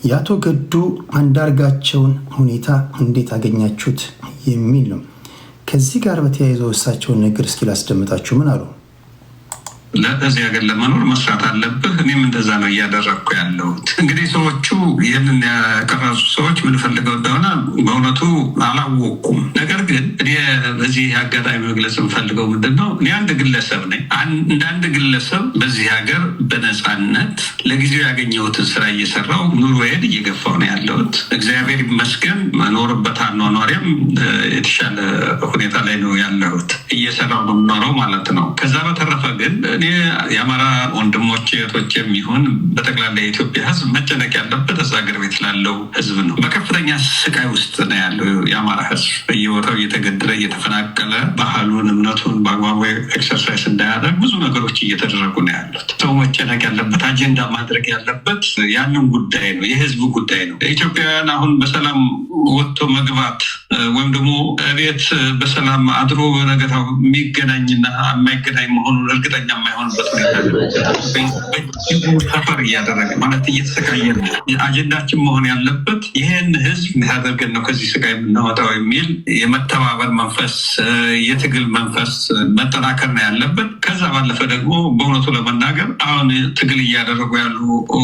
ያቶ ገዱ አንዳርጋቸውን ሁኔታ እንዴት አገኛችሁት የሚል ነው። ከዚህ ጋር በተያያዘው እሳቸውን ነገር እስኪ ላስደምጣችሁ። ምን አሉ? ለዚህ ሀገር ለመኖር መስራት አለብህ። እኔም እንደዛ ነው እያደረግኩ ያለሁት። እንግዲህ ሰዎቹ ይህንን ያቀረጹ ሰዎች ምንፈልገው እንደሆነ በእውነቱ አላወቁም። ነገር ግን እኔ በዚህ አጋጣሚ መግለጽ የምፈልገው ምንድን ነው፣ እኔ አንድ ግለሰብ ነኝ። እንደ አንድ ግለሰብ በዚህ ሀገር በነፃነት ለጊዜው ያገኘሁትን ስራ እየሰራው ኑሮዬን እየገፋው ነው ያለሁት። እግዚአብሔር ይመስገን መኖርበት አኗኗሪያም የተሻለ ሁኔታ ላይ ነው ያለሁት። እየሰራው ነው የምኖረው ማለት ነው። ከዛ በተረፈ ግን እኔ የአማራ ወንድሞቼ እህቶቼ የሚሆን በጠቅላላ የኢትዮጵያ ሕዝብ መጨነቅ ያለበት እዛ ሀገር ቤት ላለው ሕዝብ ነው። በከፍተኛ ስቃይ ውስጥ ነው ያለው የአማራ ሕዝብ። በየቦታው እየተገደለ እየተፈናቀለ ባህሉን እምነቱን በአግባቡ ኤክሰርሳይዝ እንዳያደርግ ብዙ ነገሮች እየተደረጉ ነው ያሉት። ሰው መጨነቅ ያለበት አጀንዳ ማድረግ ያለበት ያንን ጉዳይ ነው፣ የሕዝቡ ጉዳይ ነው። ኢትዮጵያውያን አሁን በሰላም ወጥቶ መግባት ወይም ደግሞ ቤት በሰላም አድሮ ነገታው የሚገናኝና የማይገናኝ መሆኑን እርግጠኛ የማይሆንበት ሁኔታ ሰፈር እያደረገ ማለት እየተሰቃየ ነው። አጀንዳችን መሆን ያለበት ይህን ህዝብ ያደርገን ነው ከዚህ ስቃይ የምናወጣው የሚል የመተባበር መንፈስ፣ የትግል መንፈስ መጠናከር ነው ያለበት። ከዛ ባለፈ ደግሞ በእውነቱ ለመናገር አሁን ትግል እያደረጉ ያሉ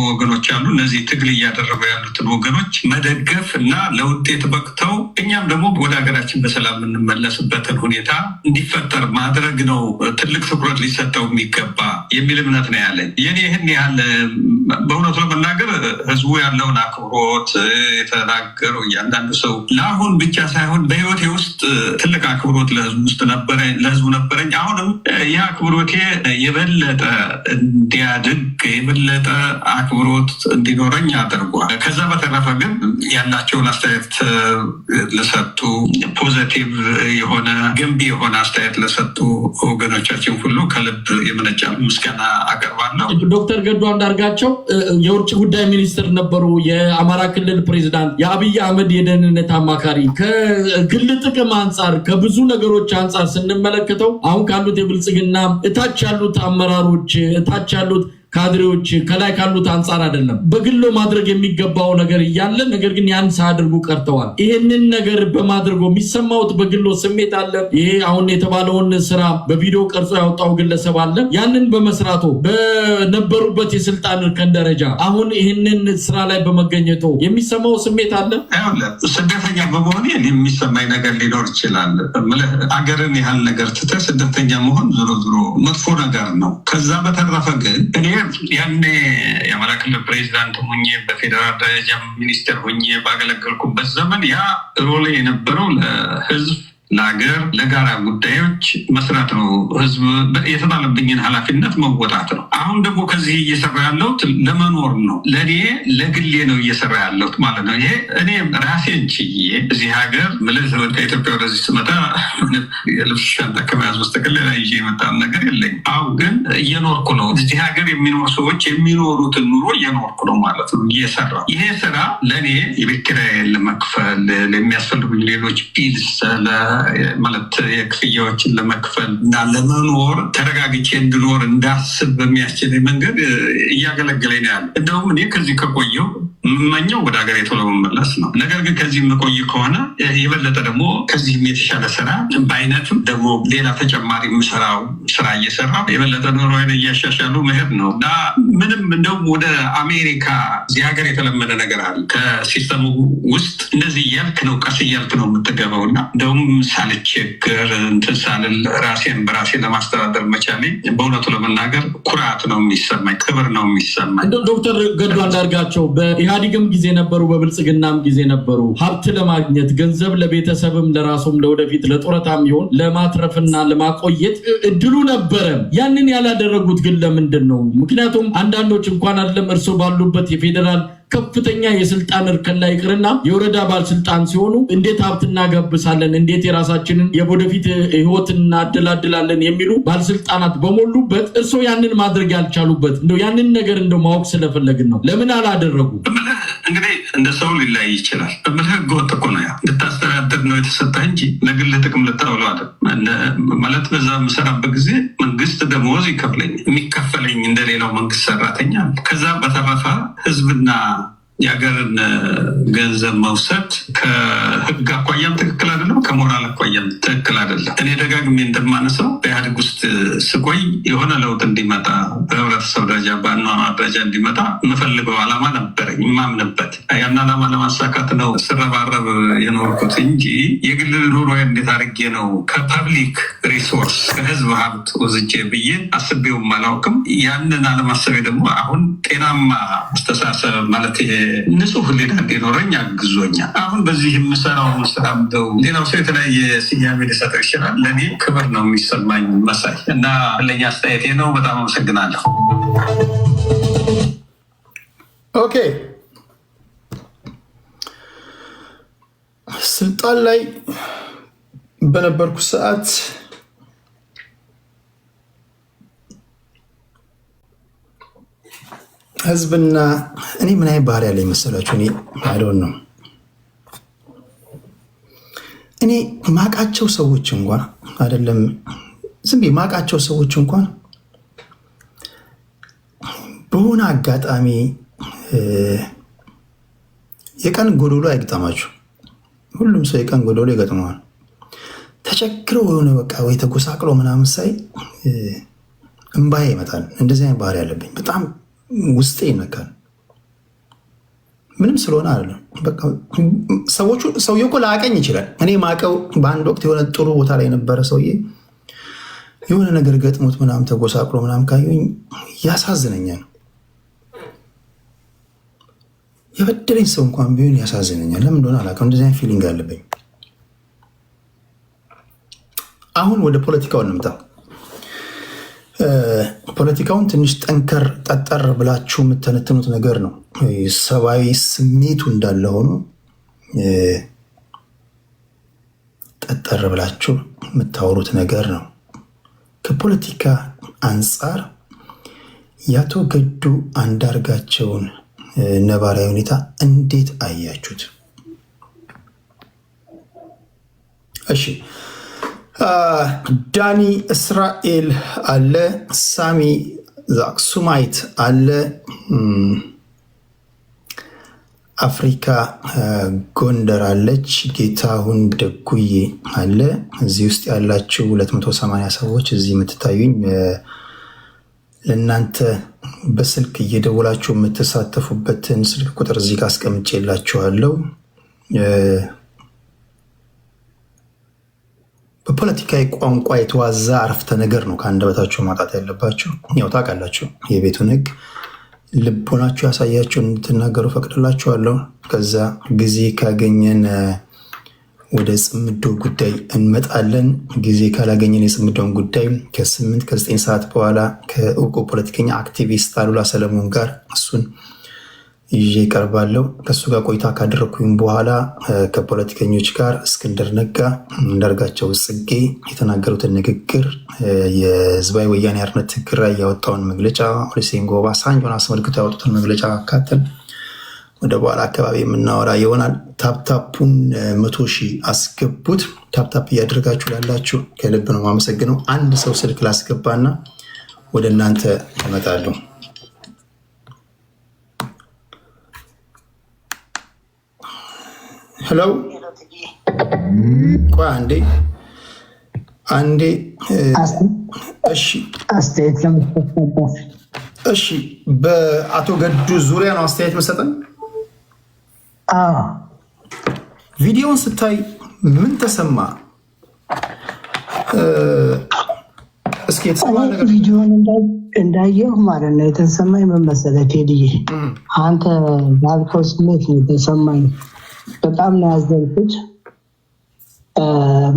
ወገኖች አሉ። እነዚህ ትግል እያደረጉ ያሉትን ወገኖች መደገፍ እና ለውጤት በቅተው እኛም ደግሞ ወደ ሀገራችን በሰላም የምንመለስበትን ሁኔታ እንዲፈጠር ማድረግ ነው ትልቅ ትኩረት ሊሰጠው የሚገባ የሚል እምነት ነው ያለኝ። የኔ ይህን ያህል በእውነቱ ለመናገር ህዝቡ ያለውን አክብሮት የተናገረው እያንዳንዱ ሰው ለአሁን ብቻ ሳይሆን በህይወቴ ውስጥ ትልቅ አክብሮት ለህዝቡ ነበረኝ። አሁንም ይህ አክብሮቴ የበለጠ እንዲያድግ የበለጠ አክብሮት እንዲኖረኝ አድርጓል። ከዛ በተረፈ ግን ያላቸውን አስተያየት ለሰጡ ፖዘቲቭ የሆነ ገንቢ የሆነ አስተያየት ለሰጡ ወገኖቻችን ሁሉ ከልብ የመነጨ ምስጋና አቀርባለሁ። ዶክተር ገዱ አንዳርጋቸው የውጭ ጉዳይ ሚኒስትር ነበሩ፣ የአማራ ክልል ፕሬዚዳንት፣ የአብይ አህመድ የደህንነት አማካሪ። ከግል ጥቅም አንጻር ከብዙ ነገሮች አንጻር ስንመለከተው አሁን ካሉት የብልጽግና እታች ያሉት አመራሮች እታች ያሉት ካድሬዎች ከላይ ካሉት አንጻር አይደለም በግሎ ማድረግ የሚገባው ነገር እያለ ነገር ግን ያን ሳያደርጉ ቀርተዋል። ይሄንን ነገር በማድረጉ የሚሰማውት በግሎ ስሜት አለ። ይሄ አሁን የተባለውን ስራ በቪዲዮ ቀርጾ ያወጣው ግለሰብ አለ። ያንን በመስራቱ በነበሩበት የስልጣን እርከን ደረጃ አሁን ይሄንን ስራ ላይ በመገኘቱ የሚሰማው ስሜት አለ። ስደተኛ በመሆኔ የሚሰማኝ ነገር ሊኖር ይችላል። አገርን ያህል ነገር ትተህ ስደተኛ መሆን ዞሮ ዞሮ መጥፎ ነገር ነው። ከዛ በተረፈ ግን እኔ ያኔ የአማራ ክልል ፕሬዚዳንት ሆኜ በፌዴራል ደረጃ ሚኒስትር ሆኜ ባገለገልኩበት ዘመን ያ ሮሌ የነበረው ለህዝብ፣ ለሀገር፣ ለጋራ ጉዳዮች መስራት ነው። ህዝብ የተባለብኝን ኃላፊነት መወጣት ነው። አሁን ደግሞ ከዚህ እየሰራ ያለሁት ለመኖር ነው። ለእኔ ለግሌ ነው እየሰራ ያለሁት ማለት ነው። ይሄ እኔ ራሴን ችዬ እዚህ ሀገር ከኢትዮጵያ ወደዚህ ስመጣ የልብስ ሻንጣ ከመያዝ በስተቀር ሌላ ይዤ የመጣን ነገር የለኝም። አሁን ግን እየኖርኩ ነው። እዚህ ሀገር የሚኖር ሰዎች የሚኖሩትን ኑሮ እየኖርኩ ነው ማለት ነው እየሰራ። ይሄ ስራ ለእኔ የቤት ኪራይን ለመክፈል ለሚያስፈልጉኝ ሌሎች ቢልስ ማለት የክፍያዎችን ለመክፈል እና ለመኖር ተረጋግቼ እንድኖር እንዳስብ በሚያስችል መንገድ እያገለገለኝ ነው ያለ። እንደውም እኔ ከዚህ ከቆየው የምመኘው ወደ ሀገር ቶሎ መመለስ ነው። ነገር ግን ከዚህ የምቆይ ከሆነ የበለጠ ደግሞ ከዚህም የተሻለ ስራ በአይነትም ደግሞ ሌላ ተጨማሪ የምሰራው ስራ እየሰራ የበለጠ ኑሮዬን እያሻሻሉ መሄድ ነው እና ምንም እንደውም ወደ አሜሪካ እዚህ ሀገር የተለመደ ነገር አለ። ከሲስተሙ ውስጥ እንደዚህ እያልክ ነው ቀስ እያልክ ነው የምትገባው እና እንደውም ሳልቸገር እንትን ሳልል ራሴን በራሴ ለማስተዳደር መቻሌ በእውነቱ ለመናገር ኩራት ነው የሚሰማኝ፣ ክብር ነው የሚሰማኝ። ዶክተር ገዱ አንዳርጋቸው በኢህአዴግም ጊዜ ነበሩ፣ በብልጽግናም ጊዜ ነበሩ። ሀብት ለማግኘት ገንዘብ ለቤተሰብም ለራሱም ለወደፊት ለጡረታም ይሆን ለማትረፍና ለማቆየት እድሉ ነበረ። ያንን ያላደረጉት ግን ለምንድን ነው? ምክንያቱም አንዳንዶች እንኳን አይደለም እርሶ ባሉበት የፌዴራል ከፍተኛ የስልጣን እርከን ላይ ይቅርና የወረዳ ባለስልጣን ሲሆኑ እንዴት ሀብት እናገብሳለን፣ እንዴት የራሳችንን የወደፊት ህይወት እናደላድላለን የሚሉ ባለስልጣናት በሞሉበት እርስዎ ያንን ማድረግ ያልቻሉበት እንደው ያንን ነገር እንደው ማወቅ ስለፈለግን ነው። ለምን አላደረጉ? እንግዲህ እንደ ሰው ሊለያይ ይችላል። ህገ ወጥ እኮ ነው። እንድታስተዳድር ነው የተሰጠህ እንጂ ለግል ጥቅም ልታውለው አለ ማለት። በዛ የምሰራበት ጊዜ መንግስት ደመወዝ ይከፍለኝ የሚከፈለኝ እንደሌላው መንግስት ሰራተኛ። ከዛ በተረፈ ህዝብና የሀገርን ገንዘብ መውሰድ ከህግ አኳያም ትክክል አይደለም፣ ከሞራል አኳያም ትክክል አይደለም። እኔ ደጋግሜ እንደማነሳው በኢህአዴግ ውስጥ ስቆይ የሆነ ለውጥ እንዲመጣ በህብረተሰብ ደረጃ በአኗኗር ደረጃ እንዲመጣ የምፈልገው ዓላማ ነበረኝ፣ የማምንበት ያን ዓላማ ለማሳካት ነው ስረባረብ የኖርኩት እንጂ የግል ኑሮ እንዴት አድርጌ ነው ከፐብሊክ ሪሶርስ ከህዝብ ሀብት ወዝጄ ብዬ አስቤውም አላውቅም። ያንን አለማሰቤ ደግሞ አሁን ጤናማ አስተሳሰብ ማለት ይሄ ንጹህ ህሊና እንዲኖረኝ አግዞኛል። አሁን በዚህ የምሰራው ስራ ምደው ሌላው ሰው የተለያየ ስያሜ ሊሰጠው ይችላል። ለእኔ ክብር ነው የሚሰማኝ መሳይ እና ለኛ አስተያየቴ ነው። በጣም አመሰግናለሁ። ኦኬ፣ ስልጣን ላይ በነበርኩ ሰዓት ህዝብና እኔ ምን አይነት ባህሪ ያለኝ መሰላችሁ? እኔ አይዶን ነው እኔ ማቃቸው ሰዎች እንኳን አይደለም ዝም ብዬ ማቃቸው ሰዎች እንኳን በሆነ አጋጣሚ የቀን ጎዶሎ አይገጠማችሁ። ሁሉም ሰው የቀን ጎዶሎ ይገጥመዋል። ተቸግረው የሆነ በቃ ወይ ተጎሳቅሎ ምናምን ሳይ እምባዬ ይመጣል። እንደዚህ አይነት ባህሪ ያለብኝ በጣም ውስጤ ይነካል። ምንም ስለሆነ አይደለም። በቃ ሰውዬው እኮ ላቀኝ ይችላል። እኔ ማቀው በአንድ ወቅት የሆነ ጥሩ ቦታ ላይ የነበረ ሰውዬ የሆነ ነገር ገጥሞት ምናምን ተጎሳቅሎ ምናምን ካዩኝ ያሳዝነኛል። የበደለኝ ሰው እንኳን ቢሆን ያሳዝነኛል። ለምን እንደሆነ አላውቅም። እንደዚህ አይነት ፊሊንግ አለብኝ። አሁን ወደ ፖለቲካው እንምጣ። ፖለቲካውን ትንሽ ጠጠር ብላችሁ የምተነትኑት ነገር ነው። ሰብአዊ ስሜቱ እንዳለ ሆኖ ጠጠር ብላችሁ የምታወሩት ነገር ነው። ከፖለቲካ አንጻር የአቶ ገዱ አንዳርጋቸውን ነባራዊ ሁኔታ እንዴት አያችሁት? እሺ፣ ዳኒ እስራኤል አለ፣ ሳሚ ዛክሱማይት አለ፣ አፍሪካ ጎንደር አለች፣ ጌታሁን ደጉዬ አለ። እዚህ ውስጥ ያላችሁ 280 ሰዎች እዚህ የምትታዩኝ ለእናንተ በስልክ እየደወላችሁ የምትሳተፉበትን ስልክ ቁጥር እዚህ ጋር አስቀምጬላችኋለሁ። በፖለቲካዊ ቋንቋ የተዋዛ አረፍተ ነገር ነው ከአንደበታችሁ ማውጣት ያለባችሁ። ያው ታውቃላችሁ የቤቱን ሕግ ልቦናችሁ ያሳያችሁ እንድትናገሩ ፈቅድላችኋለሁ። ከዛ ጊዜ ካገኘን ወደ ጽምዶ ጉዳይ እንመጣለን። ጊዜ ካላገኘን የጽምዶውን ጉዳይ ከ8-9 ሰዓት በኋላ ከእውቁ ፖለቲከኛ አክቲቪስት አሉላ ሰለሞን ጋር እሱን ይዤ ይቀርባለሁ። ከእሱ ጋር ቆይታ ካደረግኩኝ በኋላ ከፖለቲከኞች ጋር እስክንድር ነጋ፣ አንዳርጋቸው ጽጌ የተናገሩትን ንግግር፣ የህዝባዊ ወያኔ ሓርነት ትግራይ ያወጣውን መግለጫ፣ ኦሉሴጉን ኦባሳንጆን አስመልክቶ ያወጡትን መግለጫ አካተን ወደ በኋላ አካባቢ የምናወራ ይሆናል። ታፕታፑን 100,000 አስገቡት። ታፕታፕ እያደረጋችሁ ላላችሁ ከልብ ነው የማመሰግነው። አንድ ሰው ስልክ ላስገባና ወደ እናንተ እመጣለሁ። ሄሎ፣ ቆይ አንዴ። እሺ፣ አስተያየት ለመስጠት ነበር። እሺ፣ በአቶ ገዱ ዙሪያ ነው አስተያየት መሰጠን። ቪዲዮውን ስታይ ምን ተሰማ? እስኪ የተሰማ ነገር ቪዲዮውን እንዳየሁ ማለት ነው የተሰማኝ ምን መሰለህ ቴዲዬ፣ አንተ ባልከው ስሜት ነው የተሰማኝ። በጣም ነው ያዘንኩት።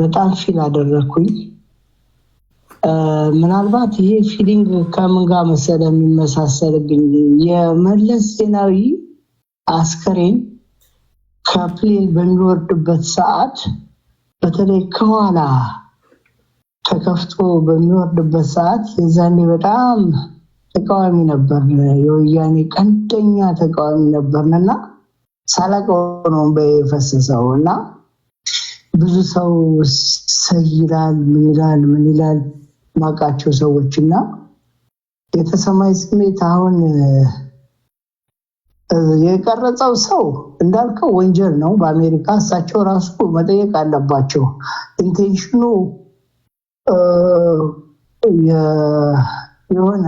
በጣም ፊል አደረግኩኝ። ምናልባት ይሄ ፊሊንግ ከምን ጋር መሰለህ የሚመሳሰልብኝ የመለስ ዜናዊ አስከሬን ከፕሌን በሚወርድበት ሰዓት በተለይ ከኋላ ተከፍቶ በሚወርድበት ሰዓት የዛኔ በጣም ተቃዋሚ ነበር፣ የወያኔ ቀንደኛ ተቃዋሚ ነበርና ሳላውቀው ነው በፈሰሰው እና ብዙ ሰው ሰይላል ምን ይላል ማቃቸው ሰዎችና የተሰማኝ ስሜት አሁን የቀረጸው ሰው እንዳልከው ወንጀል ነው በአሜሪካ። እሳቸው ራሱ መጠየቅ አለባቸው። ኢንቴንሽኑ የሆነ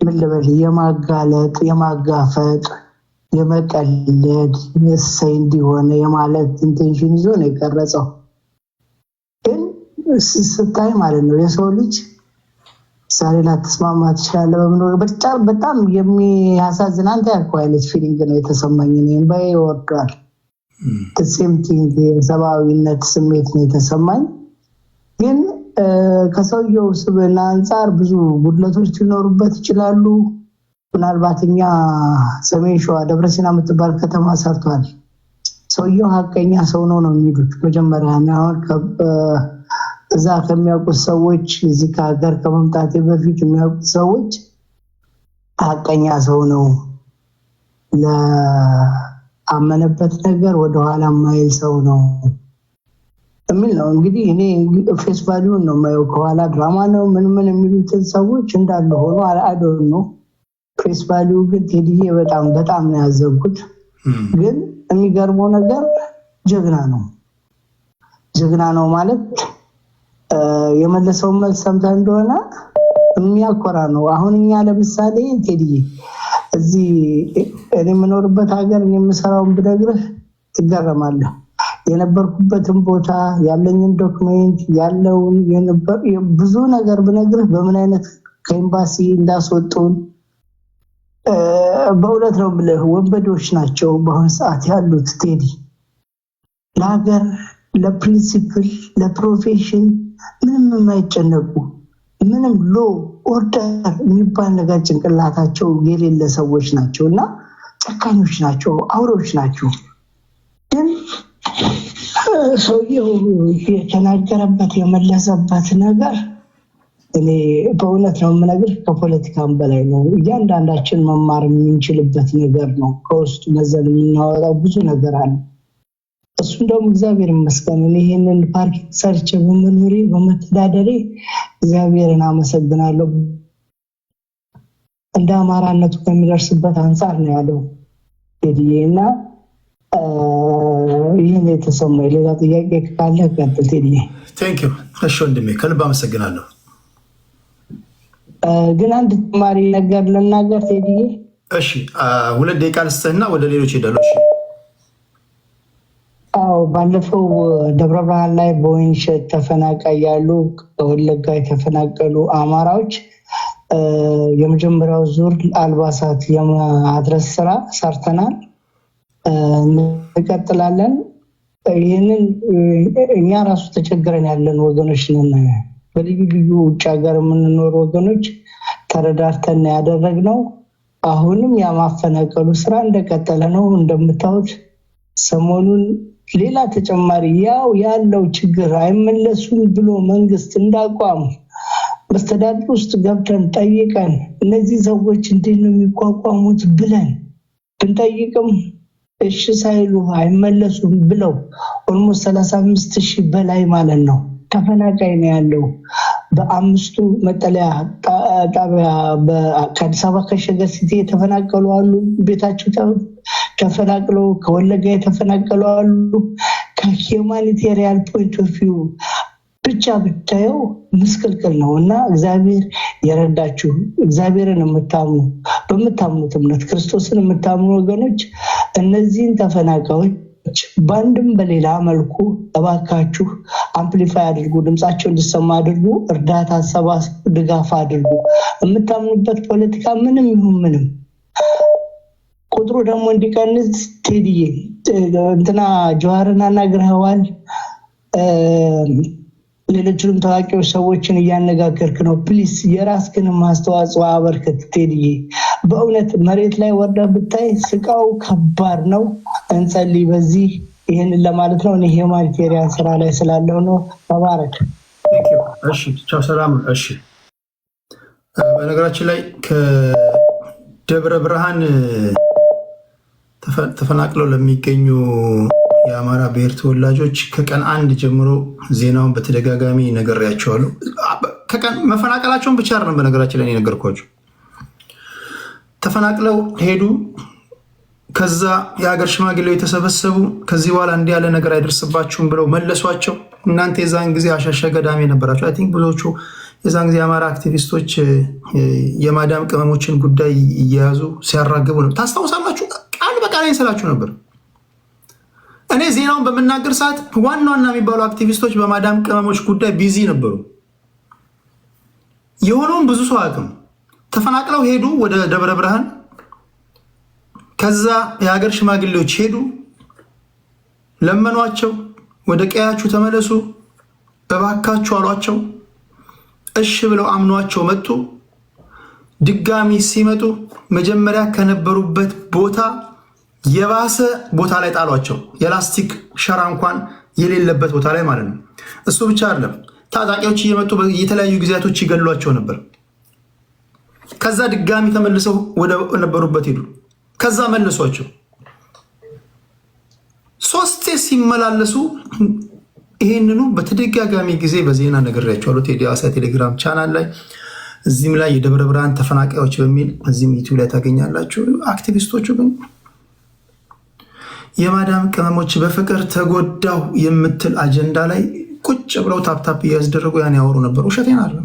ምን ልበል የማጋለጥ፣ የማጋፈጥ፣ የመቀለድ መሰይ እንዲሆነ የማለት ኢንቴንሽን ይዞ ነው የቀረጸው። ግን ስታይ ማለት ነው የሰው ልጅ ዛሬ ላትስማማ ትችላለህ በምኖር በጣም የሚያሳዝን አንተ ያልከው አይነት ፊሊንግ ነው የተሰማኝ። እኔም ባይ ወርዷል ተሰምቲንግ የሰብአዊነት ስሜት ነው የተሰማኝ። ግን ከሰውየው ስብዕና አንጻር ብዙ ጉድለቶች ሊኖሩበት ይችላሉ። ምናልባት እኛ ሰሜን ሸዋ ደብረሲና የምትባል ከተማ ሰርቷል። ሰውየው ሀቀኛ ሰው ነው የሚሉት መጀመሪያ አሁን እዛ ከሚያውቁት ሰዎች እዚህ ከሀገር ከመምጣቴ በፊት የሚያውቁት ሰዎች ሀቀኛ ሰው ነው፣ ለአመነበት ነገር ወደኋላ ማይል ሰው ነው የሚል ነው። እንግዲህ እኔ ፌስ ቫልዩን ነው የማየው። ከኋላ ድራማ ነው ምን የሚሉትን ሰዎች እንዳለ ሆኖ አልአዶን ነው። ፌስ ቫልዩ ግን ቴዲዬ በጣም ነው ያዘንኩት። ግን የሚገርመው ነገር ጀግና ነው ማለት የመለሰው መልስ ሰምተህ እንደሆነ የሚያኮራ ነው። አሁን እኛ ለምሳሌ ቴዲዬ እዚህ እኔ የምኖርበት ሀገር የምሰራውን ብነግርህ ትገረማለህ። የነበርኩበትን ቦታ ያለኝን ዶክሜንት ያለውን ብዙ ነገር ብነግርህ በምን አይነት ከኤምባሲ እንዳስወጡን በእውነት ነው የምልህ። ወንበዴዎች ናቸው በአሁኑ ሰዓት ያሉት ቴዲ። ለሀገር፣ ለፕሪንሲፕል፣ ለፕሮፌሽን ምንም የማይጨነቁ ምንም ሎ ኦርደር የሚባል ነገር ጭንቅላታቸው የሌለ ሰዎች ናቸው እና ጨካኞች ናቸው፣ አውሬዎች ናቸው። ግን ሰውየው የተናገረበት የመለሰበት ነገር እኔ በእውነት ነው የምነግርህ ከፖለቲካም በላይ ነው። እያንዳንዳችን መማር የምንችልበት ነገር ነው። ከውስጡ መዘን የምናወጣው ብዙ ነገር አለ። እሱም ደግሞ እግዚአብሔር ይመስገን ይህንን ፓርክ ሰርቼ በመኖሬ በመተዳደሬ እግዚአብሔርን አመሰግናለሁ። እንደ አማራነቱ ከሚደርስበት አንጻር ነው ያለው ቴዲዬ እና ይህን የተሰማኝ። ሌላ ጥያቄ ካለ ቀጥል ቴዲዬ። ቴንክ ዩ። እሺ ወንድሜ ከልብ አመሰግናለሁ። ግን አንድ ተማሪ ነገር ልናገር ቴዲዬ። እሺ 2 ደቂቃ ልስጥህና ወደ ሌሎች ሄዳለሁ። እሺ አዎ ባለፈው ደብረ ብርሃን ላይ በወይንሸት ተፈናቃይ ያሉ ከወለጋ የተፈናቀሉ አማራዎች የመጀመሪያው ዙር አልባሳት የማድረስ ስራ ሰርተናል፣ እንቀጥላለን። ይህንን እኛ ራሱ ተቸግረን ያለን ወገኖች ነን። በልዩ ልዩ ውጭ ሀገር የምንኖር ወገኖች ተረዳርተን ያደረግነው። አሁንም ያማፈናቀሉ ስራ እንደቀጠለ ነው። እንደምታዩት ሰሞኑን ሌላ ተጨማሪ ያለው ችግር አይመለሱም ብሎ መንግስት እንዳቋም መስተዳድር ውስጥ ገብተን ጠይቀን እነዚህ ሰዎች እንዴት ነው የሚቋቋሙት ብለን ብንጠይቅም እሺ ሳይሉ አይመለሱም ብለው ኦልሞስት 35,000 በላይ ማለት ነው ተፈናቃይ ነው ያለው። በአምስቱ መጠለያ ጣቢያ ከአዲስ አበባ ከሸገር ሲቲ የተፈናቀሉ አሉ። ቤታቸው ተፈናቅለው ከወለጋ የተፈናቀሉ አሉ። ከሂውማኒቴሪያን ፖይንት ኦፍ ቪው ብቻ ብታየው ምስቅልቅል ነው እና እግዚአብሔር የረዳችሁ እግዚአብሔርን የምታምኑ በምታምኑት እምነት ክርስቶስን የምታምኑ ወገኖች እነዚህን ተፈናቃዮች በአንድም በሌላ መልኩ እባካችሁ አምፕሊፋይ አድርጉ፣ ድምጻቸው እንዲሰማ አድርጉ፣ እርዳታ አሰባስቡ፣ ድጋፍ አድርጉ። የምታምኑበት ፖለቲካ ምንም ይሁን ምንም ቁጥሩ ደግሞ እንዲቀንስ ቴዲዬ እንትና ጀዋርን አናግረኸዋል። ሌሎችንም ታዋቂዎች ሰዎችን እያነጋገርክ ነው። ፕሊስ የራስህን ማስተዋጽኦ አበርክት ቴዲዬ። በእውነት መሬት ላይ ወርዳ ብታይ ስቃው ከባድ ነው። እንጸልይ በዚህ ይህንን ለማለት ነው። እኔ ሂውማኒቴሪያን ስራ ላይ ስላለው ነው። ተባረክ። እሺ ቻው፣ ሰላም። እሺ በነገራችን ላይ ከደብረ ብርሃን ተፈናቅለው ለሚገኙ የአማራ ብሔር ተወላጆች ከቀን 1 ጀምሮ ዜናውን በተደጋጋሚ ነግሬያቸዋለሁ። ከቀን መፈናቀላቸውን ብቻ አይደለም በነገራችን ላይ የነገርኳቸው ተፈናቅለው ሄዱ። ከዛ የሀገር ሽማግሌው የተሰበሰቡ ከዚህ በኋላ እንዲህ ያለ ነገር አይደርስባችሁም ብለው መለሷቸው። እናንተ የዛን ጊዜ አሻሸ ገዳሜ ነበራቸው። አይ ቲንክ ብዙዎቹ የዛን ጊዜ የአማራ አክቲቪስቶች የማዳም ቅመሞችን ጉዳይ እየያዙ ሲያራግቡ ነው። ታስታውሳላችሁ? ቃል በቃል ስላችሁ ነበር። እኔ ዜናውን በምናገር ሰዓት ዋና ዋና የሚባሉ አክቲቪስቶች በማዳም ቅመሞች ጉዳይ ቢዚ ነበሩ። የሆነውን ብዙ ሰው አቅም ተፈናቅለው ሄዱ ወደ ደብረ ብርሃን። ከዛ የሀገር ሽማግሌዎች ሄዱ፣ ለመኗቸው፣ ወደ ቀያችሁ ተመለሱ እባካችሁ አሏቸው። እሺ ብለው አምኗቸው መጡ። ድጋሚ ሲመጡ መጀመሪያ ከነበሩበት ቦታ የባሰ ቦታ ላይ ጣሏቸው። የላስቲክ ሸራ እንኳን የሌለበት ቦታ ላይ ማለት ነው። እሱ ብቻ አይደለም፣ ታጣቂዎች እየመጡ የተለያዩ ጊዜያቶች ይገሏቸው ነበር። ከዛ ድጋሚ ተመልሰው ወደ ነበሩበት ሄዱ። ከዛ መለሷቸው። ሶስቴ ሲመላለሱ ይሄንኑ በተደጋጋሚ ጊዜ በዜና ነግሬያቸዋለሁ። ቴዲ አሳ ቴሌግራም ቻናል ላይ እዚህም ላይ የደብረ ብርሃን ተፈናቃዮች በሚል እዚህም ዩቲዩብ ላይ ታገኛላችሁ። አክቲቪስቶቹ ግን የማዳም ቅመሞች በፍቅር ተጎዳው የምትል አጀንዳ ላይ ቁጭ ብለው ታፕታፕ እያስደረጉ ያን ያወሩ ነበር። ውሸቴን አለ።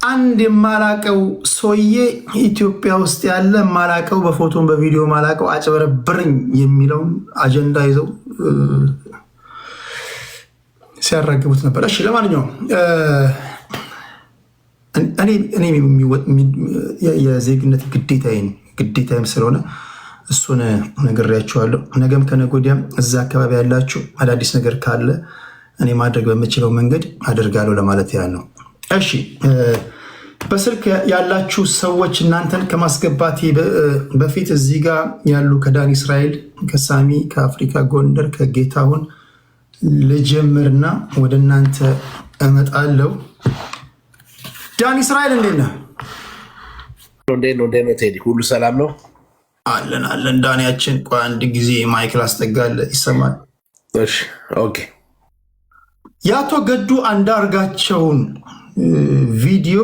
አንድ የማላቀው ሰውዬ ኢትዮጵያ ውስጥ ያለ ማላቀው በፎቶን በቪዲዮ ማላቀው አጭበረብርኝ የሚለውን አጀንዳ ይዘው ሲያራግቡት ነበር። እሺ ለማንኛውም እኔ የዜግነት ግዴታዬም ስለሆነ እሱን ነግሬያችኋለሁ። ነገም ከነገ ወዲያም እዛ አካባቢ ያላችሁ አዳዲስ ነገር ካለ እኔ ማድረግ በምችለው መንገድ አደርጋለሁ ለማለት ያህል ነው። እሺ በስልክ ያላችሁ ሰዎች እናንተን ከማስገባቴ በፊት እዚህ ጋር ያሉ ከዳኒ እስራኤል፣ ከሳሚ፣ ከአፍሪካ ጎንደር፣ ከጌታሁን ልጀምርና ወደ እናንተ እመጣለሁ። ዳኒ እስራኤል እንዴት ነህ? እንዴት ነው ቴዲ? ሁሉ ሰላም ነው? አለን ዳኒያችን። ቆይ አንድ ጊዜ ማይክል አስጠጋለ ይሰማል? እሺ ኦኬ። የአቶ ገዱ አንዳርጋቸውን ቪዲዮ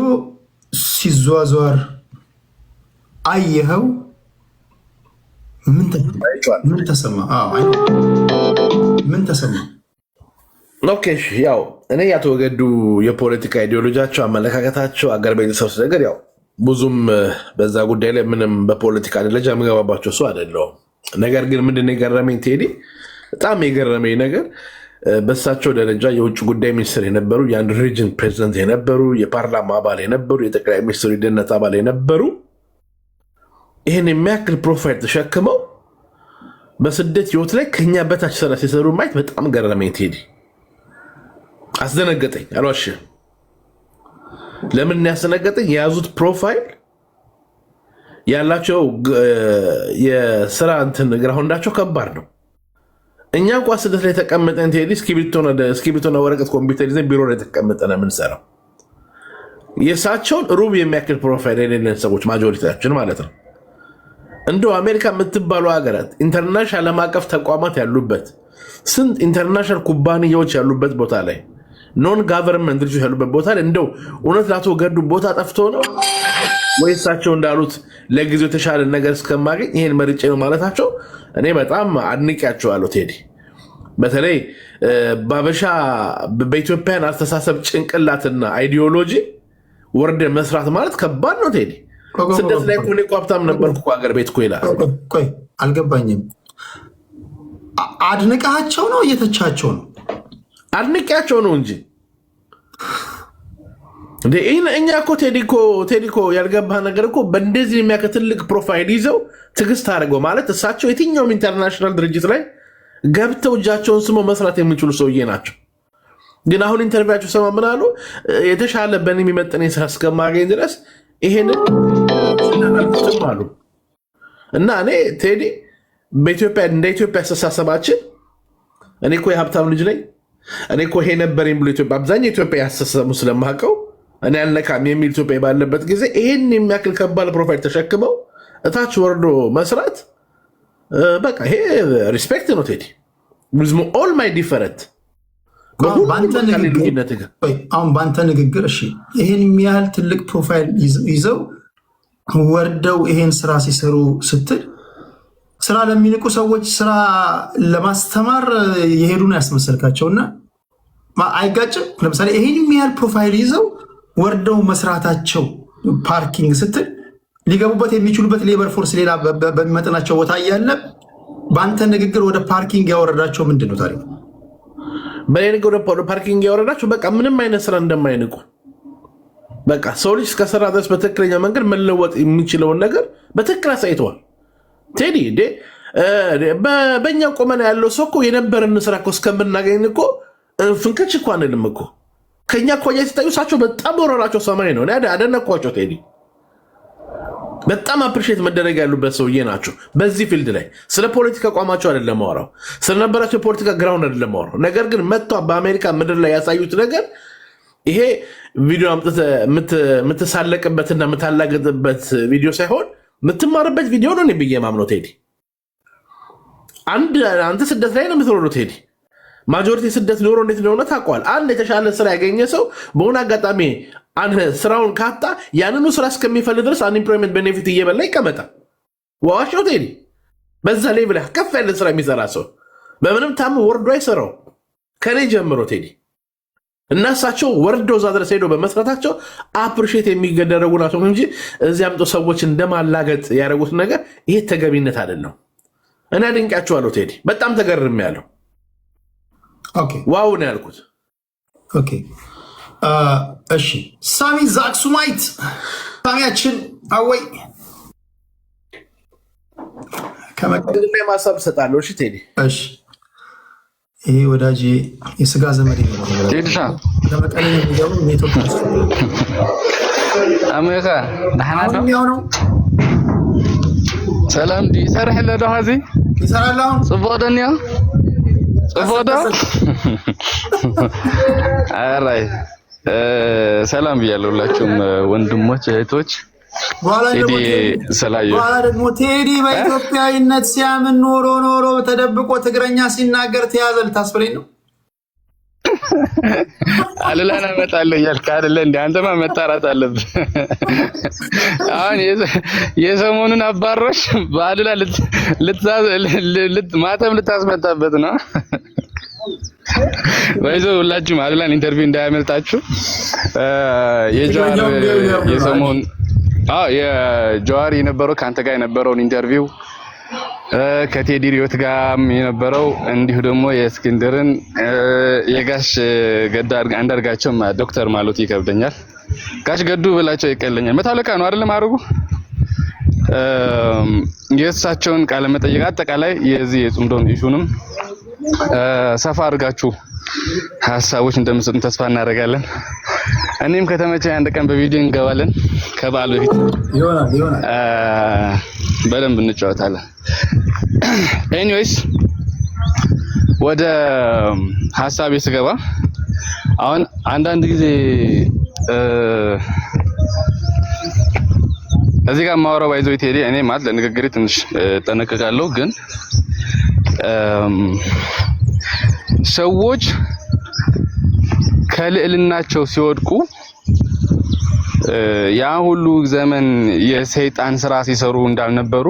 ሲዟዟር አየኸው? ምን ተሰማ? ኦኬ ያው እኔ የአቶ ገዱ የፖለቲካ ኢዲዮሎጂያቸው፣ አመለካከታቸው፣ አገር ቤተሰብ ነገር ያው ብዙም በዛ ጉዳይ ላይ ምንም በፖለቲካ ደረጃ የምገባባቸው ሰው አይደለሁም። ነገር ግን ምንድን ነው የገረመኝ ቴዲ፣ በጣም የገረመኝ ነገር በሳቸው ደረጃ የውጭ ጉዳይ ሚኒስትር የነበሩ፣ የአንድ ሪጅን ፕሬዚደንት የነበሩ፣ የፓርላማ አባል የነበሩ፣ የጠቅላይ ሚኒስትሩ የደህንነት አባል የነበሩ ይህን የሚያክል ፕሮፋይል ተሸክመው በስደት ህይወት ላይ ከኛ በታች ስራ ሲሰሩ ማየት በጣም ገረመኝ ቴዲ፣ አስደነገጠኝ። አልዋሽም። ለምን ያስደነገጠኝ? የያዙት ፕሮፋይል ያላቸው የስራ እንትን ግራውንዳቸው ከባድ ነው። እኛ እንኳ ስደት ላይ ተቀምጠን ቴዲ እስክሪብቶና ወረቀት ኮምፒውተር ይዘን ቢሮ ላይ ተቀምጠን የምንሰራው የእሳቸውን ሩብ የሚያክል ፕሮፋይል የሌለን ሰዎች ማጆሪቲያችን ማለት ነው። እንደው አሜሪካ የምትባሉ ሀገራት ኢንተርናሽናል ዓለም አቀፍ ተቋማት ያሉበት ስንት ኢንተርናሽናል ኩባንያዎች ያሉበት ቦታ ላይ ኖን ጋቨርንመንት ድርጅቶች ያሉበት ቦታ ላይ እንደው እውነት ለአቶ ገዱ ቦታ ጠፍቶ ነው ወይ እሳቸው እንዳሉት ለጊዜው የተሻለ ነገር እስከማገኝ ይሄን መርጬ ነው ማለታቸው እኔ በጣም አድንቄያቸዋለሁ ቴዲ። በተለይ ባበሻ በኢትዮጵያን አስተሳሰብ ጭንቅላትና አይዲዮሎጂ ወርደ መስራት ማለት ከባድ ነው ቴዲ። ስደት ላይ እኮ እኔ እኮ ሀብታም ነበርኩ እኮ ሀገር ቤት እኮ ይላል። ቆይ አልገባኝም። አድንቃቸው ነው እየተቻቸው ነው? አድንቄያቸው ነው እንጂ እኛ እኮ ቴዲ እኮ ያልገባህ ነገር እኮ በእንደዚህ የሚያክል ትልቅ ፕሮፋይል ይዘው ትዕግስት አድርገው ማለት እሳቸው የትኛውም ኢንተርናሽናል ድርጅት ላይ ገብተው እጃቸውን ስሞ መስራት የሚችሉ ሰውዬ ናቸው። ግን አሁን ኢንተርቪያቸው ሰማ ምን አሉ? የተሻለ በእኔ የሚመጥን ስራ እስከማገኝ ድረስ ይሄንን ስናልኩትም አሉ። እና እኔ ቴዲ በኢትዮጵያ እንደ ኢትዮጵያ አስተሳሰባችን እኔ እኮ የሀብታም ልጅ ነኝ፣ እኔ እኮ ይሄ ነበረኝ ብሎ ኢትዮጵያ አብዛኛው ኢትዮጵያ ያስተሳሰቡ ስለማውቀው እኔ አልነካም የሚል ኢትዮጵያ ባለበት ጊዜ ይሄን የሚያክል ከባድ ፕሮፋይል ተሸክመው እታች ወርዶ መስራት በቃ ይሄ ሪስፔክት ነው ቴዲ። ኦል ማይ ዲፈረንት አሁን በአንተ ንግግር እሺ፣ ይህን የሚያህል ትልቅ ፕሮፋይል ይዘው ወርደው ይሄን ስራ ሲሰሩ ስትል ስራ ለሚንቁ ሰዎች ስራ ለማስተማር የሄዱ ነው ያስመሰልካቸውና አይጋጭም? ለምሳሌ ይሄን የሚያህል ፕሮፋይል ይዘው ወርደው መስራታቸው ፓርኪንግ ስትል ሊገቡበት የሚችሉበት ሌበር ፎርስ ሌላ በሚመጥናቸው ቦታ እያለ በአንተ ንግግር ወደ ፓርኪንግ ያወረዳቸው ምንድን ነው ታሪክ? በእኔ ንግግር ወደ ፓርኪንግ ያወረዳቸው በቃ ምንም አይነት ስራ እንደማይንቁ በቃ ሰው ልጅ እስከሰራ ድረስ በትክክለኛ መንገድ መለወጥ የሚችለውን ነገር በትክክል አሳይተዋል። ቴዲ በእኛ ቆመና ያለው ሰው እኮ የነበረን ስራ እኮ እስከምናገኝ እኮ ፍንክች እኮ አንልም እኮ ከኛ እኮ ሲታዩ እሳቸው በጣም ወረራቸው ሰማይ ነው። አደነኳቸው። ቴዲ በጣም አፕሪሼት መደረግ ያሉበት ሰውዬ ናቸው። በዚህ ፊልድ ላይ ስለ ፖለቲካ አቋማቸው አይደለም ማወራው፣ ስለነበራቸው የፖለቲካ ግራውንድ አይደለም ማወራው። ነገር ግን መጥተው በአሜሪካ ምድር ላይ ያሳዩት ነገር ይሄ ቪዲዮ አምጥተህ የምትሳለቅበትና የምታላገጥበት ቪዲዮ ሳይሆን የምትማርበት ቪዲዮ ነው ብዬ ማምነው። ቴዲ አንተ ስደት ላይ ነው የምትኖረው። ቴዲ ማጆሪቲ ስደት ኖሮ እንዴት እንደሆነ ታውቀዋል። አንድ የተሻለ ስራ ያገኘ ሰው በሆነ አጋጣሚ ስራውን ካጣ ያንኑ ስራ እስከሚፈልግ ድረስ አንኢምፕሎይመንት ቤኔፊት እየበላ ይቀመጣል። ዋዋቸው ቴዲ በዛ ላይ ብለህ ከፍ ያለ ስራ የሚሰራ ሰው በምንም ታም ወርዶ አይሰራው ከኔ ጀምሮ ቴዲ እና እሳቸው ወርደው እዛ ድረስ ሄደው በመስራታቸው አፕሪሼት የሚደረጉ ናቸው እንጂ እዚህ አምጦ ሰዎች እንደማላገጥ ያደረጉት ነገር ይሄ ተገቢነት አይደለም። እኔ አድንቃቸዋለሁ ቴዲ፣ በጣም ተገርም ያለው ዋው ነው ያልኩት። እሺ ሳሚ ዛክሱማይት ሳሚያችን አወይ ከመቀደም ላይ ማሳብ ሰጣለሁ። እሺ ቴዲ፣ እሺ ይሄ ወዳጅ የስጋ ዘመድ ነው። ቴዲሳ ከመቀሌ የሚገቡ ኔትወርክ አሜሪካ ደህና ነው። ሰላም ዲ ሰርሕ ለደሃዚ ይሰራል። አሁን ጽፎደንያ ጽፎዶ አራይ ሰላም ብያለሁ ሁላችሁም ወንድሞች እህቶች። በኋላ ደግሞ ቴዲ በኢትዮጵያዊነት ሲያምን ኖሮ ተደብቆ ትግረኛ ሲናገር ተያዘ። ልታስፈረኝ ነው? አልላና መጣለሁ እያልክ አይደለ እንዴ? አንተማ መጣራት አለብህ። አሁን የሰሞኑን አባሮች በአልላ ማተም ልታስመጣበት ነው። ወይዞ ሁላችሁም አልላን ኢንተርቪው እንዳያመልጣችሁ። የሰሞኑን የጀዋር የነበረው ከአንተ ጋር የነበረውን ኢንተርቪው ከቴዲ ሪዮት ጋር የነበረው እንዲሁ ደግሞ የእስክንድርን የጋሽ ገዳ አንዳርጋቸው ዶክተር ማለት ይከብደኛል። ጋሽ ገዱ ብላቸው ይቀለኛል። መታለቃ ነው አይደለም አርጉ የእሳቸውን ቃለ መጠይቅ አጠቃላይ የዚህ የጽምዶን ኢሹንም ሰፋ አድርጋችሁ ሀሳቦች እንደምትሰጡን ተስፋ እናደርጋለን። እኔም ከተመቸኝ አንድ ቀን በቪዲዮ እንገባለን። ከበዓል በፊት ይሆናል በደንብ እንጫወታለን። ኤኒዌይስ ወደ ሀሳቤ ስገባ አሁን አንዳንድ ጊዜ እዚህ ጋር ማወራው ባይዘው ቴዲ እኔ ማለት ለንግግሬ ትንሽ ጠነቀቃለሁ፣ ግን ሰዎች ከልዕልናቸው ሲወድቁ ያ ሁሉ ዘመን የሰይጣን ስራ ሲሰሩ እንዳልነበሩ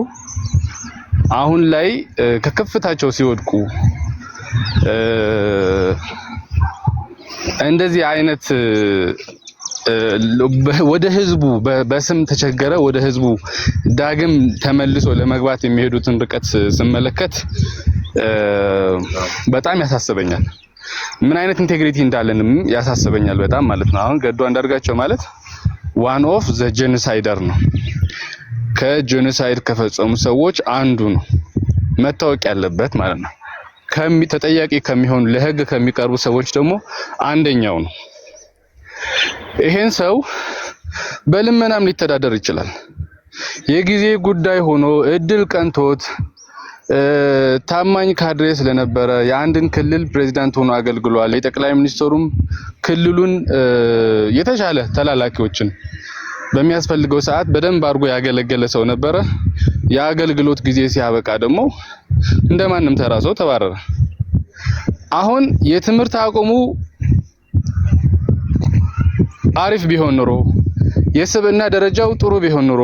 አሁን ላይ ከከፍታቸው ሲወድቁ እንደዚህ አይነት ወደ ህዝቡ በስም ተቸገረ ወደ ህዝቡ ዳግም ተመልሶ ለመግባት የሚሄዱትን ርቀት ስመለከት በጣም ያሳስበኛል። ምን አይነት ኢንቴግሪቲ እንዳለንም ያሳስበኛል በጣም ማለት ነው። አሁን ገዱ አንዳርጋቸው ማለት ዋን ኦፍ ዘ ጄኖሳይደር ነው። ከጄኖሳይድ ከፈጸሙ ሰዎች አንዱ ነው፣ መታወቅ ያለበት ማለት ነው። ተጠያቂ ከሚሆኑ ለህግ ከሚቀርቡ ሰዎች ደግሞ አንደኛው ነው። ይሄን ሰው በልመናም ሊተዳደር ይችላል። የጊዜ ጉዳይ ሆኖ እድል ቀንቶት ታማኝ ካድሬ ስለነበረ የአንድን ክልል ፕሬዝዳንት ሆኖ አገልግሏል። የጠቅላይ ሚኒስትሩም ክልሉን የተሻለ ተላላኪዎችን በሚያስፈልገው ሰዓት በደንብ አድርጎ ያገለገለ ሰው ነበረ። የአገልግሎት ጊዜ ሲያበቃ ደግሞ እንደማንም ተራ ሰው ተባረረ። አሁን የትምህርት አቅሙ አሪፍ ቢሆን ኖሮ፣ የስብዕና ደረጃው ጥሩ ቢሆን ኖሮ፣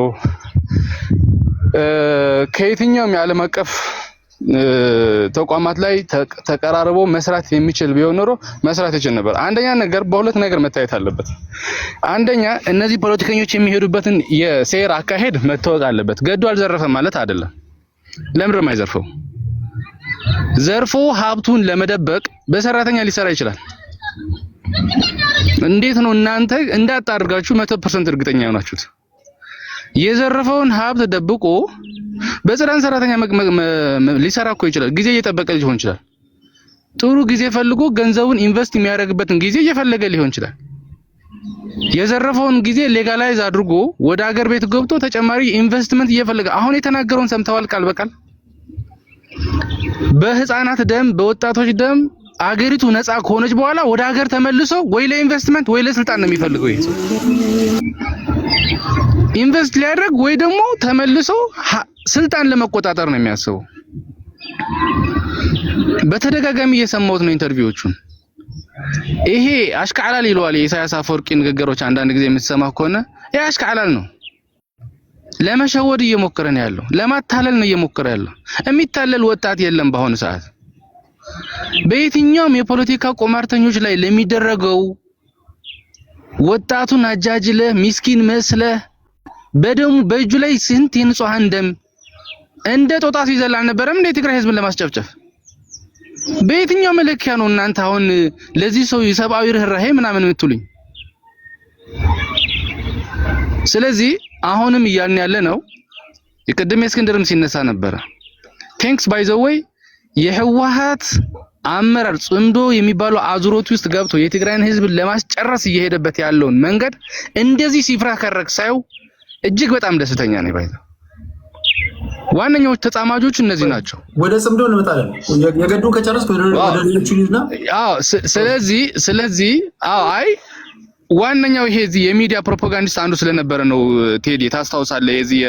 ከየትኛውም የዓለም አቀፍ ተቋማት ላይ ተቀራርቦ መስራት የሚችል ቢሆን ኖሮ መስራት ይችል ነበር። አንደኛ ነገር በሁለት ነገር መታየት አለበት። አንደኛ እነዚህ ፖለቲከኞች የሚሄዱበትን የሴራ አካሄድ መታወቅ አለበት። ገዱ አልዘረፈም ማለት አይደለም። ለምንድን ነው የማይዘርፈው? ዘርፎ ሀብቱን ለመደበቅ በሰራተኛ ሊሰራ ይችላል። እንዴት ነው እናንተ እንዳጣርጋችሁ 100% እርግጠኛ ሆናችሁት? የዘረፈውን ሀብት ደብቆ በጽዳን ሰራተኛ ሊሰራ እኮ ይችላል። ጊዜ እየጠበቀ ሊሆን ይችላል። ጥሩ ጊዜ ፈልጎ ገንዘቡን ኢንቨስት የሚያደርግበትን ጊዜ እየፈለገ ሊሆን ይችላል። የዘረፈውን ጊዜ ሌጋላይዝ አድርጎ ወደ ሀገር ቤት ገብቶ ተጨማሪ ኢንቨስትመንት እየፈለገ አሁን የተናገረውን ሰምተዋል ቃል በቃል። በህፃናት ደም በወጣቶች ደም አገሪቱ ነፃ ከሆነች በኋላ ወደ ሀገር ተመልሶ ወይ ለኢንቨስትመንት ወይ ለስልጣን ነው የሚፈልገው። ይሄ ኢንቨስት ሊያደርግ ወይ ደግሞ ተመልሶ ስልጣን ለመቆጣጠር ነው የሚያስበው። በተደጋጋሚ እየሰማሁት ነው ኢንተርቪዎቹን። ይሄ አሽከዓላል ይለዋል የኢሳያስ አፈወርቂ ንግግሮች አንዳንድ ጊዜ የምትሰማ ከሆነ ይሄ አሽከዓላል ነው። ለመሸወድ እየሞከረ ነው ያለው፣ ለማታለል ነው እየሞከረ ያለው። የሚታለል ወጣት የለም በአሁኑ ሰዓት። በየትኛውም የፖለቲካ ቁማርተኞች ላይ ለሚደረገው ወጣቱን አጃጅለ ሚስኪን መስለ በደሙ በእጁ ላይ ስንት የንጹሃን ደም እንደ ጦጣ ሲዘል አልነበረም እንደ ትግራይ ህዝብን ለማስጨፍጨፍ? በየትኛው መለኪያ ነው እናንተ አሁን ለዚህ ሰው የሰብአዊ ርህራሄ ምናምን የምትሉኝ? ስለዚህ አሁንም እያልን ያለ ነው የቀደም የእስክንድርም ሲነሳ ነበረ። ቴንክስ ባይ ዘ ወይ የህወሓት አመራር ጽምዶ የሚባለው አዙሮት ውስጥ ገብቶ የትግራይን ህዝብ ለማስጨረስ እየሄደበት ያለውን መንገድ እንደዚህ ሲፍራከረክ ሳይው እጅግ በጣም ደስተኛ ነኝ። ባይዛ ዋነኛው ተጻማጆች እነዚህ ናቸው። ወደ ጽምዶ እንመጣለን። የገዱ ከጨረስኩ ወደ ሌሎቹ ልጅና ስለዚህ አይ ዋነኛው ይሄ እዚህ የሚዲያ ፕሮፓጋንዲስት አንዱ ስለነበረ ነው። ቴዲ ታስታውሳለህ? የዚህ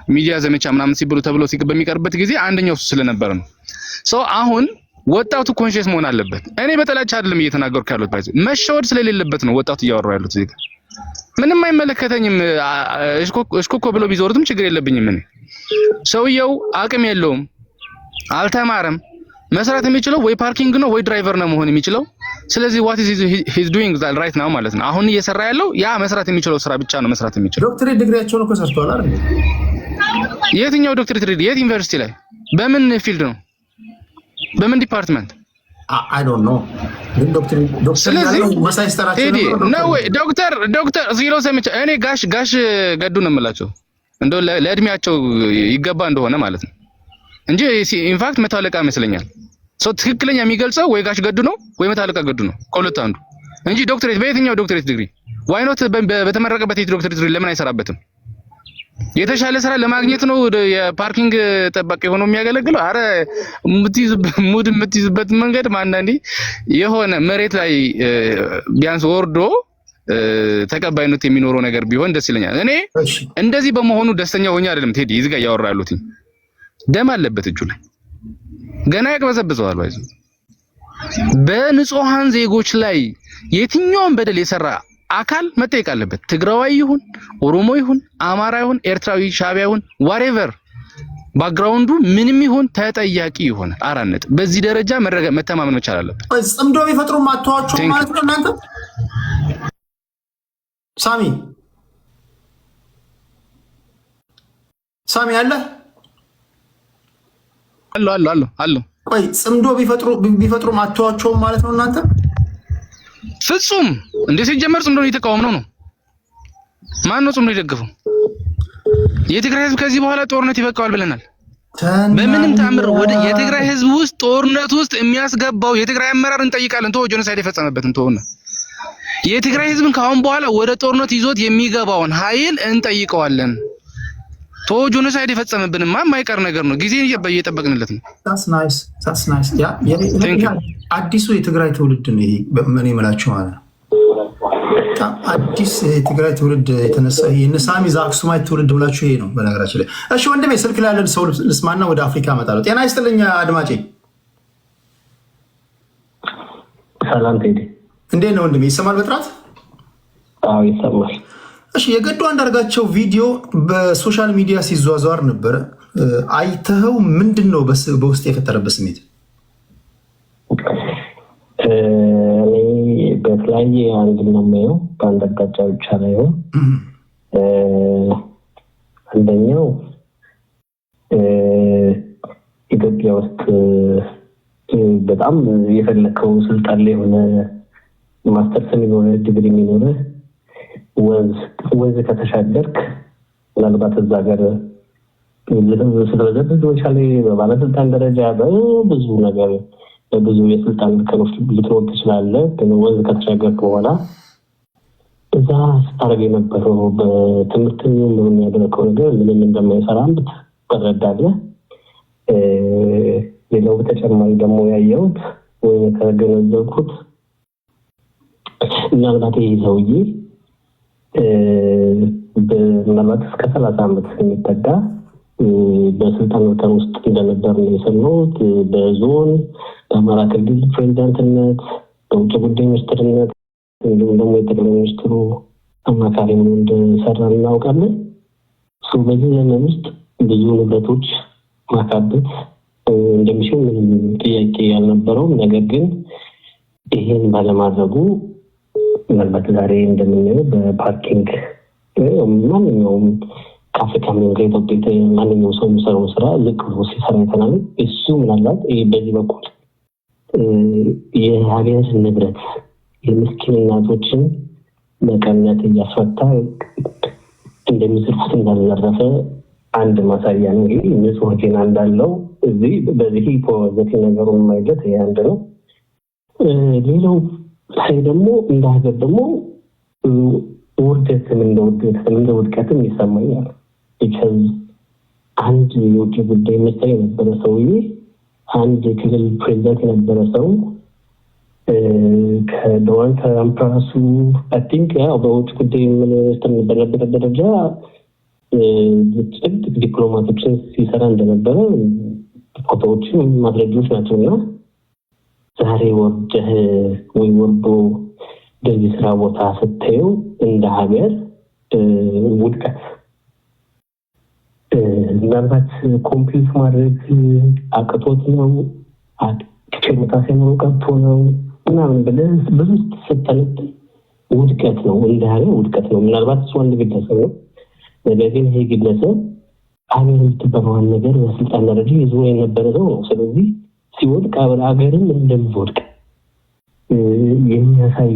የሚዲያ ዘመቻ ምናምን ሲብሉ ተብሎ በሚቀርበት ጊዜ አንደኛው ስለነበረ ነው። አሁን ወጣቱ ኮንሺየስ መሆን አለበት። እኔ በጠላቻ አይደለም እየተናገርኩ ያለሁት፣ ባይዘ መሸወድ ስለሌለበት ነው ወጣቱ እያወራው ያሉት። እዚህ ምንም አይመለከተኝም። እሽኮኮ ብሎ ቢዞርትም ችግር የለብኝም። እኔ ሰውየው አቅም የለውም፣ አልተማረም። መስራት የሚችለው ወይ ፓርኪንግ ነው ወይ ድራይቨር ነው መሆን የሚችለው። ስለዚህ what is he doing that right now ማለት ነው። አሁን እየሰራ ያለው ያ መስራት የሚችለው ስራ ብቻ ነው መስራት የሚችለው። ዶክተሬት ዲግሪያቸውን እኮ ሰርተዋል አይደል? የትኛው ዶክተሬት ዲግሪ? የት ዩኒቨርሲቲ ላይ? በምን ፊልድ ነው? በምን ዲፓርትመንት? I don't know። ስለዚህ ነው ወይ ዶክተር ሲሎ ሰምቼ እኔ ጋሽ ገዱ ነው የምላቸው እንደው ለእድሜያቸው ይገባ እንደሆነ ማለት ነው እንጂ ኢንፋክት መታለቃ ይመስለኛል። ትክክለኛ የሚገልጸው ወይ ጋሽ ገዱ ነው ወይ መታለቃ ገዱ ነው፣ ከሁለት አንዱ እንጂ ዶክተሬት በየትኛው ዶክተሬት ዲግሪ? ዋይ ኖት በተመረቀበት ዶክተሬት ዲግሪ ለምን አይሰራበትም? የተሻለ ስራ ለማግኘት ነው የፓርኪንግ ጠባቂ ሆኖ የሚያገለግለው። አረ ሙድ የምትይዝበት መንገድ አንዳንዴ የሆነ መሬት ላይ ቢያንስ ወርዶ ተቀባይነት የሚኖረው ነገር ቢሆን ደስ ይለኛል። እኔ እንደዚህ በመሆኑ ደስተኛ ሆኜ አይደለም ቴዲ እዚህ ጋር ያወራ ያሉት። ደም አለበት እጁ ላይ ገና ያቅበዘብዘዋል። ባይዙ በንጹሃን ዜጎች ላይ የትኛውን በደል የሰራ አካል መጠየቅ አለበት። ትግራዋይ ይሁን ኦሮሞ ይሁን አማራ ይሁን ኤርትራዊ ሻቢያ ይሁን ዋሬቨር ባክግራውንዱ ምንም ይሁን ተጠያቂ ይሆናል። አራነት በዚህ ደረጃ መተማመን መቻል አለበት። ጽምዶ ቢፈጥሩ ማተዋቸው ማለት ነው እናንተ። ሳሚ አለ ቆይ ጽምዶ ቢፈጥሩ ማተዋቸው ማለት ነው እናንተ። ፍጹም እንዴ ሲጀመር ጽምዶ እየተቃወምነው ነው። ማን ነው ጽምዶ የደገፈው? የትግራይ ህዝብ ከዚህ በኋላ ጦርነት ይበቃዋል ብለናል። በምንም ታምር ወደ የትግራይ ህዝብ ውስጥ ጦርነት ውስጥ የሚያስገባው የትግራይ አመራር እንጠይቃለን። ተወው ጄኖሳይድ የፈጸመበትን ተወውና የትግራይ ህዝብን ካሁን በኋላ ወደ ጦርነት ይዞት የሚገባውን ኃይል እንጠይቀዋለን። ተወው ጄኖሳይድ የፈጸመብንማ የማይቀር ነገር ነው። ጊዜ እየጠበቅንለት ነው። that's nice ያ አዲሱ የትግራይ ትውልድ ነው ይሄ ምን ይመላችሁ ማለት ነው። አዲስ የትግራይ ትውልድ የተነሳ የነሳሚ ዛክሱማይት ትውልድ ብላችሁ ይሄ ነው በነገራችን ላይ። እሺ ወንድሜ ስልክ ላይ ያለን ሰው ልስማና ወደ አፍሪካ እመጣለሁ። ጤና ይስጥልኝ አድማጬ። ሰላም ቴዲ፣ እንዴት ነው ወንድሜ? ይሰማል በጥራት? አዎ ይሰማል። እሺ የገዱ አንዳርጋቸው ቪዲዮ በሶሻል ሚዲያ ሲዟዟር ነበረ። አይተኸው ምንድን ነው በውስጥ የፈጠረበት ስሜት? በተለያየ አንግል ነው የማየው። በአንድ አቅጣጫ ብቻ ላይ ነው። አንደኛው ኢትዮጵያ ውስጥ በጣም የፈለከው ስልጣን ላይ የሆነ ማስተርስ የሚኖረ ዲግሪ የሚኖረ ወንዝ ከተሻገርክ ምናልባት እዛ ሀገር ስለበዘበዝ ወቻሌ በባለስልጣን ደረጃ በብዙ ነገር በብዙ የስልጣን እርከኖች ልትኖር ትችላለህ። ግን ወንዝ ከተሻገርክ በኋላ እዛ ስታደርግ የነበረው በትምህርት የሚያደርገው ነገር ምንም እንደማይሰራም ትረዳለህ። ሌላው በተጨማሪ ደግሞ ያየሁት ወይም ከተገነዘብኩት ምናልባት ይህ ሰውዬ ምናልባት እስከ 30 ዓመት የሚጠጋ በስልጣን እርከን ውስጥ እንደነበር ነው የሰማሁት። በዞን በአማራ ክልል ፕሬዚዳንትነት፣ በውጭ ጉዳይ ሚኒስትርነት እንዲሁም ደግሞ የጠቅላይ ሚኒስትሩ አማካሪ ሆኖ እንደሰራ እናውቃለን። በዚህ ዘመን ውስጥ ብዙ ንብረቶች ማካበት እንደሚችል ምንም ጥያቄ ያልነበረውም፣ ነገር ግን ይህን ባለማድረጉ ምናልባት ዛሬ እንደምናየው በፓርኪንግ ማንኛውም ከአፍሪካ ሚሆን ከኢትዮጵያ ማንኛውም ሰው የሚሰራው ስራ ዝቅ ብሎ ሲሰራ ይተናል። እሱ ምናልባት በዚህ በኩል የሀገር ንብረት የምስኪን እናቶችን መቀነት እያስፈታ እንደሚዘርፉት እንዳልዘረፈ አንድ ማሳያ ነው። ይህ ንጹህ ዜና እንዳለው እዚህ በዚህ ፖዘቲቭ ነገሩን ማይለት ይሄ አንድ ነው። ሌላው ሳይ ደግሞ እንደ ሀገር ደግሞ ውርደትም እንደ ውድቀትም ይሰማኛል። ቢካዝ አንድ የውጭ ጉዳይ ሚኒስትር የነበረ ሰውዬ አንድ የክልል ፕሬዚዳንት የነበረ ሰው ከዶናልድ ትራምፕ ራሱ አይ ቲንክ በውጭ ጉዳይ ሚኒስትር በነበረ ደረጃ ጥብቅ ዲፕሎማቶችን ሲሰራ እንደነበረ ፎቶዎችን ማስረጃዎች ናቸው። እና ዛሬ ወርደህ ወይ ወርዶ በዚህ ስራ ቦታ ስታየው እንደ ሀገር ውድቀት ምናልባት ኮምፒውት ማድረግ አቅቶት ነው ችሎታ ሳይኖረው ቀርቶ ነው ምናምን ብለህ ብዙ ስትሰጠልጥ ውድቀት ነው፣ እንደ ሀገር ውድቀት ነው። ምናልባት እሱ አንድ ግለሰብ ነው። ነገር ግን ይሄ ግለሰብ ሀገር የምትባለዋን ነገር በስልጣን ደረጃ ይዞ የነበረ ሰው ነው። ስለዚህ ሲወድቅ ሀገርም እንደሚወድቅ የሚያሳይ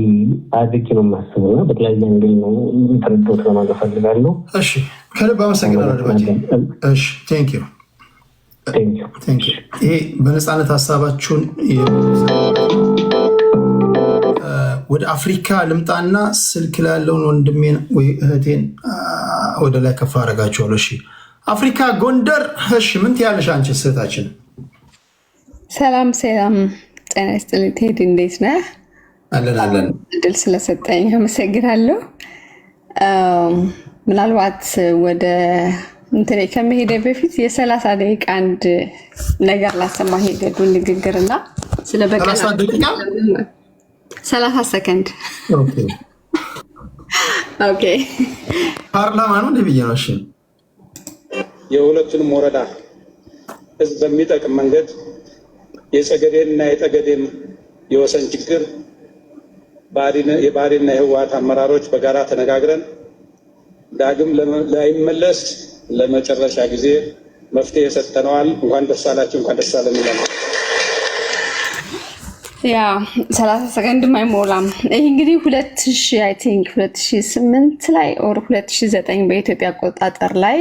አድርጌ ነው የማስበው እና በተለያየ አንግል ነው የተረዳሁት ለማለት ፈልጋለሁ። እሺ ከልብ አመሰግናለሁ። እሺ ቴንክ ዩ። ይሄ በነፃነት ሀሳባችሁን ወደ አፍሪካ ልምጣና ስልክ ላለውን ወንድሜን ወይ እህቴን ወደ ላይ ከፍ አደርጋችኋለሁ። እሺ አፍሪካ ጎንደር። እሺ ምን ትያለሽ አንቺ እህታችን? ሰላም ጤና ይስጥልኝ ቴዲ፣ እንዴት ነህ? አለን። እድል ስለሰጠኝ አመሰግናለሁ። ምናልባት ወደ እንትን ከመሄደ በፊት የ30 ደቂቃ አንድ ነገር ላሰማህ የገዱን ንግግርና ስለ በቀል 30 ሰከንድ ኦኬ። ፓርላማ ነው እንደብዬ ነው። እሺ የሁለቱንም ወረዳ ህዝብ በሚጠቅም መንገድ የጸገዴንና የጠገዴን የወሰን ችግር የባህሪና የህወሓት አመራሮች በጋራ ተነጋግረን ዳግም ላይመለስ ለመጨረሻ ጊዜ መፍትሄ ሰጥተነዋል። እንኳን ደስ አላችሁ፣ እንኳን ደስ አለን ይላል። ያ 30 ሰከንድ አይሞላም። ይሄ እንግዲህ 2008 ላይ ኦር 2009 በኢትዮጵያ አቆጣጠር ላይ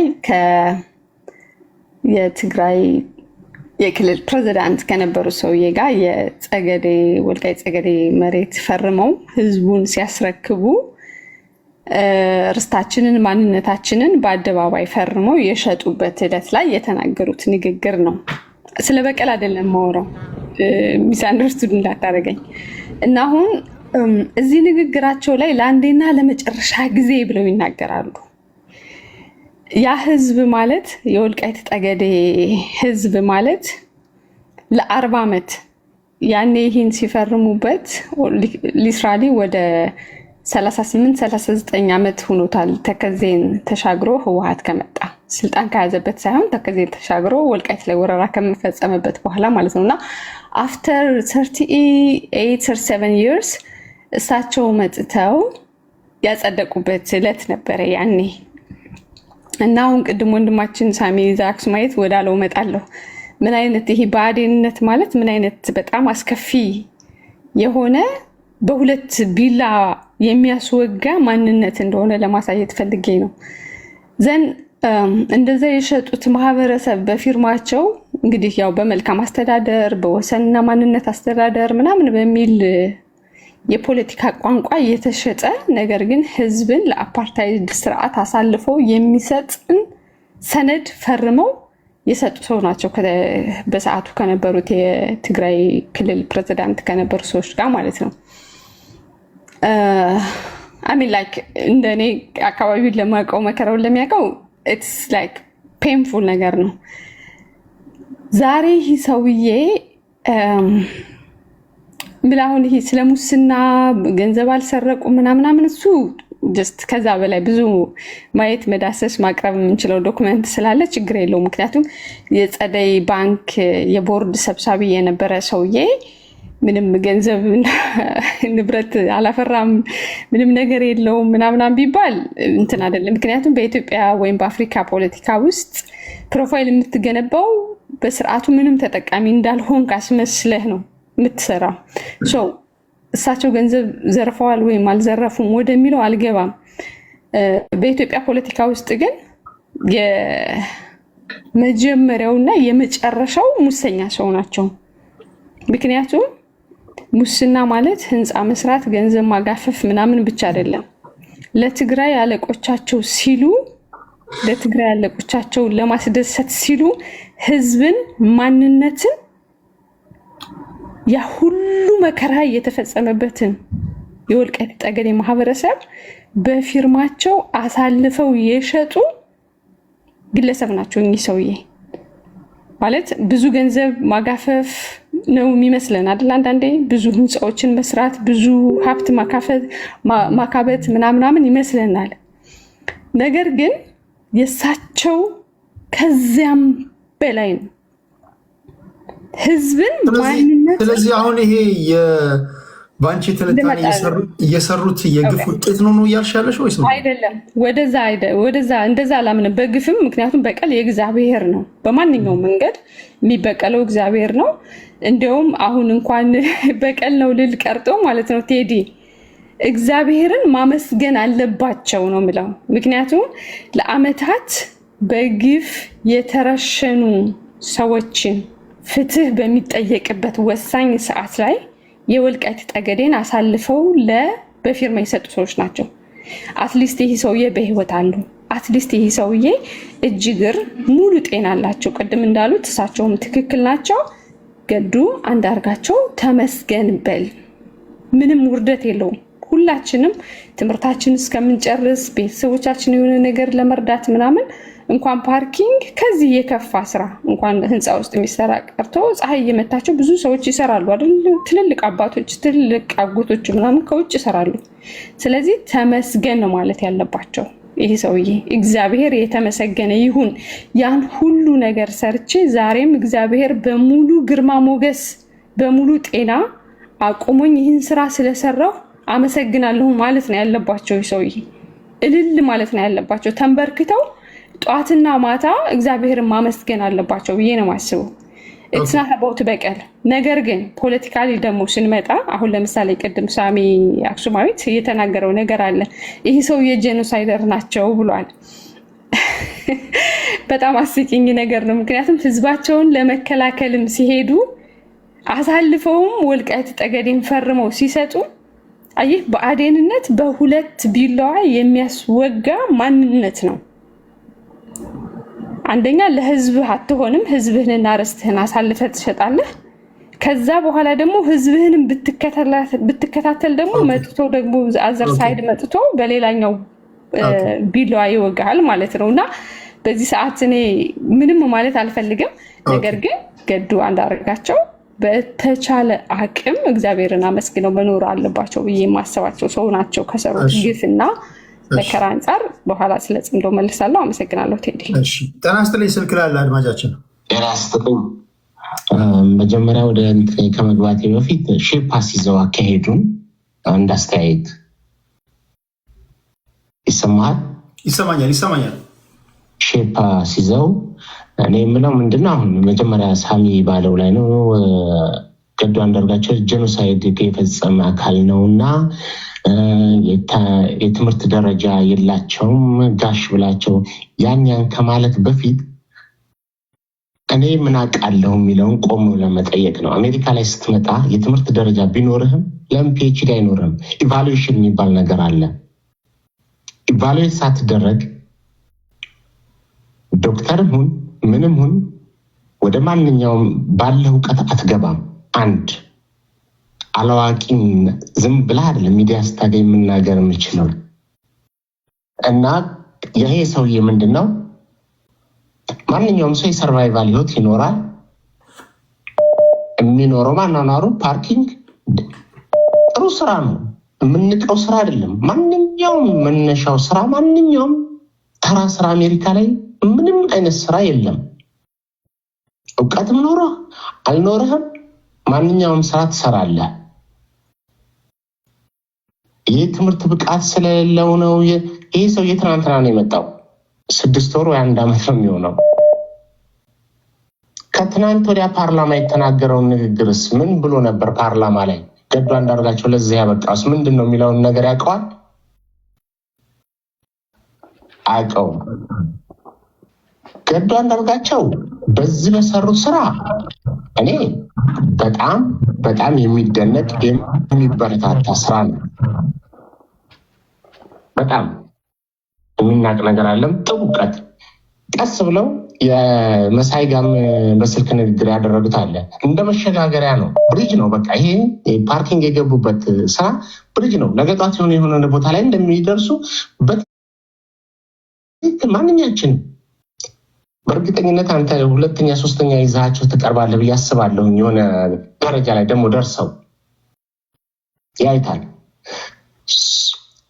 የትግራይ የክልል ፕሬዚዳንት ከነበሩ ሰውዬ ጋር የጸገዴ ወልቃይት ጸገዴ መሬት ፈርመው ህዝቡን ሲያስረክቡ ርስታችንን ማንነታችንን በአደባባይ ፈርመው የሸጡበት ሂደት ላይ የተናገሩት ንግግር ነው። ስለ በቀል አይደለም ማወራው፣ ሚስ አንደርስቱድ እንዳታረገኝ እና አሁን እዚህ ንግግራቸው ላይ ለአንዴና ለመጨረሻ ጊዜ ብለው ይናገራሉ። ያ ህዝብ ማለት የወልቃይት ጠገዴ ህዝብ ማለት ለ40 ዓመት ያኔ ይህን ሲፈርሙበት ሊትራሊ ወደ 38 39 ዓመት ሆኖታል ተከዜን ተሻግሮ ህወሓት ከመጣ ስልጣን ከያዘበት ሳይሆን ተከዜን ተሻግሮ ወልቃይት ላይ ወረራ ከመፈጸመበት በኋላ ማለት ነውና አፍተር 38 37 years እሳቸው መጥተው ያጸደቁበት ዕለት ነበረ ያኔ። እና አሁን ቅድም ወንድማችን ሳሚ ዛክስማይት ወዳለው መጣለሁ። ምን አይነት ይሄ ባዕዴንነት ማለት ምን አይነት በጣም አስከፊ የሆነ በሁለት ቢላ የሚያስወጋ ማንነት እንደሆነ ለማሳየት ፈልጌ ነው። ዘን እንደዛ የሸጡት ማህበረሰብ በፊርማቸው እንግዲህ ያው በመልካም አስተዳደር በወሰንና ማንነት አስተዳደር ምናምን በሚል የፖለቲካ ቋንቋ የተሸጠ ነገር ግን ህዝብን ለአፓርታይድ ስርዓት አሳልፎ የሚሰጥን ሰነድ ፈርመው የሰጡ ሰው ናቸው። በሰዓቱ ከነበሩት የትግራይ ክልል ፕሬዝዳንት ከነበሩ ሰዎች ጋር ማለት ነው። አሚን ላይክ እንደኔ አካባቢውን ለማውቀው መከራውን ለሚያውቀው ኢትስ ላይክ ፔንፉል ነገር ነው። ዛሬ ይህ ሰውዬ ብላሁን ይሄ ስለ ሙስና ገንዘብ አልሰረቁ ምናምን እሱ ጀስት ከዛ በላይ ብዙ ማየት መዳሰስ ማቅረብ የምንችለው ዶክመንት ስላለ ችግር የለውም። ምክንያቱም የጸደይ ባንክ የቦርድ ሰብሳቢ የነበረ ሰውዬ ምንም ገንዘብ ንብረት አላፈራም ምንም ነገር የለውም ምናምን ቢባል እንትን አይደለም። ምክንያቱም በኢትዮጵያ ወይም በአፍሪካ ፖለቲካ ውስጥ ፕሮፋይል የምትገነባው በስርዓቱ ምንም ተጠቃሚ እንዳልሆን ካስመስለህ ነው የምትሰራው። እሳቸው ገንዘብ ዘርፈዋል ወይም አልዘረፉም ወደሚለው አልገባም። በኢትዮጵያ ፖለቲካ ውስጥ ግን የመጀመሪያውና የመጨረሻው ሙሰኛ ሰው ናቸው። ምክንያቱም ሙስና ማለት ህንፃ መስራት፣ ገንዘብ ማጋፈፍ ምናምን ብቻ አይደለም። ለትግራይ አለቆቻቸው ሲሉ ለትግራይ አለቆቻቸው ለማስደሰት ሲሉ ህዝብን ማንነትን ያ ሁሉ መከራ እየተፈጸመበትን የወልቃይት ጠገዴ ማህበረሰብ በፊርማቸው አሳልፈው የሸጡ ግለሰብ ናቸው። እኚህ ሰውዬ ማለት ብዙ ገንዘብ ማጋፈፍ ነው የሚመስለን አይደል? አንዳንዴ ብዙ ህንፃዎችን መስራት፣ ብዙ ሀብት ማካበት ምናምን ይመስለናል። ነገር ግን የእሳቸው ከዚያም በላይ ነው። ህዝብን ማንነት ስለዚህ አሁን ይሄ በአንቺ ትንታኔ እየሰሩት የግፍ ውጤት ነው እያልሻለሽ ወይስ ነው? አይደለም፣ ወደዛ እንደዛ አላምንም በግፍም። ምክንያቱም በቀል የእግዚአብሔር ነው። በማንኛውም መንገድ የሚበቀለው እግዚአብሔር ነው። እንዲያውም አሁን እንኳን በቀል ነው ልል ቀርጦ ማለት ነው ቴዲ እግዚአብሔርን ማመስገን አለባቸው ነው የምለው። ምክንያቱም ለአመታት በግፍ የተረሸኑ ሰዎችን ፍትህ በሚጠየቅበት ወሳኝ ሰዓት ላይ የወልቃይት ጠገዴን አሳልፈው በፊርማ የሰጡ ሰዎች ናቸው። አትሊስት ይህ ሰውዬ በህይወት አሉ። አትሊስት ይህ ሰውዬ እጅግር ሙሉ ጤና አላቸው። ቅድም እንዳሉት እሳቸውም ትክክል ናቸው። ገዱ አንዳርጋቸው ተመስገን በል። ምንም ውርደት የለውም። ሁላችንም ትምህርታችን እስከምንጨርስ ቤተሰቦቻችን የሆነ ነገር ለመርዳት ምናምን እንኳን ፓርኪንግ ከዚህ የከፋ ስራ እንኳን ህንፃ ውስጥ የሚሰራ ቀርቶ ፀሐይ እየመታቸው ብዙ ሰዎች ይሰራሉ አይደል? ትልልቅ አባቶች፣ ትልልቅ አጎቶች ምናምን ከውጭ ይሰራሉ። ስለዚህ ተመስገን ነው ማለት ያለባቸው። ይሄ ሰውዬ እግዚአብሔር የተመሰገነ ይሁን። ያን ሁሉ ነገር ሰርቼ ዛሬም እግዚአብሔር በሙሉ ግርማ ሞገስ በሙሉ ጤና አቁሞኝ ይህን ስራ ስለሰራው አመሰግናለሁ ማለት ነው ያለባቸው። ይህ ሰውዬ እልል ማለት ነው ያለባቸው። ተንበርክተው ጧትና ማታ እግዚአብሔርን ማመስገን አለባቸው ብዬ ነው የማስበው። ኢትስ ናት አባውት በቀል። ነገር ግን ፖለቲካሊ ደግሞ ስንመጣ አሁን ለምሳሌ ቅድም ሳሚ አክሱማዊት የተናገረው ነገር አለ። ይህ ሰው የጄኖሳይደር ናቸው ብሏል። በጣም አስቂኝ ነገር ነው። ምክንያቱም ህዝባቸውን ለመከላከልም ሲሄዱ አሳልፈውም ወልቃይት ጠገዴን ፈርመው ሲሰጡ አየህ፣ በአዴንነት በሁለት ቢላዋ የሚያስወጋ ማንነት ነው። አንደኛ ለህዝብህ አትሆንም፣ ህዝብህንና ርስትህን አሳልፈህ ትሸጣለህ። ከዛ በኋላ ደግሞ ህዝብህንም ብትከታተል ደግሞ መጥቶ ደግሞ አዘር ሳይድ መጥቶ በሌላኛው ቢላዋ ይወጋል ማለት ነው። እና በዚህ ሰዓት እኔ ምንም ማለት አልፈልግም። ነገር ግን ገዱ አንዳርጋቸው በተቻለ አቅም እግዚአብሔርን አመስግነው መኖር አለባቸው ብዬ የማስባቸው ሰው ናቸው ከሰሩት ግፍና መከራ አንጻር። በኋላ ስለ ጽምዶ መልሳለሁ። አመሰግናለሁ ቴዲ። ጤና ይስጥልኝ። ስልክ ላለ አድማጫችን ጤና ይስጥልኝ። መጀመሪያ ወደ ከመግባቴ በፊት ሼፓስ ይዘው አካሄዱን እንዳስተያየት ይሰማል? ይሰማኛል። ሼፓስ ይዘው እኔ የምለው ምንድነው አሁን መጀመሪያ ሳሚ ባለው ላይ ነው ገዱ አንዳርጋቸው ጄኖሳይድ የፈጸመ አካል ነውና የትምህርት ደረጃ የላቸውም ጋሽ ብላቸው ያን ከማለት በፊት እኔ ምን አውቃለሁ የሚለውን ቆም ለመጠየቅ ነው። አሜሪካ ላይ ስትመጣ የትምህርት ደረጃ ቢኖርህም ለምን ፒኤችዲ አይኖርህም? ኢቫሉዌሽን የሚባል ነገር አለ። ኢቫሉዌት ሳትደረግ ዶክተርም ሁን ምንም ሁን ወደ ማንኛውም ባለ እውቀት አትገባም። አንድ አላዋቂም ዝም ብላ አይደለም ሚዲያ ስታገኝ መናገር የምችለው እና ይሄ ሰውዬ ምንድነው ማንኛውም ሰው የሰርቫይቫል ህይወት ይኖራል። የሚኖረው ማናናሩ ፓርኪንግ ጥሩ ስራ ነው፣ የምንቀው ስራ አይደለም። ማንኛውም መነሻው ስራ ማንኛውም ተራ ስራ አሜሪካ ላይ ምንም አይነት ስራ የለም። እውቀትም ኖሮ አልኖረህም ማንኛውም ስራ ትሰራለህ። ይህ ትምህርት ብቃት ስለሌለው ነው። ይሄ ሰው የትናንትና ነው የመጣው። 6 ወር ወይ 1 ዓመት ነው የሚሆነው። ከትናንት ወዲያ ፓርላማ የተናገረውን ንግግርስ ምን ብሎ ነበር? ፓርላማ ላይ ገዱ አንዳርጋቸው ለዚህ ያበቃውስ ምንድን ነው የሚለውን ነገር ያውቀዋል? አያውቀውም። ገዱ አንዳርጋቸው በዚህ በሰሩት ስራ እኔ በጣም የሚደነቅ የሚበረታታ ስራ ነው። በጣም የሚናቅ ነገር አለም። ጥቡቀት ቀስ ብለው የመሳይ ጋም በስልክ ንግግር ያደረጉት አለ። እንደ መሸጋገሪያ ነው፣ ብሪጅ ነው። በቃ ይሄ ፓርኪንግ የገቡበት ስራ ብሪጅ ነው። ለገጣት የሆነ ቦታ ላይ እንደሚደርሱ ማንኛችንም በእርግጠኝነት አንተ 2ኛ 3ኛ ይዛቸው ተቀርባለህ ብዬ አስባለሁ። የሆነ ደረጃ ላይ ደግሞ ደርሰው ያይታል።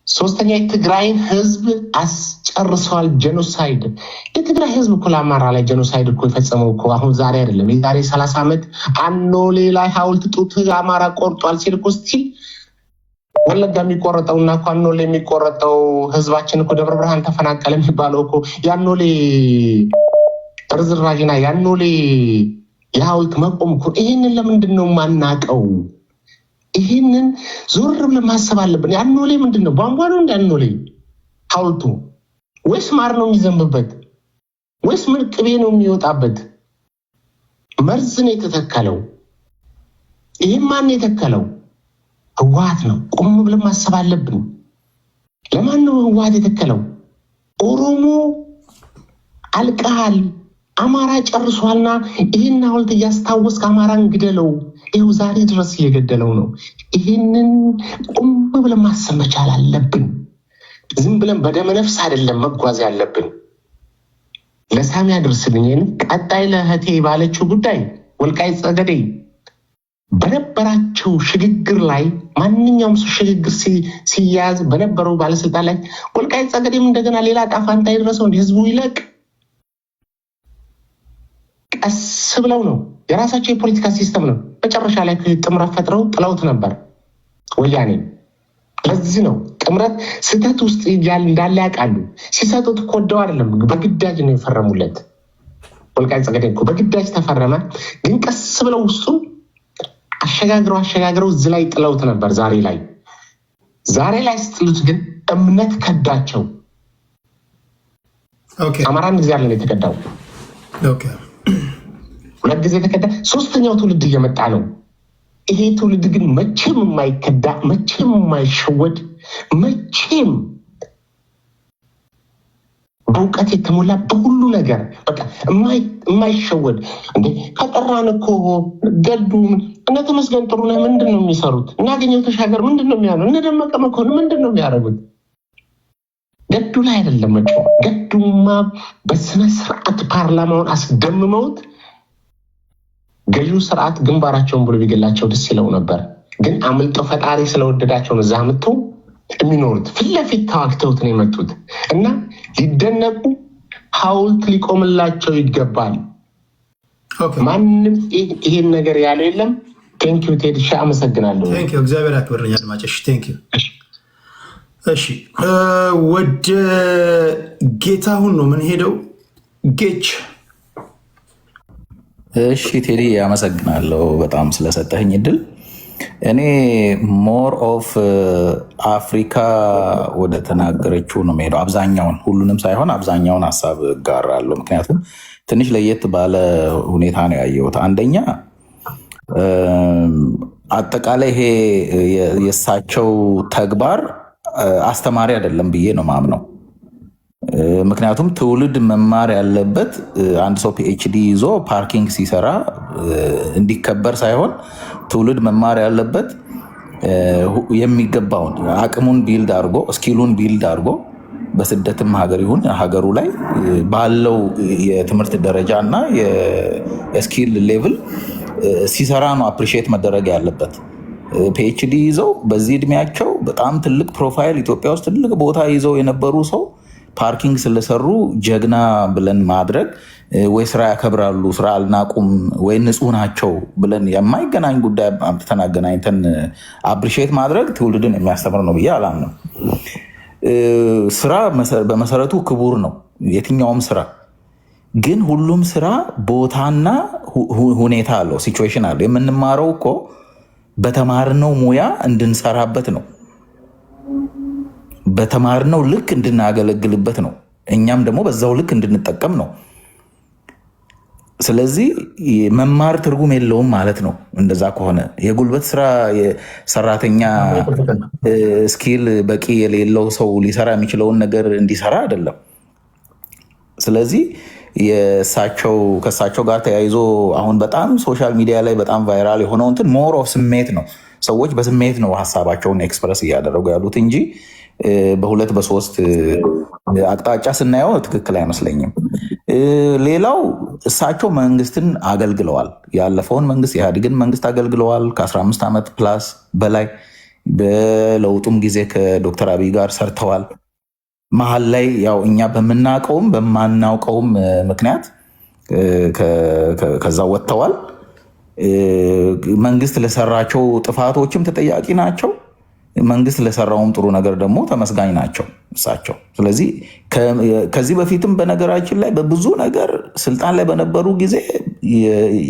3ኛ የትግራይን ህዝብ አስጨርሰዋል። ጄኖሳይድ የትግራይ ህዝብ እኮ ለአማራ ላይ ጄኖሳይድ እኮ የፈጸመው እኮ አሁን ዛሬ አይደለም። የዛሬ 30 ዓመት አኖሌ ላይ ሐውልት ጡት አማራ ቆርጧል ሲል እኮ እስቲ ወለጋ የሚቆረጠውና እኮ አኖሌ የሚቆረጠው ህዝባችን እኮ ደብረ ብርሃን ተፈናቀለ የሚባለው እኮ ያኖሌ ርዝራዥና ያኖሌ የሐውልት መቆም እኮ ይህንን ለምንድን ነው የማናውቀው? ይህንን ዞር ብለን ማሰብ አለብን። ያኖሌ ምንድን ነው? ቧንቧ ነው እንደ ያኖሌ ሐውልቱ? ወይስ ማር ነው የሚዘንብበት? ወይስ ምን ቅቤ ነው የሚወጣበት? መርዝ ነው የተተከለው። ይህም ማን ነው የተከለው? ህወሓት ነው። ቆም ብለን ማሰብ አለብን። ለማን ነው ህወሓት የተከለው? ኦሮሞ አልቀሃል፣ አማራ ጨርሷልና ይህን ሐውልት እያስታወስክ አማራን ግደለው። ይኸው ዛሬ ድረስ እየገደለው ነው። ይህንን ቆም ብለን ማሰብ መቻል አለብን። ዝም ብለን በደመ ነፍስ አይደለም መጓዝ ያለብን። ለሳሚ አድርስልኝ። ቀጣይ ለእህቴ ባለችው ጉዳይ ወልቃይት ጠገዴ በነበራቸው ሽግግር ላይ ማንኛውም ሰው ሽግግር ሲያዝ በነበረው ባለስልጣን ላይ ወልቃይት ጠገዴም እንደገና ሌላ ጣፋንታ ይድረሰው እንደ ህዝቡ ይለቅ። ቀስ ብለው ነው የራሳቸው የፖለቲካ ሲስተም ነው። መጨረሻ ላይ ጥምረት ፈጥረው ጥለውት ነበር ወያኔ። ለዚህ ነው ጥምረት ስህተት ውስጥ እንዳለ ያውቃሉ። ሲሰጡት እኮ ወደው አይደለም በግዳጅ ነው የፈረሙለት። ወልቃይት ጠገዴ እኮ በግዳጅ ተፈረመ። ግን ቀስ ብለው ውስጡን አሸጋግረው እዚህ ላይ ጥለውት ነበር። ዛሬ ላይ ስትሉት ግን እምነት ከዳቸው። አማራን ጊዜ ያለን የተከዳው 2 ጊዜ ተከዳ። 3ኛው ትውልድ እየመጣ ነው። ይሄ ትውልድ ግን መቼም የማይከዳ መቼም የማይሸወድ መቼም በእውቀት የተሞላ በሁሉ ነገር በቃ የማይሸወድ እንዴ። ከጠራን እኮ ገዱ እነ ተመስገን ጥሩነህ ምንድን ነው የሚሰሩት? እናገኘው ተሻገር ምንድን ነው የሚያደርጉት? እነ ደመቀ መኮንን ምንድን ነው የሚያደርጉት? ገዱ ላይ አይደለም መጮ። ገዱማ በስነ ስርዓት ፓርላማውን አስደምመውት ገዢው ስርዓት ግንባራቸውን ብሎ ቢገላቸው ደስ ይለው ነበር። ግን አምልጠው ፈጣሪ ስለወደዳቸው እዛ መጥተው የሚኖሩት ፊት ለፊት ተዋግተውት ነው የመጡት እና ሊደነቁ ሐውልት ሊቆምላቸው ይገባል። ማንም ይሄን ነገር ያለው የለም። ቴንክ ዩ ቴዲ ሻ አመሰግናለሁ። ቴንክ ዩ እግዚአብሔር ያክብርልኝ አድማጭሽ። ቴንክ ዩ። እሺ ወደ ጌታሁን ነው ምን ሄደው ጌች። እሺ ቴዲ አመሰግናለሁ በጣም ስለሰጠኝ እድል። እኔ ሞር ኦፍ አፍሪካ ወደ ተናገረችው ነው የምሄደው። አብዛኛውን ሁሉንም ሳይሆን አብዛኛውን ሀሳብ እጋራለሁ። ምክንያቱም ትንሽ ለየት ባለ ሁኔታ ነው ያየሁት። አንደኛ አጠቃላይ ይሄ የእሳቸው ተግባር አስተማሪ አይደለም ብዬ ነው ማምነው። ምክንያቱም ትውልድ መማር ያለበት አንድ ሰው ፒኤችዲ ይዞ ፓርኪንግ ሲሰራ እንዲከበር ሳይሆን ትውልድ መማር ያለበት የሚገባውን አቅሙን ቢልድ አድርጎ ስኪሉን ቢልድ አድርጎ በስደትም ሀገር ይሁን ሀገሩ ላይ ባለው የትምህርት ደረጃ እና የስኪል ሌቭል ሲሰራ ነው አፕሪሺየት መደረግ ያለበት። ፒኤችዲ ይዘው በዚህ እድሜያቸው በጣም ትልቅ ፕሮፋይል ኢትዮጵያ ውስጥ ትልቅ ቦታ ይዘው የነበሩ ሰው ፓርኪንግ ስለሰሩ ጀግና ብለን ማድረግ ወይ ስራ ያከብራሉ፣ ስራ አልናቁም፣ ወይ ንጹህ ናቸው ብለን የማይገናኝ ጉዳይ አምጥተን አገናኝተን አፕሪሺየት ማድረግ ትውልድን የሚያስተምር ነው ብዬ አላምንም። ስራ በመሰረቱ ክቡር ነው፣ የትኛውም ስራ። ግን ሁሉም ስራ ቦታና ሁኔታ አለው፣ ሲቹዌሽን አለው። የምንማረው እኮ በተማርነው ሙያ እንድንሰራበት ነው፣ በተማርነው ልክ እንድናገለግልበት ነው፣ እኛም ደግሞ በዛው ልክ እንድንጠቀም ነው። ስለዚህ መማር ትርጉም የለውም ማለት ነው። እንደዛ ከሆነ የጉልበት ስራ የሰራተኛ ስኪል በቂ የሌለው ሰው ሊሰራ የሚችለውን ነገር እንዲሰራ አይደለም። ስለዚህ ከእሳቸው ጋር ተያይዞ አሁን በጣም ሶሻል ሚዲያ ላይ በጣም ቫይራል የሆነው እንትን ሞር ኦፍ ስሜት ነው። ሰዎች በስሜት ነው ሀሳባቸውን ኤክስፕረስ እያደረጉ ያሉት እንጂ በሁለት በሶስት አቅጣጫ ስናየው ትክክል አይመስለኝም። ሌላው እሳቸው መንግስትን አገልግለዋል። ያለፈውን መንግስት ኢህአዴግን መንግስት አገልግለዋል ከ15 ዓመት ፕላስ በላይ። በለውጡም ጊዜ ከዶክተር አብይ ጋር ሰርተዋል። መሀል ላይ ያው እኛ በምናውቀውም በማናውቀውም ምክንያት ከዛ ወጥተዋል። መንግስት ለሰራቸው ጥፋቶችም ተጠያቂ ናቸው። መንግስት ለሰራውም ጥሩ ነገር ደግሞ ተመስጋኝ ናቸው እሳቸው። ስለዚህ ከዚህ በፊትም በነገራችን ላይ በብዙ ነገር ስልጣን ላይ በነበሩ ጊዜ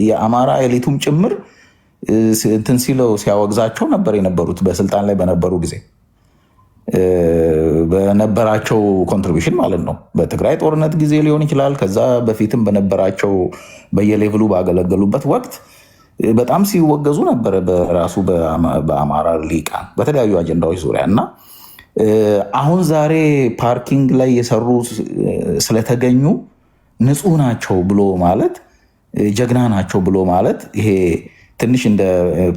የአማራ ኤሊቱም ጭምር እንትን ሲለው ሲያወግዛቸው ነበር የነበሩት። በስልጣን ላይ በነበሩ ጊዜ በነበራቸው ኮንትሪቢሽን ማለት ነው። በትግራይ ጦርነት ጊዜ ሊሆን ይችላል። ከዛ በፊትም በነበራቸው በየሌቭሉ ባገለገሉበት ወቅት በጣም ሲወገዙ ነበረ በራሱ በአማራ ሊቃን በተለያዩ አጀንዳዎች ዙሪያ እና አሁን ዛሬ ፓርኪንግ ላይ የሰሩ ስለተገኙ ንጹህ ናቸው ብሎ ማለት ጀግና ናቸው ብሎ ማለት ይሄ ትንሽ እንደ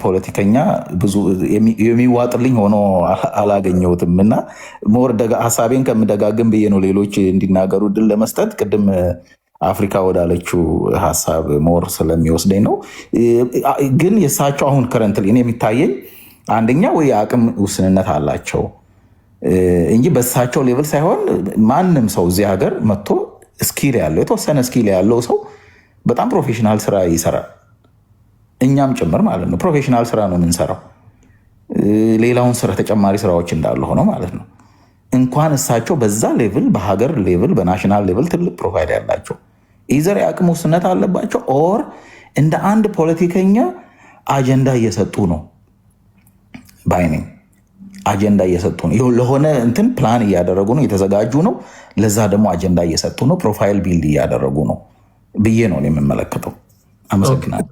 ፖለቲከኛ ብዙ የሚዋጥልኝ ሆኖ አላገኘሁትም እና ሞር ሀሳቤን ከምደጋግም ብዬ ነው ሌሎች እንዲናገሩ ድል ለመስጠት ቅድም አፍሪካ ወዳለችው ሀሳብ ሞር ስለሚወስደኝ ነው። ግን የእሳቸው አሁን ከረንት እኔ የሚታየኝ አንደኛ ወይ የአቅም ውስንነት አላቸው እንጂ በእሳቸው ሌቭል ሳይሆን ማንም ሰው እዚህ ሀገር መጥቶ ስኪል ያለው የተወሰነ ስኪል ያለው ሰው በጣም ፕሮፌሽናል ስራ ይሰራል። እኛም ጭምር ማለት ነው ፕሮፌሽናል ስራ ነው የምንሰራው። ሌላውን ስራ ተጨማሪ ስራዎች እንዳለ ሆነው ማለት ነው። እንኳን እሳቸው በዛ ሌቭል በሀገር ሌቭል በናሽናል ሌቭል ትልቅ ፕሮፋይል ያላቸው ኢዘር የአቅም ውስንነት አለባቸው ኦር እንደ አንድ ፖለቲከኛ አጀንዳ እየሰጡ ነው ባይነኝ። አጀንዳ እየሰጡ ነው ለሆነ እንትን ፕላን እያደረጉ ነው፣ የተዘጋጁ ነው። ለዛ ደግሞ አጀንዳ እየሰጡ ነው፣ ፕሮፋይል ቢልድ እያደረጉ ነው ብዬ ነው የምመለከተው። አመሰግናለሁ።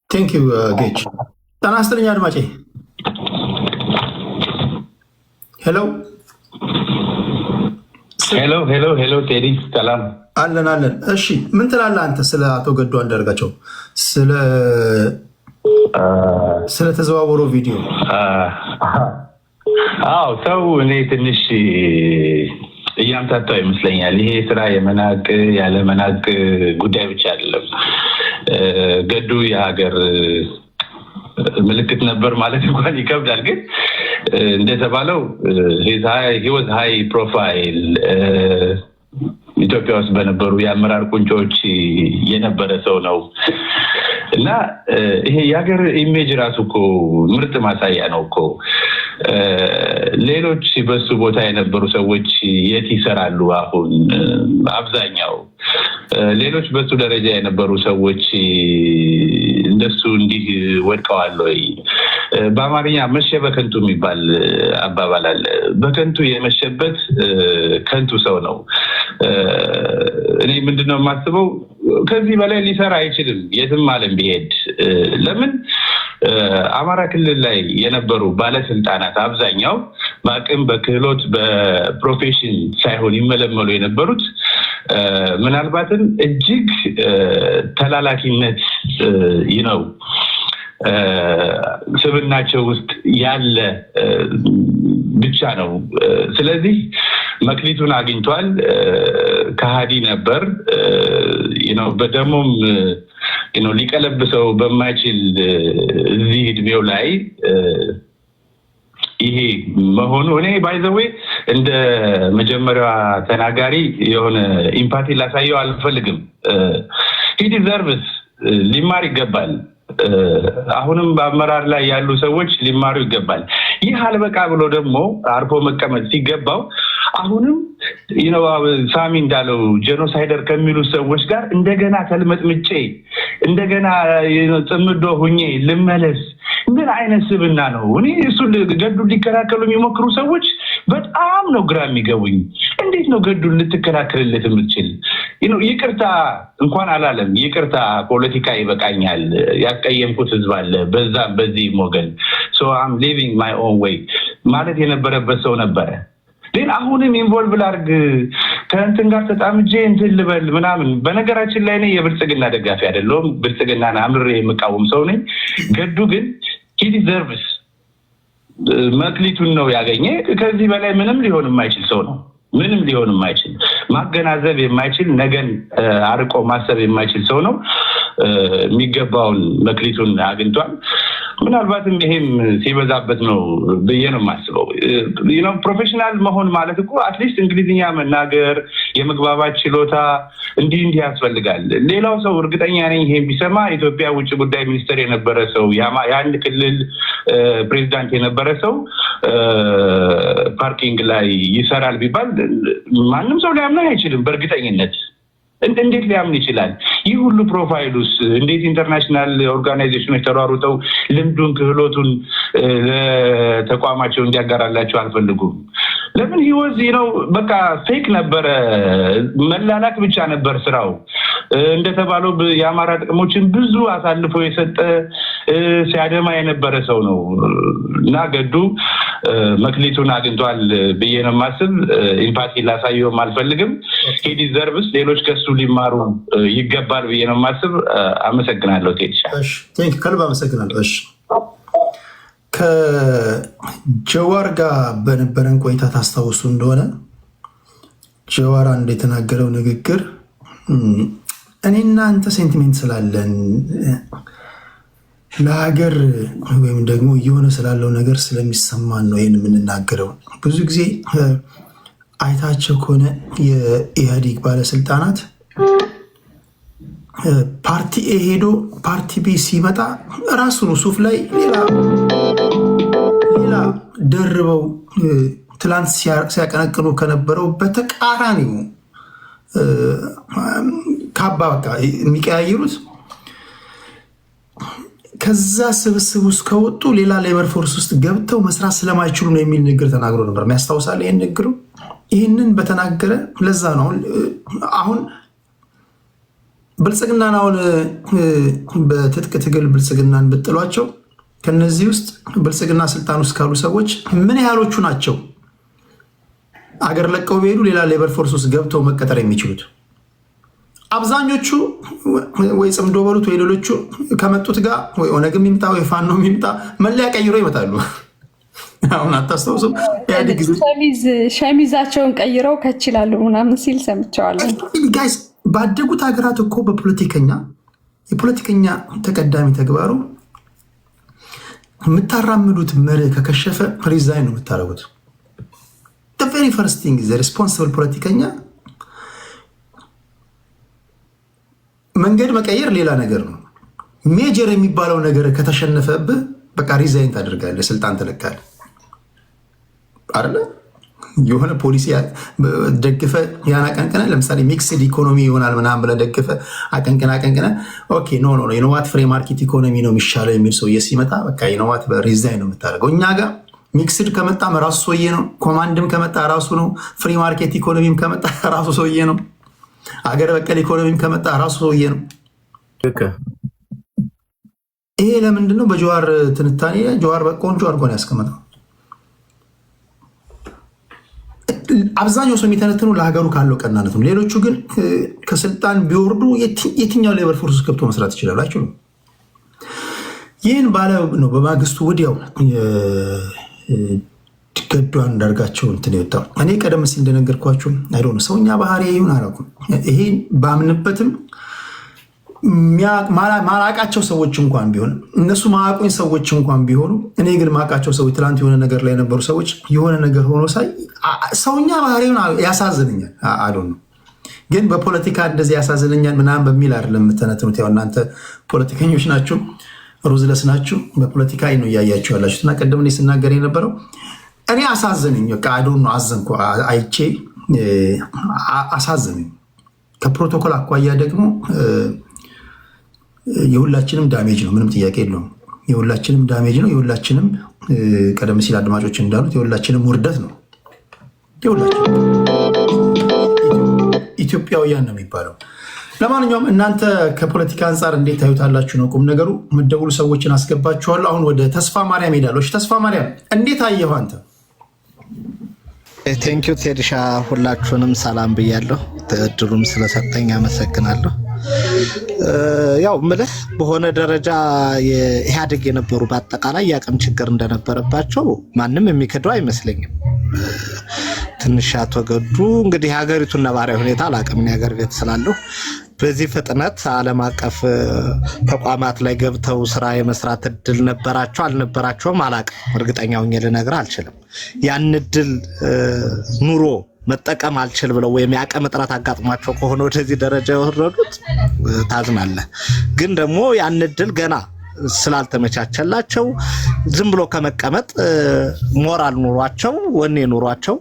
ቴንክ ዩ ጌች። ጤና ይስጥልኝ አድማጬ። ሄሎ ሄሎ ቴዲ ሰላም አለን አለን። እሺ ምን ትላለህ አንተ ስለ አቶ ገዱ አንዳርጋቸው ስለተዘዋወረው ቪዲዮ? አዎ ሰው እኔ ትንሽ እያምታታው ይመስለኛል። ይሄ ስራ የመናቅ ያለ መናቅ ጉዳይ ብቻ አይደለም። ገዱ የሀገር ምልክት ነበር ማለት እንኳን ይከብዳል። ግን እንደተባለው he was high profile ኢትዮጵያ ውስጥ በነበሩ የአመራር ቁንጮች የነበረ ሰው ነው እና ይሄ የሀገር ኢሜጅ ራሱ እኮ ምርጥ ማሳያ ነው እኮ። ሌሎች በሱ ቦታ የነበሩ ሰዎች የት ይሰራሉ? አሁን አብዛኛው ሌሎች በሱ ደረጃ የነበሩ ሰዎች እንደሱ እንዲህ ወድቀዋል ወይ? በአማርኛ መሸ በከንቱ የሚባል አባባል አለ። በከንቱ የመሸበት ከንቱ ሰው ነው። እኔ ምንድነው የማስበው ከዚህ በላይ ሊሰራ አይችልም የትም ዓለም ቢሄድ። ለምን አማራ ክልል ላይ የነበሩ ባለስልጣናት አብዛኛው በአቅም በክህሎት በፕሮፌሽን ሳይሆን ይመለመሉ የነበሩት ምናልባትም እጅግ ተላላኪነት ነው ስብናቸው ውስጥ ያለ ብቻ ነው። ስለዚህ መክሊቱን አግኝቷል። ከሃዲ ነበር በደሞም ሊቀለብሰው በማይችል እዚህ እድሜው ላይ ይሄ መሆኑ እኔ ባይ ዘ ዌይ እንደ መጀመሪያ ተናጋሪ የሆነ ኢምፓቲ ላሳየው አልፈልግም። he deserves ሊማር ይገባል። አሁንም በአመራር ላይ ያሉ ሰዎች ሊማሩ ይገባል። ይህ አልበቃ ብሎ ደግሞ አርፎ መቀመጥ ሲገባው አሁንም ሳሚ እንዳለው ጄኖሳይደር ከሚሉ ሰዎች ጋር እንደገና ተልመጥምጬ እንደገና ጽምዶ ሁኜ ልመለስ ምን አይነት ስብና ነው? እኔ እሱ ገዱ ሊከራከሉ የሚሞክሩ ሰዎች በጣም ነው ግራ የሚገቡኝ። እንዴት ነው ገዱን ልትከራከርለት የምትችል? ይቅርታ እንኳን አላለም። ይቅርታ ፖለቲካ ይበቃኛል፣ ያስቀየምኩት ህዝብ አለ በዛም በዚህም ወገን so I'm living my own way ማለት የነበረበት ሰው ነበረ። ግን አሁንም ኢንቮልቭ ላርግ ከእንትን ጋር ተጣምጄ እንትን ልበል ምናምን። በነገራችን ላይ እኔ የብልጽግና ደጋፊ አይደለሁም፣ ብልጽግናን አምርሬ የምቃወም ሰው ነኝ። ገዱ ግን he deserves መክሊቱን ነው ያገኘ። ከዚህ በላይ ምንም ሊሆን የማይችል ሰው ነው። ምንም ሊሆን የማይችል ማገናዘብ የማይችል ነገን አርቆ ማሰብ የማይችል ሰው ነው። የሚገባውን መክሊቱን አግኝቷል። ምናልባትም ይሄም ሲበዛበት ነው ብዬ ነው የማስበው። ፕሮፌሽናል መሆን ማለት እኮ አትሊስት እንግሊዝኛ መናገር የመግባባት ችሎታ እንዲህ ያስፈልጋል። ሌላው ሰው እርግጠኛ ነኝ ይሄን ቢሰማ ኢትዮጵያ ውጭ ጉዳይ ሚኒስትር የነበረ ሰው የአንድ ክልል ፕሬዚዳንት የነበረ ሰው ፓርኪንግ ላይ ይሰራል ቢባል ማንም ሰው ሊያምን አይችልም በእርግጠኝነት። እንዴት ሊያምን ይችላል? ይህ ሁሉ ፕሮፋይሉስ እንዴት ኢንተርናሽናል ኦርጋናይዜሽኖች ተሯሩጠው ልምዱን ክህሎቱን ለተቋማቸው እንዲያጋራላቸው አልፈልጉም? ለምን ህይወት በቃ ፌክ ነበረ፣ መላላክ ብቻ ነበር ስራው። እንደተባለው የአማራ ጥቅሞችን ብዙ አሳልፎ የሰጠ ሲያደማ የነበረ ሰው ነው እና ገዱ መክሊቱን አግኝቷል ብዬ ነው የማስብ። ኢምፓቲ ላሳየውም አልፈልግም። he deserves ሌሎች ከሱ ሊማሩ ይገባል ብዬ ነው የማስብ። አመሰግናለሁ ቴዲሻ። እሺ ከልብ አመሰግናለሁ። እሺ ከጀዋር ጋር በነበረን ቆይታ ታስታውሱ እንደሆነ ጀዋር አንድ የተናገረው ንግግር እኔና አንተ ሴንቲሜንት ስላለን ለሀገር ወይም ደግሞ እየሆነ ስላለው ነገር ስለሚሰማን ነው ይህን የምንናገረው። ብዙ ጊዜ አይታቸው ከሆነ የኢህአዴግ ባለስልጣናት ፓርቲ ኤ ሄዶ ፓርቲ ቢ ሲመጣ ራሱን ሱፍ ላይ ሌላ ደርበው ትላንት ሲያቀነቅኑ ከነበረው በተቃራኒው ካባ በቃ የሚቀያየሩት ከዛ ስብስብ ውስጥ ከወጡ ሌላ ሌበር ፎርስ ውስጥ ገብተው መስራት ስለማይችሉ ነው የሚል ንግግር ተናግሮ ነበር። የሚያስታውሳል ይህን ንግግሩ። ይህንን በተናገረ ለዛ ነው አሁን ብልጽግናን አሁን በትጥቅ ትግል ብልጽግናን ብጥሏቸው ከነዚህ ውስጥ ብልጽግና ስልጣን ውስጥ ካሉ ሰዎች ምን ያህሎቹ ናቸው አገር ለቀው ቢሄዱ ሌላ ሌበር ፎርስ ውስጥ ገብተው መቀጠር የሚችሉት? አብዛኞቹ ወይ ጽምዶ በሉት ወይ ሌሎቹ ከመጡት ጋር ወይ ኦነግም ይምጣ ወይ ፋኖ ይምጣ መለያ ቀይሮ ይመጣሉ። አሁን አታስታውሱም? ሸሚዛቸውን ቀይረው ከችላሉ ምናምን ሲል ሰምቸዋለሁ። ጋይስ ባደጉት ሀገራት እኮ በፖለቲከኛ የፖለቲከኛ ተቀዳሚ ተግባሩ የምታራምዱት መርህ ከከሸፈ ሪዛይን ነው የምታደርጉት። the very first thing is a responsible ፖለቲከኛ መንገድ መቀየር ሌላ ነገር ነው። ሜጀር የሚባለው ነገር ከተሸነፈብህ በቃ ሪዛይን ታደርጋለህ፣ ስልጣን ትለቃለህ አይደለ? የሆነ ፖሊሲ ደግፈ ያን አቀንቅነ ለምሳሌ ሚክስድ ኢኮኖሚ ይሆናል ምናምን ብለህ ደግፈ አቀንቅነ ኦኬ ኖ የኖዋት ፍሪ ማርኬት ኢኮኖሚ ነው የሚሻለው የሚል ሰውዬ ሲመጣ በቃ የኖዋት ሪዛይን ነው የምታደርገው። እኛ ጋር ሚክስድ ከመጣም ራሱ ሰውዬ ነው፣ ኮማንድም ከመጣ ራሱ ነው፣ ፍሪ ማርኬት ኢኮኖሚም ከመጣ ራሱ ሰውዬ ነው፣ አገር በቀል ኢኮኖሚም ከመጣ ራሱ ሰውዬ ነው። ይሄ ለምንድን ነው? በጀዋር ትንታኔ ጀዋር በቆንጆ አድርጎ ነው ያስቀመጠው። አብዛኛው ሰው የሚተነትኑ ለሀገሩ ካለው ቀናነት ነው። ሌሎቹ ግን ከስልጣን ቢወርዱ የትኛው ሌበር ፎርስ ገብቶ መስራት ይችላሉ? አይችሉም። ይህን ባለ ነው በማግስቱ ወዲያው ገዱ አንዳርጋቸው እንትን የወጣው። እኔ ቀደም ሲል እንደነገርኳቸው አይዶን ሰውኛ ባህሪ ይሁን አላውቅም። ይሄን ባምንበትም ማላቃቸው ሰዎች እንኳን ቢሆን እነሱ ማያውቁኝ ሰዎች እንኳን ቢሆኑ እኔ ግን ማቃቸው ሰዎች ትላንት የሆነ ነገር ላይ የነበሩ ሰዎች የሆነ ነገር ሆኖ ሳይ ሰውኛ ባህሪውን ያሳዝነኛል። አዶን ግን በፖለቲካ እንደዚህ ያሳዝነኛል ምናምን በሚል አይደለም የምትተነትኑት። ያው እናንተ ፖለቲከኞች ናችሁ፣ ሩዝለስ ናችሁ፣ በፖለቲካ ነው እያያችሁ ያላችሁት። እና ቀደም እኔ ስናገር የነበረው እኔ አሳዘነኝ። በቃ አዶን ነው አዘንኩ፣ አይቼ አሳዘነኝ። ከፕሮቶኮል አኳያ ደግሞ የሁላችንም ዳሜጅ ነው፣ ምንም ጥያቄ የለውም። የሁላችንም ዳሜጅ ነው። የሁላችንም ቀደም ሲል አድማጮች እንዳሉት የሁላችንም ውርደት ነው። የሁላችንም ኢትዮጵያውያን ነው የሚባለው። ለማንኛውም እናንተ ከፖለቲካ አንጻር እንዴት ታዩታላችሁ ነው ቁም ነገሩ። የምትደውሉ ሰዎችን አስገባችኋለሁ። አሁን ወደ ተስፋ ማርያም ሄዳለች። ተስፋ ማርያም እንዴት አየሁ አንተ? ቴንኪዩ ቴዲሻ፣ ሁላችሁንም ሰላም ብያለሁ። እድሉም ስለሰጠኝ አመሰግናለሁ። ያው ምልህ በሆነ ደረጃ የኢህአዴግ የነበሩ በአጠቃላይ የአቅም ችግር እንደነበረባቸው ማንም የሚክደው አይመስለኝም። ትንሽ አቶ ገዱ እንግዲህ የሀገሪቱን ነባራዊ ሁኔታ አላቅም፣ የሀገር ቤት ስላለሁ በዚህ ፍጥነት ዓለም አቀፍ ተቋማት ላይ ገብተው ስራ የመስራት እድል ነበራቸው አልነበራቸውም አላቅም፣ እርግጠኛ ሆኜ ልነግርህ አልችልም። ያን እድል ኑሮ መጠቀም አልችል ብለው ወይም የአቅም እጥረት አጋጥሟቸው ከሆነ ወደዚህ ደረጃ የወረዱት ታዝናለህ። ግን ደግሞ ያን እድል ገና ስላልተመቻቸላቸው ዝም ብሎ ከመቀመጥ ሞራል ኑሯቸው ወኔ ኑሯቸው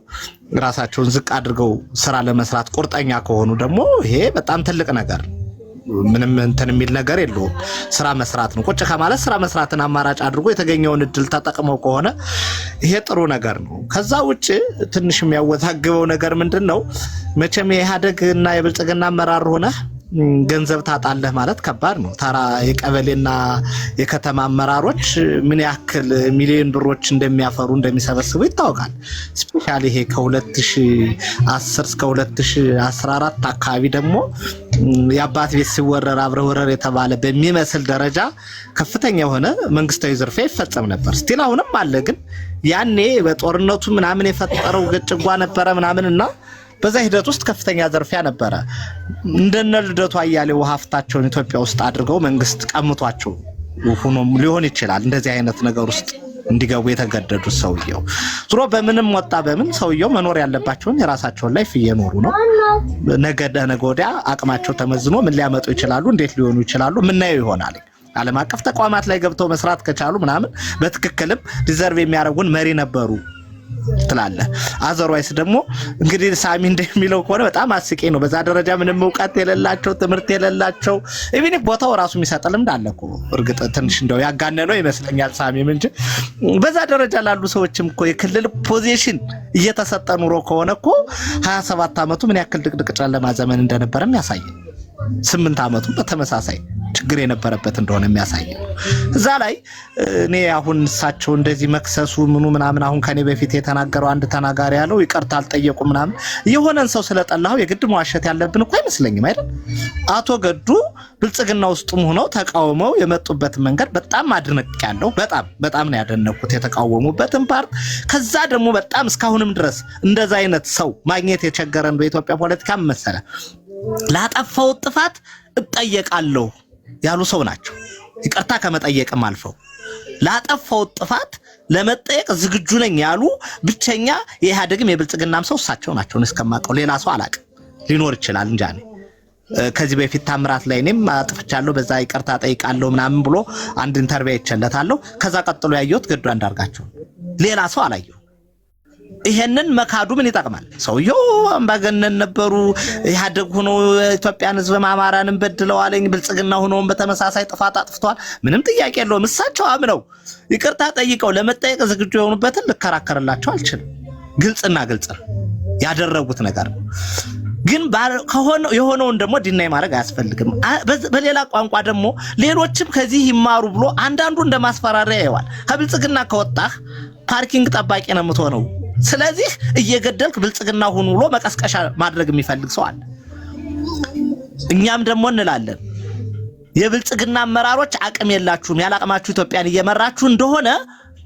ራሳቸውን ዝቅ አድርገው ስራ ለመስራት ቁርጠኛ ከሆኑ ደግሞ ይሄ በጣም ትልቅ ነገር፣ ምንም እንትን የሚል ነገር የለውም። ስራ መስራት ነው። ቁጭ ከማለት ስራ መስራትን አማራጭ አድርጎ የተገኘውን እድል ተጠቅመው ከሆነ ይሄ ጥሩ ነገር ነው። ከዛ ውጭ ትንሽ የሚያወዛግበው ነገር ምንድን ነው? መቼም የኢህአዴግ እና የብልጽግና አመራር ሆነ ገንዘብ ታጣለህ ማለት ከባድ ነው። ታራ የቀበሌና የከተማ አመራሮች ምን ያክል ሚሊዮን ብሮች እንደሚያፈሩ እንደሚሰበስቡ ይታወቃል። ስፔሻሊ ይሄ ከ2010 እስከ 2014 አካባቢ ደግሞ የአባት ቤት ሲወረር አብረ ወረር የተባለ በሚመስል ደረጃ ከፍተኛ የሆነ መንግስታዊ ዝርፊያ ይፈጸም ነበር። ስቲል አሁንም አለ። ግን ያኔ በጦርነቱ ምናምን የፈጠረው ገጭጓ ነበረ ምናምንና በዛ ሂደት ውስጥ ከፍተኛ ዘርፊያ ነበረ። እንደነ ልደቱ አያሌው ሀብታቸውን ኢትዮጵያ ውስጥ አድርገው መንግስት ቀምቷቸው ሆኖም ሊሆን ይችላል እንደዚህ አይነት ነገር ውስጥ እንዲገቡ የተገደዱት። ሰውየው ዙሮ በምንም ወጣ በምን ሰውየው መኖር ያለባቸውን የራሳቸውን ላይፍ እየኖሩ ነው። ነገ ወዲያ አቅማቸው ተመዝኖ ምን ሊያመጡ ይችላሉ፣ እንዴት ሊሆኑ ይችላሉ ምናየው ይሆናል። ዓለም አቀፍ ተቋማት ላይ ገብተው መስራት ከቻሉ ምናምን በትክክልም ዲዘርቭ የሚያደርጉን መሪ ነበሩ ትላለ። አዘርዋይስ ደግሞ እንግዲህ ሳሚ እንደሚለው ከሆነ በጣም አስቂ ነው። በዛ ደረጃ ምንም ዕውቀት የሌላቸው ትምህርት የሌላቸው ኢቭን ቦታው ራሱ የሚሰጥልም እንዳለኩ እርግጥ ትንሽ እንደው ያጋነነው ይመስለኛል ሳሚም እንጂ በዛ ደረጃ ላሉ ሰዎችም እኮ የክልል ፖዚሽን እየተሰጠ ኑሮ ከሆነ እኮ 27 ዓመቱ ምን ያክል ድቅድቅ ጨለማ ዘመን እንደነበረም ያሳያል። 8 ዓመቱ በተመሳሳይ ችግር የነበረበት እንደሆነ የሚያሳይ ነው። እዛ ላይ እኔ አሁን እሳቸው እንደዚህ መክሰሱ ምኑ ምናምን አሁን ከኔ በፊት የተናገረው አንድ ተናጋሪ ያለው ይቅርታ አልጠየቁ ምናምን የሆነን ሰው ስለጠላው የግድ መዋሸት ያለብን እኮ አይመስለኝም አይደል? አቶ ገዱ ብልጽግና ውስጥም ሆነው ተቃውመው የመጡበት መንገድ በጣም አድንቄያለሁ። በጣም ነው ያደነኩት የተቃወሙበትን ፓርት። ከዛ ደግሞ በጣም እስካሁንም ድረስ እንደዛ አይነት ሰው ማግኘት የቸገረን በኢትዮጵያ ፖለቲካ መሰለ ላጠፋው ጥፋት እጠየቃለሁ ያሉ ሰው ናቸው። ይቅርታ ከመጠየቅም አልፈው ላጠፋው ጥፋት ለመጠየቅ ዝግጁ ነኝ ያሉ ብቸኛ የኢህአዴግም የብልጽግናም ሰው እሳቸው ናቸው። እስከማውቀው ሌላ ሰው አላውቅም። ሊኖር ይችላል እንጃ። ከዚህ በፊት ታምራት ላይ እኔም አጥፍቻለሁ በዛ ይቅርታ ጠይቃለሁ ምናምን ብሎ አንድ ኢንተርቪው ይቸለታለሁ። ከዛ ቀጥሎ ያየሁት ገዱ አንዳርጋቸው፣ ሌላ ሰው አላየሁ። ይሄንን መካዱ ምን ይጠቅማል? ሰውየው አምባገነን ነበሩ። ኢህአዴግ ሆኖ ኢትዮጵያን ህዝብ አማራንም በድለዋለኝ፣ ብልጽግና ሆኖም በተመሳሳይ ጥፋት አጥፍቷል። ምንም ጥያቄ የለውም። እሳቸው አምነው ይቅርታ ጠይቀው ለመጠየቅ ዝግጁ የሆኑበትን ልከራከርላቸው አልችልም። ግልጽና ግልጽ ያደረጉት ነገር ግን የሆነውን ደግሞ ዲናይ ማድረግ አያስፈልግም። በሌላ ቋንቋ ደግሞ ሌሎችም ከዚህ ይማሩ ብሎ አንዳንዱ እንደማስፈራሪያ ያየዋል። ከብልጽግና ከወጣህ ፓርኪንግ ጠባቂ ነው የምትሆነው፣ ስለዚህ እየገደልክ ብልጽግና ሁኑ ብሎ መቀስቀሻ ማድረግ የሚፈልግ ሰው አለ። እኛም ደግሞ እንላለን የብልጽግና አመራሮች አቅም የላችሁም፣ ያላቅማችሁ ኢትዮጵያን እየመራችሁ እንደሆነ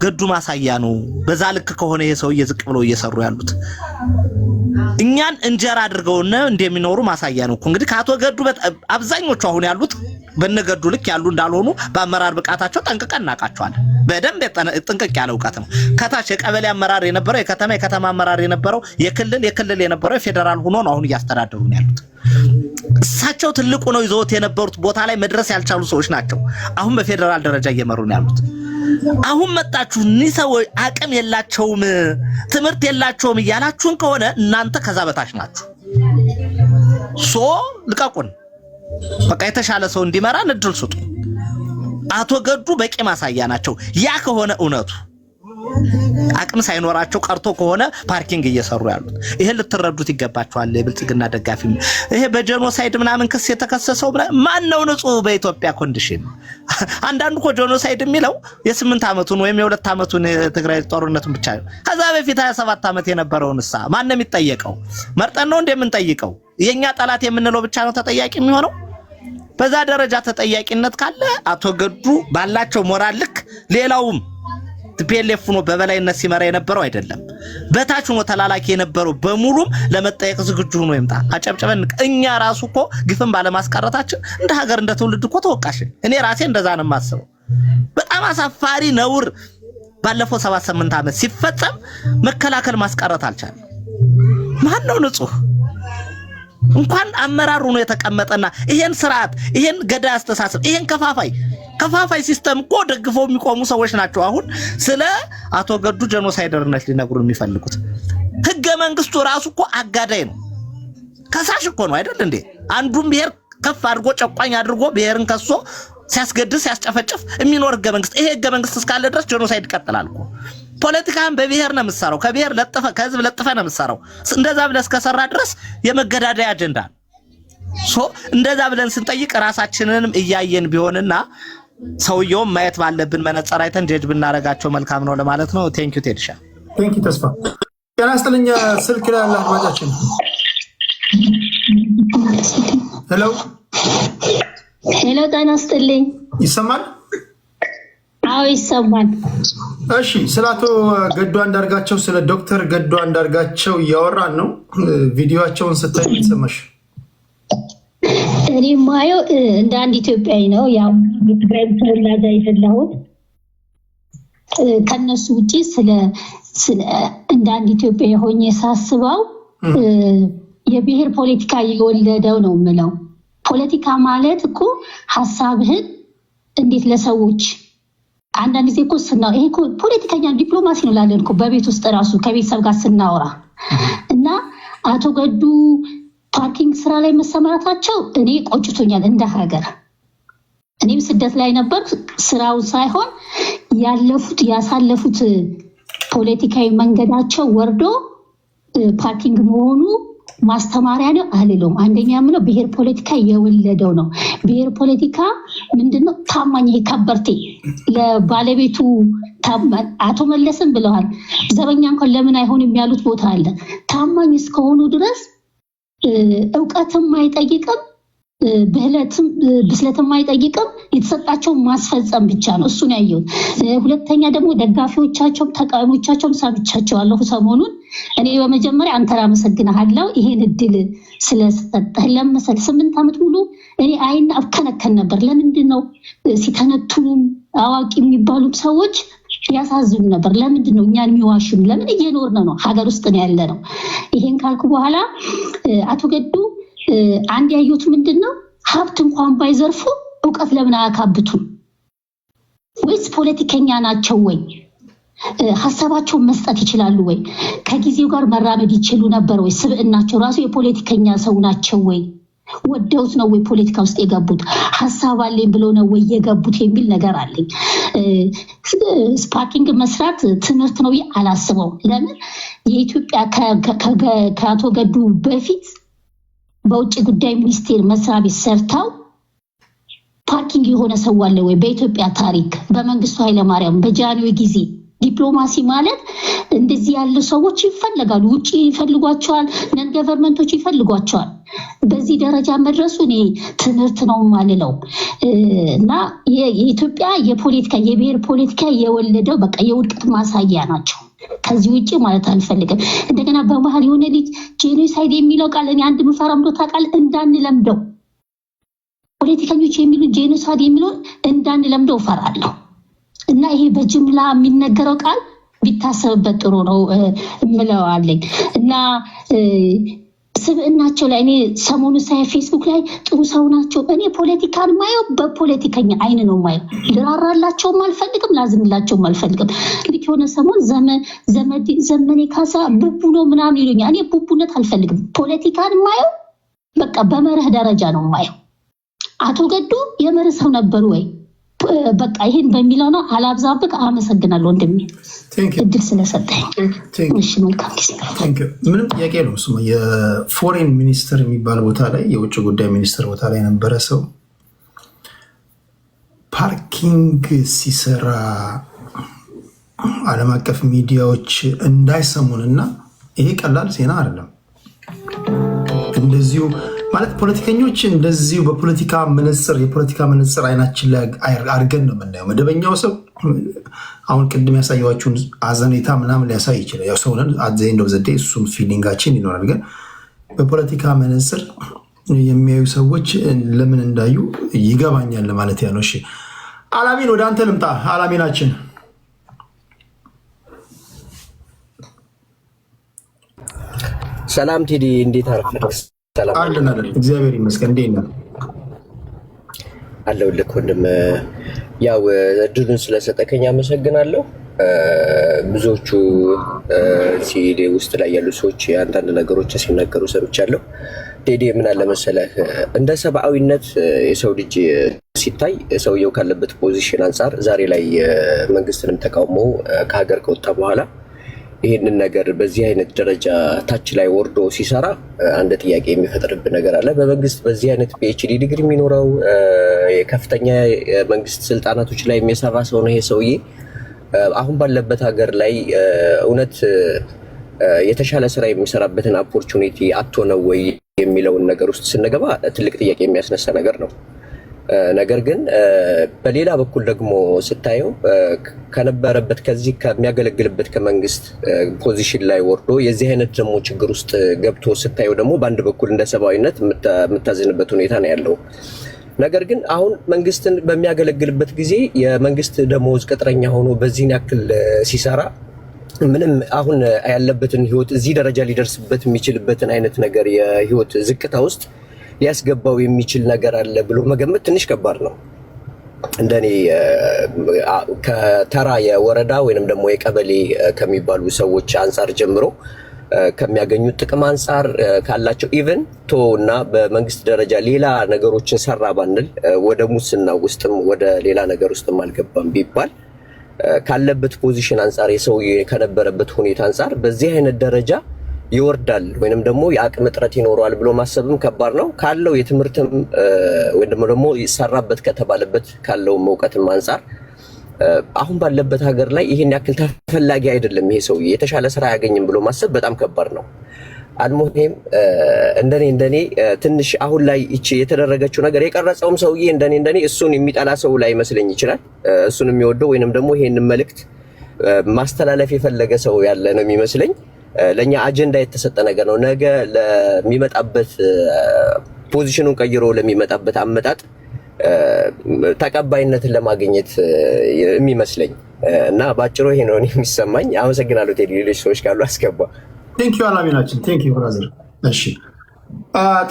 ገዱ ማሳያ ነው። በዛ ልክ ከሆነ የሰው እየዝቅ ብለው እየሰሩ ያሉት እኛን እንጀራ አድርገውና እንደሚኖሩ ማሳያ ነው። እንግዲህ ካቶ ገዱ አብዛኞቹ አሁን ያሉት በነገዱ ልክ ያሉ እንዳልሆኑ በአመራር ብቃታቸው ጠንቅቀን እናውቃቸዋለን። በደንብ ጥንቅቅ ያለ ዕውቀት ነው። ከታች የቀበሌ አመራር የነበረው የከተማ አመራር የነበረው የክልል የነበረው የፌደራል ሆኖ ነው አሁን እያስተዳደሩ ያሉት። እሳቸው ትልቁ ነው ይዘውት የነበሩት ቦታ ላይ መድረስ ያልቻሉ ሰዎች ናቸው አሁን በፌደራል ደረጃ እየመሩ ያሉት። አሁን መጣችሁ እነዚህ ሰዎች አቅም የላቸውም ትምህርት የላቸውም እያላችሁን ከሆነ እናንተ ከዛ በታች ናችሁ። ልቀቁን። በቃ የተሻለ ሰው እንዲመራን እድል ስጡ። አቶ ገዱ በቂ ማሳያ ናቸው። ያ ከሆነ እውነቱ አቅም ሳይኖራቸው ቀርቶ ከሆነ ፓርኪንግ እየሰሩ ያሉት ይሄን ልትረዱት ይገባቸዋል። የብልጽግና ደጋፊ ይሄ በጄኖሳይድ ምናምን ክስ የተከሰሰው ማን ነው ንጹህ በኢትዮጵያ ኮንዲሽን? አንዳንዱ እኮ ጄኖሳይድ የሚለው የ8 ዓመቱን ወይም የ2 ዓመቱን ትግራይ ጦርነቱን ብቻ ነው። ከዛ በፊት 27 ዓመት የነበረውን ማን ነው የሚጠየቀው? መርጠን ነው እንደምንጠይቀው? የኛ ጠላት የምንለው ብቻ ነው ተጠያቂ የሚሆነው? በዛ ደረጃ ተጠያቂነት ካለ አቶ ገዱ ባላቸው ሞራል ልክ ሌላውም ቲፒኤልኤፍ ነው በበላይነት ሲመራ የነበረው አይደለም። በታች ነው ተላላኪ የነበረው በሙሉም ለመጠየቅ ዝግጁ ሆኖ ይምጣ። አጨብጨበን እኛ ራሱ እኮ ግፍን ባለማስቀረታችን እንደ ሀገር እንደ ትውልድ እኮ ተወቃሽ። እኔ ራሴ እንደዛ ነው የማስበው። በጣም አሳፋሪ ነውር ባለፈው 78 ዓመት ሲፈጸም መከላከል ማስቀረት አልቻለም። ማን ነው ንጹህ? እንኳን አመራር ሆኖ የተቀመጠና ይሄን ስርዓት ይሄን ገዳ አስተሳሰብ ይሄን ከፋፋይ ሲስተም እኮ ደግፈው የሚቆሙ ሰዎች ናቸው አሁን ስለ አቶ ገዱ ጄኖሳይደርነት ሊነግሩ የሚፈልጉት። ህገ መንግስቱ ራሱ እኮ አጋዳይ ነው፣ ከሳሽ እኮ ነው አይደል እንዴ? አንዱን ብሔር ከፍ አድርጎ ጨቋኝ አድርጎ ብሔርን ከሶ ሲያስገድስ ሲያስጨፈጭፍ የሚኖር ህገ መንግስት። ይሄ ህገ መንግስት እስካለ ድረስ ጄኖሳይድ ይቀጥላል እኮ። ፖለቲካን በብሔር ነው የምትሰራው፣ ከብሔር ለጥፈ ከህዝብ ለጥፈ ነው የምትሰራው። እንደዛ ብለህ እስከሰራ ድረስ የመገዳደያ አጀንዳ እንደዛ ብለን ስንጠይቅ ራሳችንንም እያየን ቢሆንና ሰውየውም ማየት ባለብን መነጽር አይተን ጀጅ ብናረጋቸው መልካም ነው ለማለት ነው። ቴንኪው ቴድሻ። ቴንኪው ተስፋ። ጤና ይስጥልኝ። ስልክ ላይ ያለ አድማጫችን ሄሎ፣ ጤና ይስጥልኝ። ይሰማል? አዎ ይሰማል። እሺ፣ ስለ አቶ ገዱ አንዳርጋቸው ስለ ዶክተር ገዱ አንዳርጋቸው እያወራን ነው። ቪዲዮአቸውን ስታይ ተሰማሽ? እኔ ማየው እንደ አንድ ኢትዮጵያዊ ነው። ያው የትግራይ ተወላጅ አይደለሁም። ከነሱ ውጪ ስለ እንደ አንድ ኢትዮጵያዊ ሆኜ ሳስበው የብሔር ፖለቲካ የወለደው ነው የምለው። ፖለቲካ ማለት እኮ ሐሳብህን እንዴት ለሰዎች አንዳንድ ጊዜ እኮ ይሄ እኮ ፖለቲከኛ ዲፕሎማሲ ነው ላለን እኮ በቤት ውስጥ ራሱ ከቤተሰብ ጋር ስናወራ እና አቶ ገዱ ፓርኪንግ ስራ ላይ መሰማራታቸው እኔ ቆጭቶኛል እንደ ሀገር። እኔም ስደት ላይ ነበር። ስራውን ሳይሆን ያሳለፉት ፖለቲካዊ መንገዳቸው ወርዶ ፓርኪንግ መሆኑ ማስተማሪያ ነው አልለውም። አንደኛ ምነው ብሔር ፖለቲካ የወለደው ነው። ብሔር ፖለቲካ ምንድነው? ታማኝ ከበርቴ ለባለቤቱ አቶ መለስም ብለዋል። ዘበኛ እንኳን ለምን አይሆንም ያሉት ቦታ አለ። ታማኝ እስከሆኑ ድረስ እውቀትም አይጠይቅም፣ ብስለትም አይጠይቅም። የተሰጣቸውን ማስፈጸም ብቻ ነው። እሱን ያየሁት። ሁለተኛ ደግሞ ደጋፊዎቻቸውም ተቃዋሚዎቻቸውም ሰምቻቸዋለሁ ሰሞኑን። እኔ በመጀመሪያ አንተን አመሰግናለሁ ይሄን እድል ስለሰጠህ። ለምሳሌ 8 ዓመት ሙሉ እኔ አይን አፍከነከን ነበር። ለምንድን ነው ሲተነትኑም አዋቂ የሚባሉ ሰዎች ያሳዝኑ ነበር። ለምንድን ነው እኛን የሚዋሹን? ለምን እየኖርን ነው? ሀገር ውስጥ ነው ያለ ነው። ይሄን ካልኩ በኋላ አቶ ገዱ አንድ ያዩት ምንድን ነው ሀብት እንኳን ባይዘርፉ እውቀት ለምን አያካብቱም? ወይስ ፖለቲከኛ ናቸው ወይ? ሀሳባቸውን መስጠት ይችላሉ ወይ? ከጊዜው ጋር መራመድ ይችሉ ነበር ወይ? ስብዕናቸው ራሱ የፖለቲከኛ ሰው ናቸው ወይ? ወደውት ነው ወይ ፖለቲካ ውስጥ የገቡት? ሀሳብ አለኝ ብሎ ነው ወይ የገቡት የሚል ነገር አለኝ። ስፓርኪንግ መስራት ትምህርት ነው አላስበው። ለምን የኢትዮጵያ ከአቶ ገዱ በፊት በውጭ ጉዳይ ሚኒስቴር መስሪያ ቤት ሰርተው ፓርኪንግ የሆነ ሰው አለ ወይ? በኢትዮጵያ ታሪክ በመንግስቱ ኃይለማርያም በጃንሆይ ጊዜ ዲፕሎማሲ ማለት እንደዚህ ያሉ ሰዎች ይፈልጋሉ። ውጪ ይፈልጓቸዋል፣ ነን ገቨርንመንቶች ይፈልጓቸዋል። በዚህ ደረጃ መድረሱ እኔ ትምህርት ነው ማለለው እና የኢትዮጵያ የፖለቲካ የብሔር ፖለቲካ የወለደው በቃ የውድቀት ማሳያ ናቸው። ከዚህ ውጪ ማለት አልፈልግም። እንደገና በመሀል የሆነ ልጅ ጄኖሳይድ የሚለው ቃል እኔ አንድ ምፈራምዶ ታውቃለህ እንዳንለምደው ፖለቲከኞች የሚሉ ጄኖሳይድ የሚለው እንዳንለምደው እፈራለሁ። እና ይሄ በጅምላ የሚነገረው ቃል ቢታሰብበት ጥሩ ነው እምለው አለኝ። እና ስብዕናቸው ላይ እኔ ሰሞኑ ሳይ ፌስቡክ ላይ ጥሩ ሰው ናቸው። እኔ ፖለቲካን ማየው በፖለቲከኛ አይን ነው ማየው። ልራራላቸውም አልፈልግም፣ ላዝንላቸውም አልፈልግም። ልክ የሆነ ሰሞን ዘመኔ ካሳ ቡቡ ነው ምናምን ይሉኛል። እኔ ቡቡነት አልፈልግም። ፖለቲካን ማየው በቃ በመርህ ደረጃ ነው ማየው። አቶ ገዱ የመርህ ሰው ነበሩ ወይ? በቃ ይሄን በሚለው ነው። አላብዛብቅ። አመሰግናለሁ ወንድሜ እድል ስለሰጠኝ። እሺ መልካም ጊዜ። ምንም ጥያቄ ነው። እሱ የፎሬን ሚኒስትር የሚባል ቦታ ላይ የውጭ ጉዳይ ሚኒስትር ቦታ ላይ የነበረ ሰው ፓርኪንግ ሲሰራ ዓለም አቀፍ ሚዲያዎች እንዳይሰሙንና ይሄ ቀላል ዜና አይደለም። እንደዚሁ ማለት ፖለቲከኞች እንደዚሁ በፖለቲካ መነጽር የፖለቲካ መነጽር አይናችን ላይ አድርገን ነው የምናየው። መደበኛው ሰው አሁን ቅድም ያሳየኋችሁን አዘኔታ ምናምን ሊያሳይ ይችላል። ያው ሰውነን አዘኝ ነው ዘዴ እሱም ፊሊንጋችን ይኖራል። ግን በፖለቲካ መነጽር የሚያዩ ሰዎች ለምን እንዳዩ ይገባኛል ማለት ያለው። እሺ አላሚን ወደ አንተ ልምጣ። አላሚናችን ሰላም ቴዲ፣ እንዴት አረፈድክ? ሰላም አለን። እግዚአብሔር ይመስገን። እንዴት ነህ? አለሁልህ ወንድም። ያው እድሉን ስለሰጠከኝ አመሰግናለሁ። ብዙዎቹ ሲዲ ውስጥ ላይ ያሉ ሰዎች አንዳንድ ነገሮች ሲናገሩ ሰምቻለሁ። ቴዲ ምን አለ መሰለህ፣ እንደ ሰብአዊነት የሰው ልጅ ሲታይ ሰውየው ካለበት ፖዚሽን አንጻር ዛሬ ላይ መንግስትንም ተቃውሞ ከሀገር ከወጣ በኋላ ይህንን ነገር በዚህ አይነት ደረጃ ታች ላይ ወርዶ ሲሰራ አንድ ጥያቄ የሚፈጥርብን ነገር አለ። በመንግስት በዚህ አይነት ፒኤችዲ ዲግሪ የሚኖረው የከፍተኛ መንግስት ስልጣናቶች ላይ የሚሰራ ሰው ነው ይሄ ሰውዬ። አሁን ባለበት ሀገር ላይ እውነት የተሻለ ስራ የሚሰራበትን ኦፖርቹኒቲ አቶ ነው ወይ የሚለውን ነገር ውስጥ ስንገባ ትልቅ ጥያቄ የሚያስነሳ ነገር ነው። ነገር ግን በሌላ በኩል ደግሞ ስታየው ከነበረበት ከዚህ ከሚያገለግልበት ከመንግስት ፖዚሽን ላይ ወርዶ የዚህ አይነት ደግሞ ችግር ውስጥ ገብቶ ስታየው ደግሞ በአንድ በኩል እንደ ሰብአዊነት የምታዝንበት ሁኔታ ነው ያለው። ነገር ግን አሁን መንግስትን በሚያገለግልበት ጊዜ የመንግስት ደሞዝ ቅጥረኛ ሆኖ በዚህን ያክል ሲሰራ ምንም አሁን ያለበትን ህይወት እዚህ ደረጃ ሊደርስበት የሚችልበትን አይነት ነገር የህይወት ዝቅታ ውስጥ ሊያስገባው የሚችል ነገር አለ ብሎ መገመት ትንሽ ከባድ ነው። እንደኔ ከተራ የወረዳ ወይንም ደግሞ የቀበሌ ከሚባሉ ሰዎች አንጻር ጀምሮ ከሚያገኙት ጥቅም አንጻር ካላቸው ኢቨን ቶ እና በመንግስት ደረጃ ሌላ ነገሮችን ሰራ ባንል ወደ ሙስና ውስጥም ወደ ሌላ ነገር ውስጥም አልገባም ቢባል ካለበት ፖዚሽን አንጻር የሰው ከነበረበት ሁኔታ አንጻር በዚህ አይነት ደረጃ ይወርዳል ወይንም ደግሞ የአቅም እጥረት ይኖረዋል ብሎ ማሰብም ከባድ ነው። ካለው የትምህርትም ወይንም ደግሞ ይሰራበት ከተባለበት ካለው ዕውቀትም አንጻር አሁን ባለበት ሀገር ላይ ይሄን ያክል ተፈላጊ አይደለም ይሄ ሰው የተሻለ ስራ ያገኝም ብሎ ማሰብ በጣም ከባድ ነው። አልሞሄም እንደኔ ትንሽ አሁን ላይ እቺ የተደረገችው ነገር የቀረጸውም ሰውዬ እንደኔ እሱን የሚጠላ ሰው ላይ መስለኝ ይችላል። እሱን የሚወደው ወይንም ደግሞ ይሄንን መልእክት ማስተላለፍ የፈለገ ሰው ያለ ነው የሚመስለኝ። ለኛ አጀንዳ የተሰጠ ነገር ነው። ነገ ለሚመጣበት ፖዚሽኑን ቀይሮ ለሚመጣበት አመጣጥ ተቀባይነትን ለማግኘት የሚመስለኝ እና ባጭሩ ይሄ ነው የሚሰማኝ። አመሰግናለሁ ቴዲ። ሌሎች ሰዎች ካሉ አስገባ። ቴንክ ዩ አላሚናችን፣ ቴንክ ዩ ብራዘር። እሺ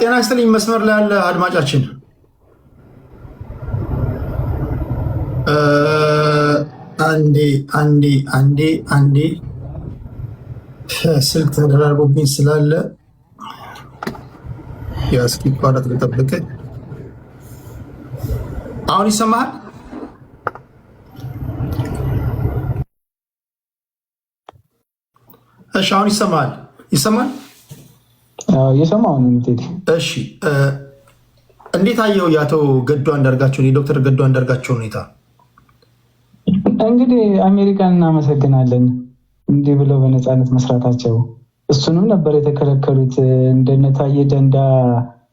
ጤና ይስጥልኝ። መስመር ላይ ያለ አድማጫችን አንዴ ስልክ ተደራርቦብኝ ስላለ እስኪቋረጥ ልጠብቅ። አሁን ይሰማሃል? እሺ አሁን ይሰማሃል? ይሰማል? እየሰማሁ ነው። እሺ እንዴት አየው የአቶ ገዱ አንዳርጋቸውን የዶክተር ገዱ አንዳርጋቸው ሁኔታ? እንግዲህ አሜሪካን እናመሰግናለን እንዲህ ብለው በነፃነት መስራታቸው። እሱንም ነበር የተከለከሉት። እንደነ ታዬ ደንዳ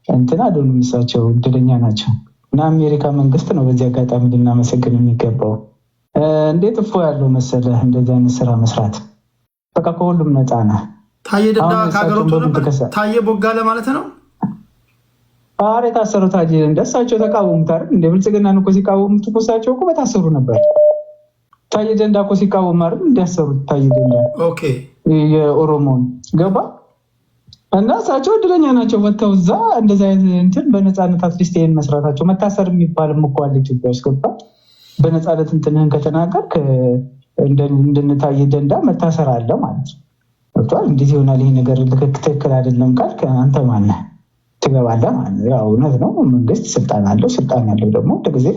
እንትን አይደሉም፣ እሳቸው እድለኛ ናቸው። እና አሜሪካ መንግስት ነው በዚህ አጋጣሚ ልናመሰግን የሚገባው። እንዴት እፎ ያለው መሰለህ እንደዚህ አይነት ስራ መስራት። በቃ ከሁሉም ነፃ ነህ። ታዬ ደንዳ ከሀገር ወጥቶ ነበር። ታዬ ቦጋለ ማለት ነው። ኧረ የታሰሩ ታዬ ደንዳ እሳቸው ተቃወሙት አይደል? እንደ ብልጽግናን እኮ ሲቃወሙት እኮ እሳቸው እኮ በታሰሩ ነበር። ታዬ ደንዳ እኮ ሲቃወም አይደል እንዲያሰሩት ታዬ ደንዳ የኦሮሞን ገባ እና እሳቸው እድለኛ ናቸው። ወጥተው እዛ እንደዚህ አይነት እንትን በነፃነት አትሊስት ይሄን መስራታቸው። መታሰር የሚባልም እኮ አለ ኢትዮጵያ ውስጥ ገባ። በነፃነት እንትንህን ከተናገርክ እንደነታዬ ደንዳ መታሰር አለ ማለት ነው። ወጥቷል። እንዴት ይሆናል ይሄ ነገር? ትክክል አይደለም ካልክ አንተ ማነህ? ትገባለህ ማለት ነው። ያው እውነት ነው፣ መንግስት ስልጣን አለው። ስልጣን ያለው ደግሞ ጊዜ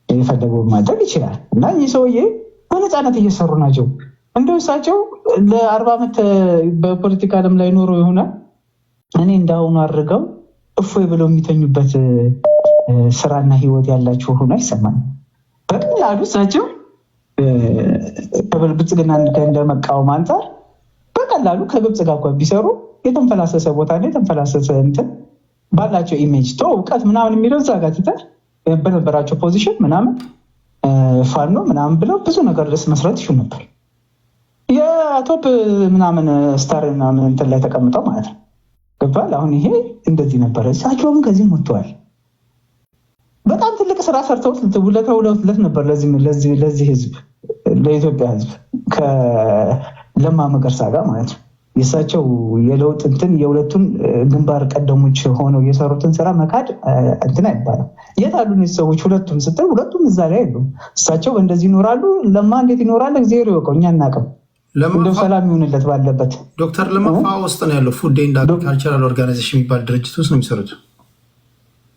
የፈለገውን ማድረግ ይችላል። እና እኚህ ሰውዬ በነፃነት እየሰሩ ናቸው። እንደው እሳቸው ለ40 ዓመት በፖለቲካ ዓለም ላይ ኖሮ ይሆናል እኔ እንዳሁኑ አድርገው እፎይ ብለው የሚተኙበት ስራና ህይወት ያላቸው ሆኖ አይሰማኝ። በቀላሉ እሳቸው ከብልጽግና እንደመቃወም አንጻር በቀላሉ ከግብጽ ጋር እንኳን ቢሰሩ የተንፈላሰሰ ቦታ ነው የተንፈላሰሰ እንትን ባላቸው ኢሜጅ ቶ እውቀት ምናምን የሚለው እዛ ጋር ትተህ በነበራቸው ፖዚሽን ምናምን ፋኖ ምናምን ብለው ብዙ ነገር ደስ መስራት ይችሉ ነበር። የቶፕ ምናምን ስታር ምናምን እንትን ላይ ተቀምጠው ማለት ነው። ገባል? አሁን ይሄ እንደዚህ ነበረ። እሳቸውም ከዚህም ወጥተዋል። በጣም ትልቅ ስራ ሰርተውት ውለውለት ነበር ለዚህ ህዝብ፣ ለኢትዮጵያ ህዝብ ከለማ መገርሳ ጋር ማለት ነው። የእሳቸው የለውጥ እንትን የሁለቱን ግንባር ቀደሞች ሆነው የሰሩትን ስራ መካድ እንትን አይባልም። የት አሉ እነዚህ ሰዎች? ሁለቱም ስትል ሁለቱም እዛ ላይ ያሉ እሳቸው እንደዚህ ይኖራሉ። ለማ እንዴት ይኖራል? እግዚአብሔር ይወቀው፣ እኛ እናውቅም። እንደው ሰላም ይሁንለት ባለበት። ዶክተር ለማ ውስጥ ነው ያለው። ፉድ ኤንድ አግሪካልቸራል ኦርጋናይዜሽን የሚባል ድርጅት ውስጥ ነው የሚሰሩት።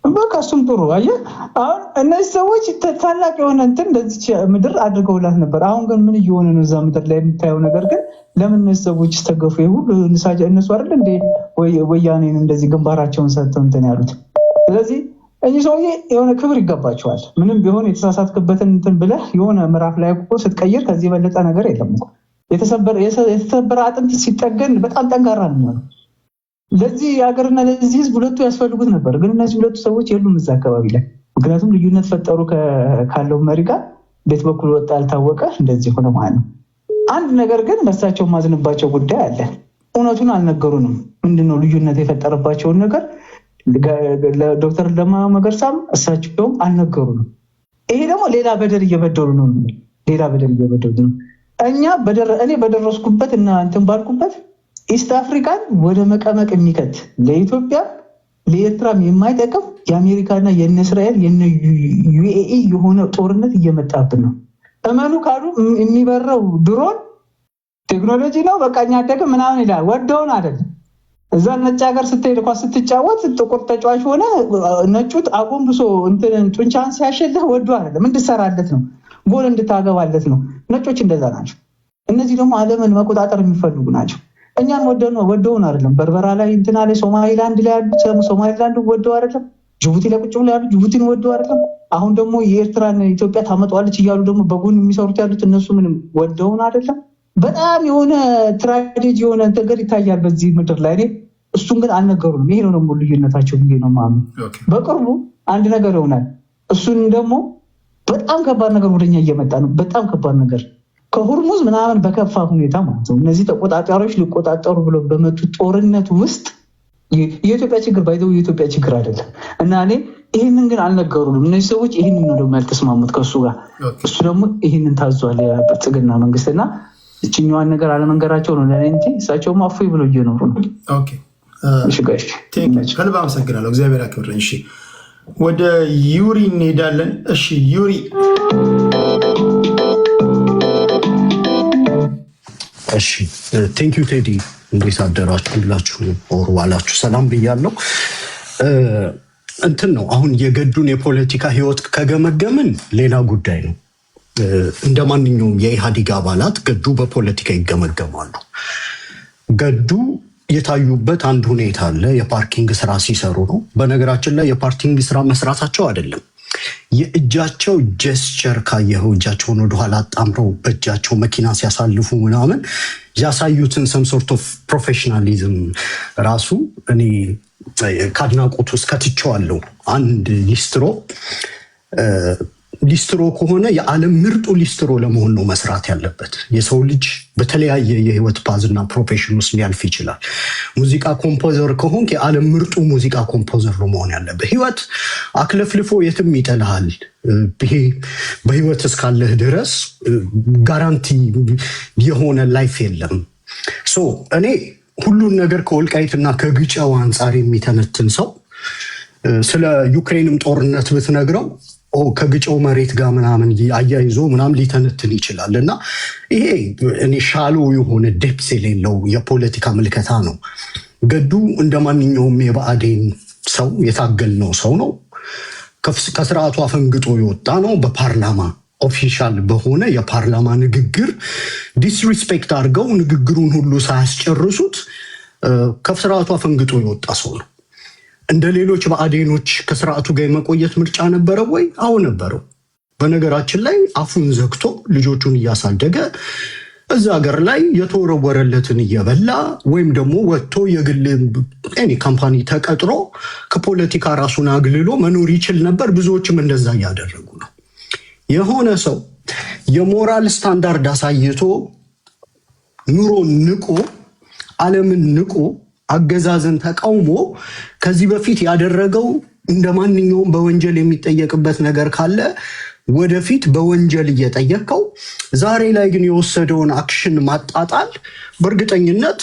በቃ እሱም ጥሩ አየህ። አሁን እነዚህ ሰዎች ታላቅ የሆነ እንትን እንደዚህ ምድር አድርገውላት ነበር። አሁን ግን ምን እየሆነ ነው እዛ ምድር ላይ የምታየው ነገር? ግን ለምን እነዚህ ሰዎች ስተገፉ? ሁሉ እነሱ አይደል እንደ ወያኔን እንደዚህ ግንባራቸውን ሰጥተው እንትን ያሉት። ስለዚህ እኚህ ሰውዬ የሆነ ክብር ይገባቸዋል። ምንም ቢሆን የተሳሳትክበትን እንትን ብለህ የሆነ ምዕራፍ ላይ እኮ ስትቀይር ከዚህ የበለጠ ነገር የለም እኮ። የተሰበረ አጥንት ሲጠገን በጣም ጠንካራ ነው የሚሆነው። ለዚህ ሀገርና ለዚህ ህዝብ ሁለቱ ያስፈልጉት ነበር። ግን እነዚህ ሁለቱ ሰዎች የሉም እዛ አካባቢ ላይ። ምክንያቱም ልዩነት ፈጠሩ ካለው መሪ ጋር። ቤት በኩል ወጣ ያልታወቀ እንደዚህ ሆነ ማለት ነው። አንድ ነገር ግን ለእሳቸው ማዝንባቸው ጉዳይ አለ። እውነቱን አልነገሩንም። ምንድነው ልዩነት የፈጠረባቸውን ነገር ለዶክተር ለማ መገርሳም እሳቸውም አልነገሩንም። ይሄ ደግሞ ሌላ በደል እየበደሉ ነው። ሌላ በደል እየበደሉ ነው። እኔ በደረስኩበት እና እንትን ባልኩበት ኢስት አፍሪካን ወደ መቀመቅ የሚከት ለኢትዮጵያ ለኤርትራም የማይጠቅም የአሜሪካና የነ እስራኤል የነ ዩኤኢ የሆነ ጦርነት እየመጣብን ነው። እመኑ ካሉ የሚበረው ድሮን ቴክኖሎጂ ነው። በቃ እኛ አደግም ምናምን ይላል። ወደውን አይደለም። እዛ ነጭ ሀገር ስትሄድ እንኳን ስትጫወት ጥቁር ተጫዋች ሆነ ነጩት አጎንብሶ እንትን ጡንቻን ሲያሸልህ ወዶ አይደለም፣ እንድሰራለት ነው፣ ጎል እንድታገባለት ነው። ነጮች እንደዛ ናቸው። እነዚህ ደግሞ ዓለምን መቆጣጠር የሚፈልጉ ናቸው። እኛን ወደውን አይደለም። በርበራ ላይ እንትና ላይ ሶማሊላንድ ላይ ያሉት ሶማሊላንድ ወደው አይደለም። ጅቡቲ ላይ ቁጭ ብለው ያሉት ጅቡቲን ወደው አይደለም። አሁን ደግሞ የኤርትራን ኢትዮጵያ ታመጣዋለች እያሉ ደግሞ በጎን የሚሰሩት ያሉት እነሱ ምንም ወደውን አይደለም። በጣም የሆነ ትራጀዲ የሆነ ነገር ይታያል በዚህ ምድር ላይ። እሱን ግን አልነገሩንም። ይሄ ነው ደግሞ ልዩነታቸው ብዬ ነው የማምነው። በቅርቡ አንድ ነገር ይሆናል። እሱን ደግሞ በጣም ከባድ ነገር ወደኛ እየመጣ ነው። በጣም ከባድ ነገር ከሁርሙዝ ምናምን በከፋ ሁኔታ ማለት ነው። እነዚህ ተቆጣጣሪዎች ሊቆጣጠሩ ብለው በመጡት ጦርነት ውስጥ የኢትዮጵያ ችግር ባይዘው የኢትዮጵያ ችግር አይደለም። እና እኔ ይህንን ግን አልነገሩንም እነዚህ ሰዎች። ይህንን ነው ደግሞ ያልተስማሙት ከእሱ ጋር። እሱ ደግሞ ይህንን ታዟል የብልጽግና መንግስት እና እችኛዋን ነገር አለመንገራቸው ነው ለእኔ እንጂ እሳቸውም አፎይ ብሎ እየኖሩ ነው። ከልብ አመሰግናለሁ። እግዚአብሔር ያክብረኝ። እሺ ወደ ዩሪ እንሄዳለን። እሺ ዩሪ እሺ ቴንክ ዩ ቴዲ፣ እንዴት አደራችሁ? ሁላችሁ ኦር ዋላችሁ? ሰላም ብያለሁ። እንትን ነው አሁን የገዱን የፖለቲካ ህይወት ከገመገምን ሌላ ጉዳይ ነው። እንደ ማንኛውም የኢህአዴግ አባላት ገዱ በፖለቲካ ይገመገማሉ። ገዱ የታዩበት አንድ ሁኔታ አለ። የፓርኪንግ ስራ ሲሰሩ ነው። በነገራችን ላይ የፓርኪንግ ስራ መስራታቸው አይደለም፣ የእጃቸው ጀስቸር ካየኸው እጃቸውን ወደኋላ አጣምረው በእጃቸው መኪና ሲያሳልፉ ምናምን ያሳዩትን ሰም ሶርት ኦፍ ፕሮፌሽናሊዝም ራሱ እኔ ከአድናቆት ውስጥ ከትቼዋለሁ። አንድ ሊስትሮ ከሆነ የዓለም ምርጡ ሊስትሮ ለመሆን ነው መስራት ያለበት። የሰው ልጅ በተለያየ የህይወት ፓዝና ፕሮፌሽን ውስጥ ሊያልፍ ይችላል። ሙዚቃ ኮምፖዘር ከሆንክ የዓለም ምርጡ ሙዚቃ ኮምፖዘር ነው መሆን ያለበት። ህይወት አክለፍልፎ የትም ይጠልሃል። ይሄ በህይወት እስካለህ ድረስ ጋራንቲ የሆነ ላይፍ የለም። ሶ እኔ ሁሉን ነገር ከወልቃይትና ከግጫው አንጻር የሚተነትን ሰው ስለ ዩክሬንም ጦርነት ብትነግረው ከግጫው መሬት ጋር ምናምን አያይዞ ምናምን ሊተነትን ይችላል። እና ይሄ እኔ ሻሎ የሆነ ዴፕስ የሌለው የፖለቲካ ምልከታ ነው። ገዱ እንደ ማንኛውም የብአዴን ሰው የታገልነው ሰው ነው። ከስርዓቱ አፈንግጦ የወጣ ነው። በፓርላማ ኦፊሻል በሆነ የፓርላማ ንግግር ዲስሪስፔክት አድርገው ንግግሩን ሁሉ ሳያስጨርሱት ከስርዓቱ አፈንግጦ የወጣ ሰው ነው። እንደ ሌሎች ብአዴኖች ከስርዓቱ ጋር የመቆየት ምርጫ ነበረው ወይ? አዎ ነበረው። በነገራችን ላይ አፉን ዘግቶ ልጆቹን እያሳደገ እዛ ሀገር ላይ የተወረወረለትን እየበላ ወይም ደግሞ ወጥቶ የግል ካምፓኒ ተቀጥሮ ከፖለቲካ ራሱን አግልሎ መኖር ይችል ነበር። ብዙዎችም እንደዛ እያደረጉ ነው። የሆነ ሰው የሞራል ስታንዳርድ አሳይቶ ኑሮን ንቆ ዓለምን ንቆ አገዛዝን ተቃውሞ ከዚህ በፊት ያደረገው እንደ ማንኛውም በወንጀል የሚጠየቅበት ነገር ካለ ወደፊት በወንጀል እየጠየቀው፣ ዛሬ ላይ ግን የወሰደውን አክሽን ማጣጣል በእርግጠኝነት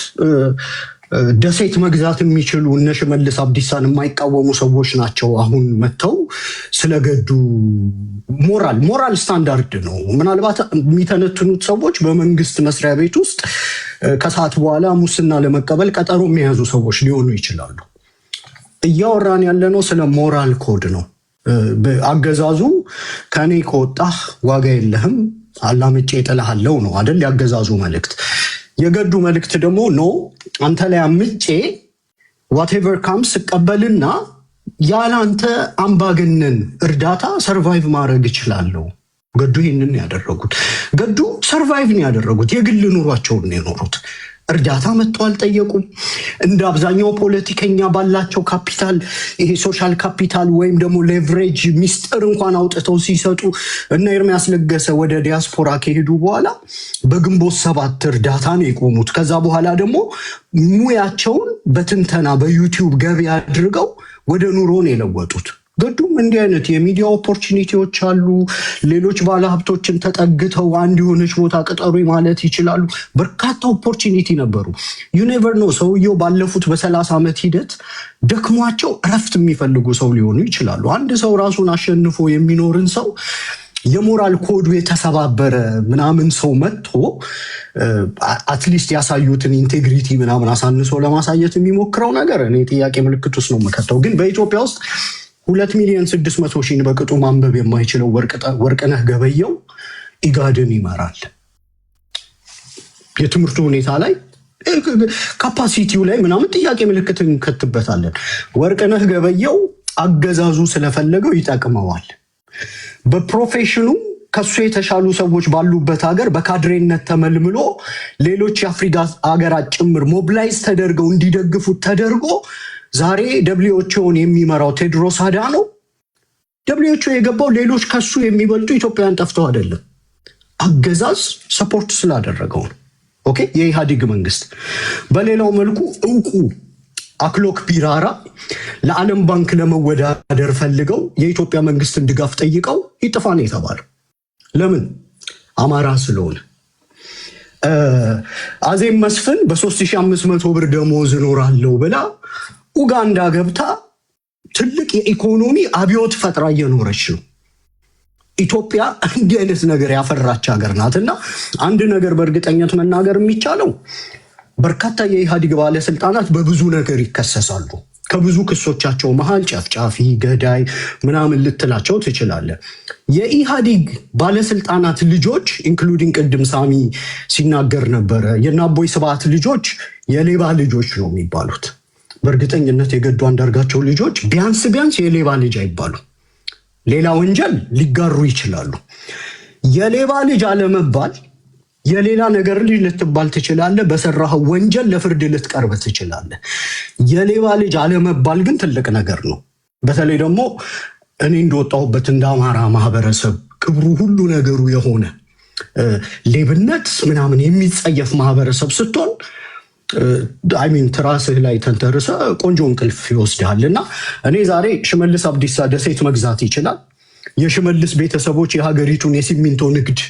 ደሴት መግዛት የሚችሉ እነ ሽመልስ አብዲሳን የማይቃወሙ ሰዎች ናቸው አሁን መጥተው ስለገዱ ሞራል ስታንዳርድ ነው። ምናልባት የሚተነትኑት ሰዎች በመንግስት መስሪያ ቤት ውስጥ ከሰዓት በኋላ ሙስና ለመቀበል ቀጠሮ የሚያዙ ሰዎች ሊሆኑ ይችላሉ። እያወራን ያለነው ስለ ሞራል ኮድ ነው። አገዛዙ ከኔ ከወጣህ ዋጋ የለህም አላምጬ እጥልሃለሁ ነው አይደል? ያገዛዙ መልእክት። የገዱ መልእክት ደግሞ ኖ አንተ ላይ አምጬ ዋቴቨር ካምስ እቀበልና ያለ አንተ አምባገነን እርዳታ ሰርቫይቭ ማድረግ እችላለሁ። ገዱ ይህንን ያደረጉት ገዱ ሰርቫይቭ ነው ያደረጉት። የግል ኑሯቸውን ነው የኖሩት። እርዳታ መጥቶ አልጠየቁም። እንደ አብዛኛው ፖለቲከኛ ባላቸው ካፒታል፣ ይሄ ሶሻል ካፒታል ወይም ደግሞ ሌቨሬጅ ሚስጥር እንኳን አውጥተው ሲሰጡ እና ኤርሚያስ ለገሰ ወደ ዲያስፖራ ከሄዱ በኋላ በግንቦት 7 እርዳታ ነው የቆሙት። ከዛ በኋላ ደግሞ ሙያቸውን በትንተና በዩቲዩብ ገቢ አድርገው ወደ ኑሮ ነው የለወጡት። ገዱም እንዲህ አይነት የሚዲያ ኦፖርቹኒቲዎች አሉ። ሌሎች ባለሀብቶችን ተጠግተው አንድ የሆነች ቦታ ቅጠሩ ማለት ይችላሉ። በርካታ ኦፖርቹኒቲ ነበሩ። ዩኔቨር ነው። ሰውየው ባለፉት በ30 ዓመት ሂደት ደክሟቸው እረፍት የሚፈልጉ ሰው ሊሆኑ ይችላሉ። አንድ ሰው ራሱን አሸንፎ የሚኖርን ሰው የሞራል ኮዱ የተሰባበረ ምናምን ሰው መጥቶ አትሊስት ያሳዩትን ኢንቴግሪቲ ምናምን አሳንሶ ለማሳየት የሚሞክረው ነገር እኔ ጥያቄ ምልክት ውስጥ ነው የምከተው። ግን በኢትዮጵያ ውስጥ 2,600,000 በቅጡ ማንበብ የማይችለው ወርቅነህ ገበየሁ ኢጋድን ይመራል። የትምህርቱ ሁኔታ ላይ ካፓሲቲው ላይ ምናምን ጥያቄ ምልክት እንከትበታለን። ወርቅነህ ገበየሁ አገዛዙ ስለፈለገው ይጠቅመዋል። በፕሮፌሽኑ ከሱ የተሻሉ ሰዎች ባሉበት ሀገር በካድሬነት ተመልምሎ ሌሎች የአፍሪካ ሀገራት ጭምር ሞብላይዝ ተደርገው እንዲደግፉት ተደርጎ ዛሬ ደብሊውኤችኦን የሚመራው ቴድሮስ አዳኖም ደብሊውኤችኦ የገባው ሌሎች ከሱ የሚበልጡ ኢትዮጵያውያን ጠፍተው አይደለም፣ አገዛዝ ሰፖርት ስላደረገው ነው። ኦኬ፣ የኢህአዴግ መንግስት። በሌላው መልኩ እውቁ አክሎክ ቢራራ ለዓለም ባንክ ለመወዳደር ፈልገው የኢትዮጵያ መንግስትን ድጋፍ ጠይቀው ይጥፋ ነው የተባለው። ለምን? አማራ ስለሆነ። አዜብ መስፍን በ3500 ብር ደሞዝ እኖራለሁ ብላ ኡጋንዳ ገብታ ትልቅ የኢኮኖሚ አብዮት ፈጥራ እየኖረች ነው። ኢትዮጵያ እንዲህ አይነት ነገር ያፈራች ሀገር ናትና አንድ ነገር በእርግጠኝነት መናገር የሚቻለው በርካታ የኢህአዴግ ባለስልጣናት በብዙ ነገር ይከሰሳሉ። ከብዙ ክሶቻቸው መሃል ጨፍጫፊ፣ ገዳይ ምናምን ልትላቸው ትችላለህ። የኢህአዴግ ባለስልጣናት ልጆች ኢንክሉዲንግ ቅድም ሳሚ ሲናገር ነበረ የአቦይ ስብሃት ልጆች የሌባ ልጆች ነው የሚባሉት። በእርግጠኝነት የገዱ አንዳርጋቸው ልጆች ቢያንስ የሌባ ልጅ አይባሉ፣ ሌላ ወንጀል ሊጋሩ ይችላሉ። የሌባ ልጅ አለመባል የሌላ ነገር ልጅ ልትባል ትችላለህ። በሰራህ ወንጀል ለፍርድ ልትቀርብ ትችላለህ። የሌባ ልጅ አለመባል ግን ትልቅ ነገር ነው። በተለይ ደግሞ እኔ እንደወጣሁበት እንደ አማራ ማህበረሰብ ክብሩ ሁሉ ነገሩ የሆነ ሌብነት ምናምን የሚጸየፍ ማህበረሰብ ስትሆን አይሚን ትራስህ ላይ ተንተርሰ ቆንጆ እንቅልፍ ይወስድሃል። እና እኔ ዛሬ ሽመልስ አብዲሳ ደሴት መግዛት ይችላል። የሽመልስ ቤተሰቦች የሀገሪቱን የሲሚንቶ ንግድ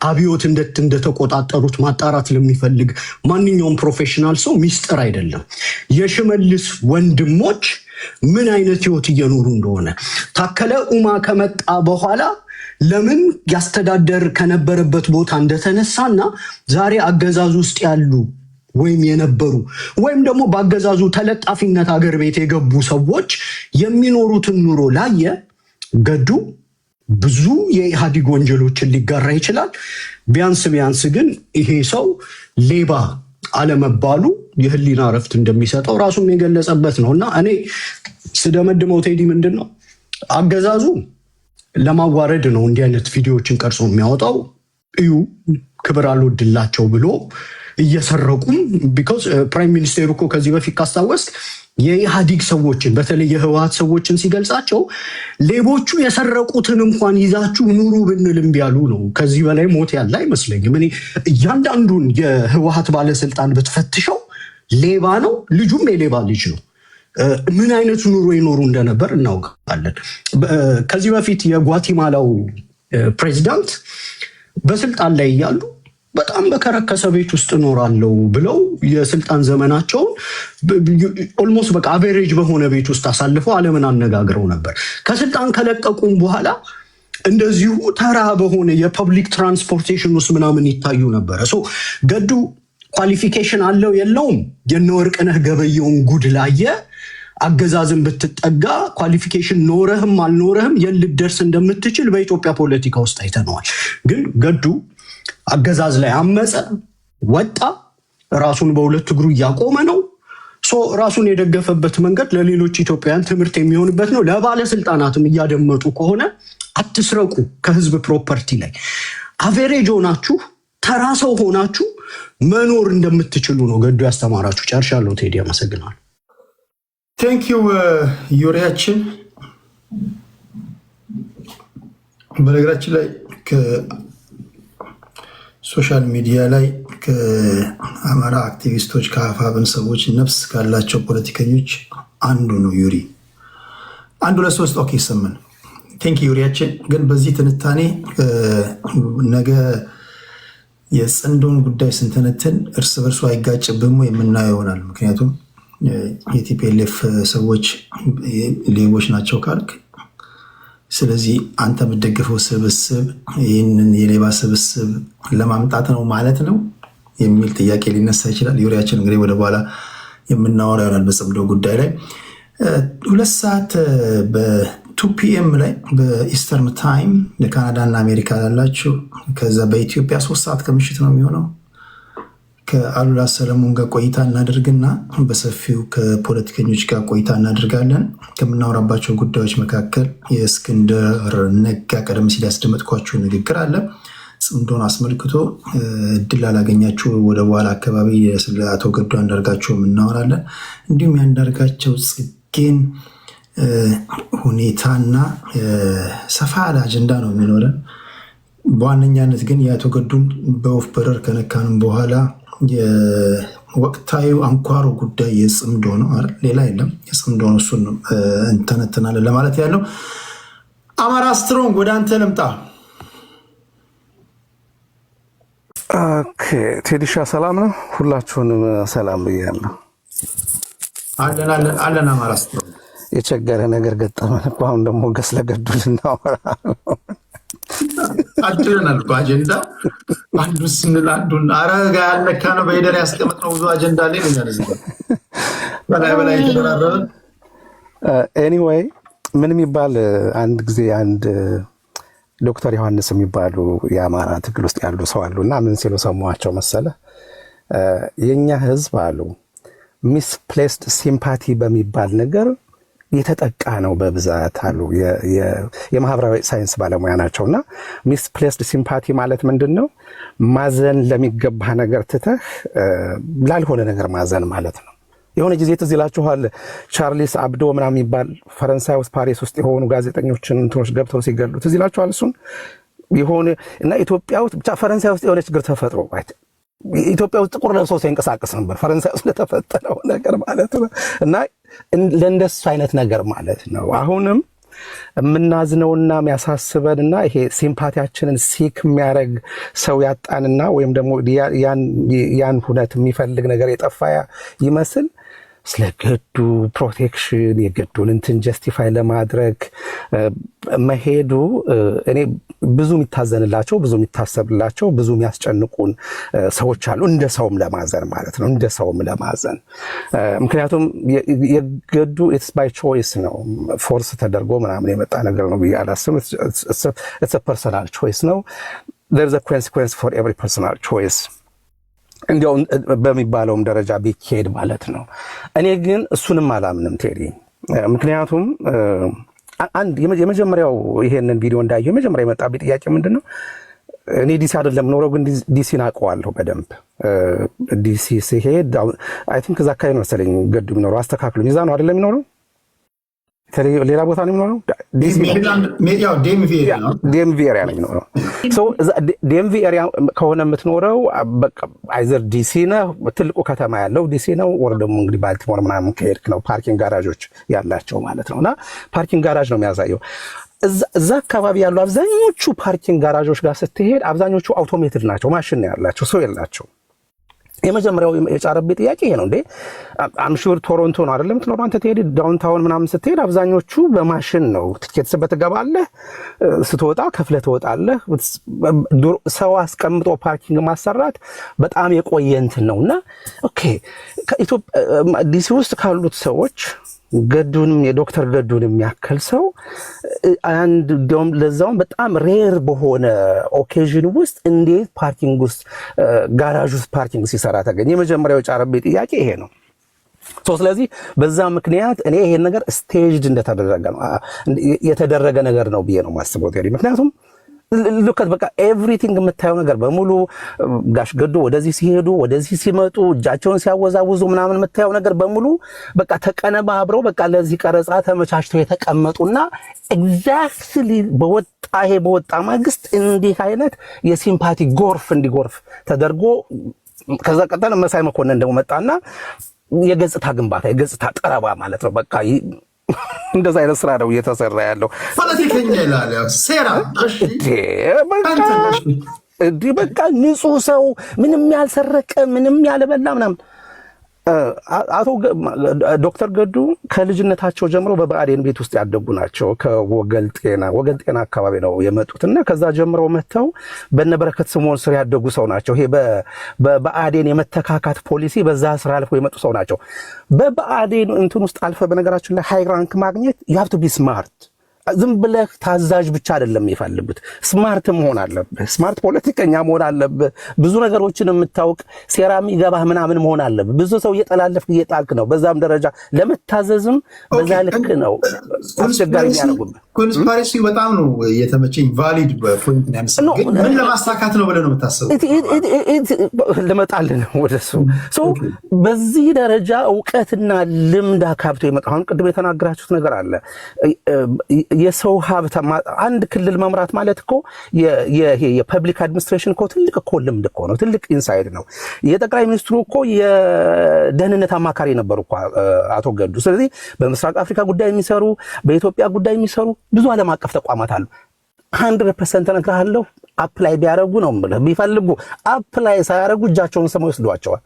አብዮት እንደተቆጣጠሩት ማጣራት ለሚፈልግ ማንኛውም ፕሮፌሽናል ሰው ሚስጥር አይደለም። የሽመልስ ወንድሞች ምን አይነት ህይወት እየኖሩ እንደሆነ ታከለ ኡማ ከመጣ በኋላ ለምን ያስተዳደር ከነበረበት ቦታ እንደተነሳና ዛሬ አገዛዙ ውስጥ ያሉ ወይም የነበሩ ወይም ደግሞ በአገዛዙ ተለጣፊነት ሀገር ቤት የገቡ ሰዎች የሚኖሩትን ኑሮ ላየ ገዱ ብዙ የኢህአዴግ ወንጀሎችን ሊጋራ ይችላል። ቢያንስ ግን ይሄ ሰው ሌባ አለመባሉ የህሊና እረፍት እንደሚሰጠው ራሱም የገለጸበት ነው። እና እኔ ስደመድመው ቴዲ ምንድን ነው አገዛዙ ለማዋረድ ነው እንዲህ አይነት ቪዲዮዎችን ቀርጾ የሚያወጣው። እዩ ክብር አልወድላቸው ብሎ እየሰረቁም ቢኮዝ ፕራይም ሚኒስቴሩ እኮ ከዚህ በፊት ካስታወስክ የኢህአዴግ ሰዎችን በተለይ የህወሓት ሰዎችን ሲገልጻቸው ሌቦቹ የሰረቁትን እንኳን ይዛችሁ ኑሩ ብንል እምቢ ያሉ ነው። ከዚህ በላይ ሞት ያለ አይመስለኝም። እኔ እያንዳንዱን የህወሓት ባለስልጣን ብትፈትሸው ሌባ ነው፣ ልጁም የሌባ ልጅ ነው። ምን አይነት ኑሮ ይኖሩ እንደነበር እናውቃለን። ከዚህ በፊት የጓቲማላው ፕሬዚዳንት በስልጣን ላይ እያሉ በጣም በከረከሰ ቤት ውስጥ እኖራለሁ ብለው የስልጣን ዘመናቸውን ኦልሞስት በቃ አቬሬጅ በሆነ ቤት ውስጥ አሳልፈው ዓለምን አነጋግረው ነበር። ከስልጣን ከለቀቁም በኋላ እንደዚሁ ተራ በሆነ የፐብሊክ ትራንስፖርቴሽን ውስጥ ምናምን ይታዩ ነበረ። ገዱ ኳሊፊኬሽን አለው የለውም የነወርቅነህ ገበየውን ጉድ ላየ አገዛዝን ብትጠጋ ኳሊፊኬሽን ኖረህም አልኖረህም የልደርስ እንደምትችል በኢትዮጵያ ፖለቲካ ውስጥ አይተነዋል። ግን ገዱ አገዛዝ ላይ አመፀ፣ ወጣ፣ ራሱን በሁለት እግሩ እያቆመ ነው። ራሱን የደገፈበት መንገድ ለሌሎች ኢትዮጵያውያን ትምህርት የሚሆንበት ነው። ለባለስልጣናትም እያደመጡ ከሆነ አትስረቁ ከህዝብ ፕሮፐርቲ ላይ አቬሬጅ ሆናችሁ ተራ ሰው ሆናችሁ መኖር እንደምትችሉ ነው ገዱ ያስተማራችሁ። ጨርሻለሁ። ቴዲ አመሰግናለሁ። ቴንኪው ዩሪያችን። በነገራችን ላይ ሶሻል ሚዲያ ላይ ከአማራ አክቲቪስቶች ከአፋብን ሰዎች ነፍስ ካላቸው ፖለቲከኞች አንዱ ነው ዩሪ። 1 2 3 ኦኬ ሰምን ቴንክ ዩሪያችን። ግን በዚህ ትንታኔ ነገ የጽንዶን ጉዳይ ስንተነትን እርስ በርሱ አይጋጭብም የምናየው ይሆናል። ምክንያቱም የቲፒኤልኤፍ ሰዎች ሌቦች ናቸው ካልክ፣ ስለዚህ አንተ የምትደግፈው ስብስብ ይህንን የሌባ ስብስብ ለማምጣት ነው ማለት ነው የሚል ጥያቄ ሊነሳ ይችላል። ዩሪያችን እንግዲህ ወደ በኋላ የምናወራ ይሆናል በጽምዶ ጉዳይ ላይ 2 ሰዓት በ2 ፒኤም ላይ በኢስተርን ታይም ለካናዳ እና አሜሪካ ላላችሁ፣ ከዛ በኢትዮጵያ 3 ሰዓት ከምሽት ነው የሚሆነው። ከአሉላ ሰለሞን ጋር ቆይታ እናደርግና በሰፊው ከፖለቲከኞች ጋር ቆይታ እናደርጋለን። ከምናወራባቸው ጉዳዮች መካከል የእስክንድር ነጋ ቀደም ሲል ያስደመጥኳቸው ንግግር አለ። ጽምዶን አስመልክቶ እድል አላገኛችሁ ወደ በኋላ አካባቢ ስለ አቶ ገዱ አንዳርጋቸው እናወራለን። እንዲሁም የአንዳርጋቸው ጽጌን ሁኔታና ሰፋ ያለ አጀንዳ ነው የሚኖረን። በዋነኛነት ግን የአቶ ገዱን በወፍ በረር ከነካንም በኋላ ወቅታዊ አንኳሩ ጉዳይ የጽምዶ ነው አይደል? ሌላ የለም። የጽምዶ ነው። እሱን እንተነትናለን ለማለት ያለው። አማራ ስትሮንግ ወደ አንተ ልምጣ። ኦኬ ቴዲሻ ሰላም ነው? ሁላችሁንም ሰላም ብያለሁ። አለን አማራ ስትሮንግ። የቸገረ ነገር ገጠመን። አሁን ደግሞ ገስ ለገዱ ልናወራ አድረናል። በአጀንዳ አንዱ ስንል አንዱን አረጋ ያለካ ነው በሄደር ያስቀመጥነው ብዙ አጀንዳ ላይ ነው በላይ የተደራረበ። ኤኒዌይ ምን የሚባል አንድ ጊዜ አንድ ዶክተር ዮሐንስ የሚባሉ የአማራ ትግል ውስጥ ያሉ ሰው አሉ እና ምን ሲሉ ሰሟቸው መሰለ? የኛ ህዝብ አሉ ሚስፕሌስድ ሲምፓቲ በሚባል ነገር የተጠቃ ነው በብዛት አሉ። የማህበራዊ ሳይንስ ባለሙያ ናቸውና ሚስፕሌስድ ሲምፓቲ ማለት ምንድነው? ማዘን ለሚገባ ነገር ትተህ ላልሆነ ነገር ማዘን ማለት ነው። የሆነ ጊዜ ትዝ ይላችኋል ቻርሊስ አብዶ ምናምን የሚባል ፈረንሳይ ውስጥ ፓሪስ ውስጥ የሆኑ ጋዜጠኞችን እንትኖች ገብተው ሲገሉ ትዝ ይላችኋል። እሱን የሆነ እና ኢትዮጵያ ውስጥ ብቻ ፈረንሳይ ውስጥ የሆነ ችግር ተፈጥሮ ኢትዮጵያ ውስጥ ጥቁር ለብሶ ሲንቀሳቀስ ነበር ፈረንሳይ ውስጥ ለተፈጠረው ነገር ማለት ነው። እና ለእንደሱ አይነት ነገር ማለት ነው። አሁንም የምናዝነውና የሚያሳስበንና ይሄ ሲምፓቲያችንን ሲክ የሚያደርግ ሰው ያጣንና ወይም ደግሞ ያን ሁነት የሚፈልግ ነገር የጠፋ ይመስል ስለ ገዱ ፕሮቴክሽን የገዱን እንትን ጀስቲፋይ ለማድረግ መሄዱ እኔ ብዙ የሚታዘንላቸው ብዙ የሚታሰብላቸው ብዙ የሚያስጨንቁን ሰዎች አሉ። እንደ ሰውም ለማዘን ማለት ነው። እንደ ሰውም ለማዘን ምክንያቱም የገዱ ኢትስ ባይ ቾይስ ነው። ፎርስ ተደርጎ ምናምን የመጣ ነገር ነው ብዬ አላስብም። ኢትስ አ ፐርሰናል ቾይስ ነው። there is a consequence for every personal choice እንዲያው በሚባለውም ደረጃ ቢካሄድ ማለት ነው። እኔ ግን እሱንም አላምንም ቴዲ። ምክንያቱም አንድ የመጀመሪያው ይሄንን ቪዲዮ እንዳየው የመጀመሪያ የመጣብኝ ጥያቄ ምንድነው? እኔ ዲሲ አይደለም ኖረው ግን ዲሲን አውቀዋለሁ በደንብ። ዲሲ ሲሄድ አይ ቲንክ እዛ አካባቢ ነው መሰለኝ ገዱ የሚኖረው። አስተካክሉ ሚዛ ነው አይደለም የሚኖረው? ሌላ ቦታ ነው የሚኖረው? ዲኤምቪ ኤሪያ ነው የሚኖረው። ዲኤምቪ ኤሪያ ከሆነ የምትኖረው በቃ አይዘር ዲሲ ነው ትልቁ ከተማ ያለው ዲሲ ነው፣ ወር ደግሞ እንግዲህ ባልቲሞር ምናምን ከሄድክ ነው ፓርኪንግ ጋራዦች ያላቸው ማለት ነው። እና ፓርኪንግ ጋራዥ ነው የሚያሳየው። እዛ አካባቢ ያሉ አብዛኞቹ ፓርኪንግ ጋራዦች ጋር ስትሄድ አብዛኞቹ አውቶሜትድ ናቸው፣ ማሽን ነው ያላቸው፣ ሰው የላቸው። የመጀመሪያው የጫረብኝ ጥያቄ ይሄ ነው። እንዴ አምሹር ቶሮንቶ ነው አይደለም ትኖር አንተ ትሄድ ዳውንታውን ምናምን ስትሄድ አብዛኞቹ በማሽን ነው። ትኬት ትገባለህ፣ ስትወጣ ከፍለህ ትወጣለህ። ሰው አስቀምጦ ፓርኪንግ ማሰራት በጣም የቆየ እንትን ነውና ኦኬ ከኢትዮጵያ ዲሲ ውስጥ ካሉት ሰዎች ገዱንም የዶክተር ገዱንም ያከል ሰው አንድ ደም ለዛው በጣም ሬር በሆነ ኦኬዥን ውስጥ እንዴት ፓርኪንግ ውስጥ ጋራዥ ውስጥ ፓርኪንግ ሲሰራ ተገኘ? የመጀመሪያው ጫረብኝ ጥያቄ ይሄ ነው። ስለዚህ በዛ ምክንያት እኔ ይሄን ነገር ስቴጅድ እንደተደረገ ነው የተደረገ ነገር ነው ብዬ ነው ማስበው ቴዲ። ምክንያቱም ልከት በቃ ኤቭሪቲንግ የምታየው ነገር በሙሉ ጋሽ ገዱ ወደዚህ ሲሄዱ ወደዚህ ሲመጡ እጃቸውን ሲያወዛውዙ ምናምን የምታየው ነገር በሙሉ በቃ ተቀነባብረው በቃ ለዚህ ቀረጻ ተመቻችተው የተቀመጡና ኤግዛክትሊ በወጣ ማግስት እንዲህ አይነት የሲምፓቲ ጎርፍ እንዲጎርፍ ተደርጎ ከዛ ቀጠለ መሳይ መኮንን ደግሞ መጣና የገጽታ ግንባታ የገጽታ ጠረባ ማለት ነው በቃ እንደዛ አይነት ስራ ነው እየተሰራ ያለው። ፖለቲከኛ ይላል ሴራ። በቃ ንጹህ ሰው ምንም ያልሰረቀ ምንም ያልበላ ምናምን። አቶ ዶክተር ገዱ ከልጅነታቸው ጀምሮ በብአዴን ቤት ውስጥ ያደጉ ናቸው። ከወገል ጤና አካባቢ ነው የመጡትና ከዛ ጀምሮ መተው በነበረከት ስምኦን ስር ያደጉ ሰው ናቸው። ይሄ በብአዴን የመተካካት ፖሊሲ በዛ ስራ አልፈው የመጡ ሰው ናቸው። በብአዴን እንትን ውስጥ አልፈ በነገራችን ላይ ሃይ ራንክ ማግኘት you have to be smart። ዝም ብለህ ታዛዥ ብቻ አይደለም የሚፈልጉት፣ ስማርት መሆን አለብህ። ስማርት ፖለቲከኛ መሆን አለብህ። ብዙ ነገሮችን የምታውቅ ሴራ የሚገባህ ምናምን መሆን አለብህ። ብዙ ሰው እየጠላለፍክ እየጣልክ ነው። በዛም ደረጃ ለመታዘዝም በዛ ልክ ነው አስቸጋሪ የሚያደርጉብህ። ኮንስፓሬሲ በጣም ነው የተመቸኝ። ቫሊድ ፖይንት ነው ያነሳው። ግን ምን ለማሳካት ነው ብለህ ነው የምታስበው? ልመጣልህ ነው ወደሱ። በዚህ ደረጃ እውቀትና ልምድ አካብቶ ይመጣ። አሁን ቅድም የተናገራችሁት ነገር አለ የሰው ሀብት አንድ ክልል መምራት ማለት እኮ የፐብሊክ አድሚኒስትሬሽን እኮ ትልቅ እኮ ልምድ እኮ ነው፣ ትልቅ ኢንሳይድ ነው። የጠቅላይ ሚኒስትሩ እኮ የደህንነት አማካሪ ነበሩ እኮ አቶ ገዱ። ስለዚህ በምስራቅ አፍሪካ ጉዳይ የሚሰሩ በኢትዮጵያ ጉዳይ የሚሰሩ ብዙ ዓለም አቀፍ ተቋማት አሉ። 100% እነግርሃለሁ አፕላይ ቢያደርጉ ነው የምልህ። ቢፈልጉ አፕላይ ሳያደርጉ እጃቸውን ስመው ይወስዷቸዋል።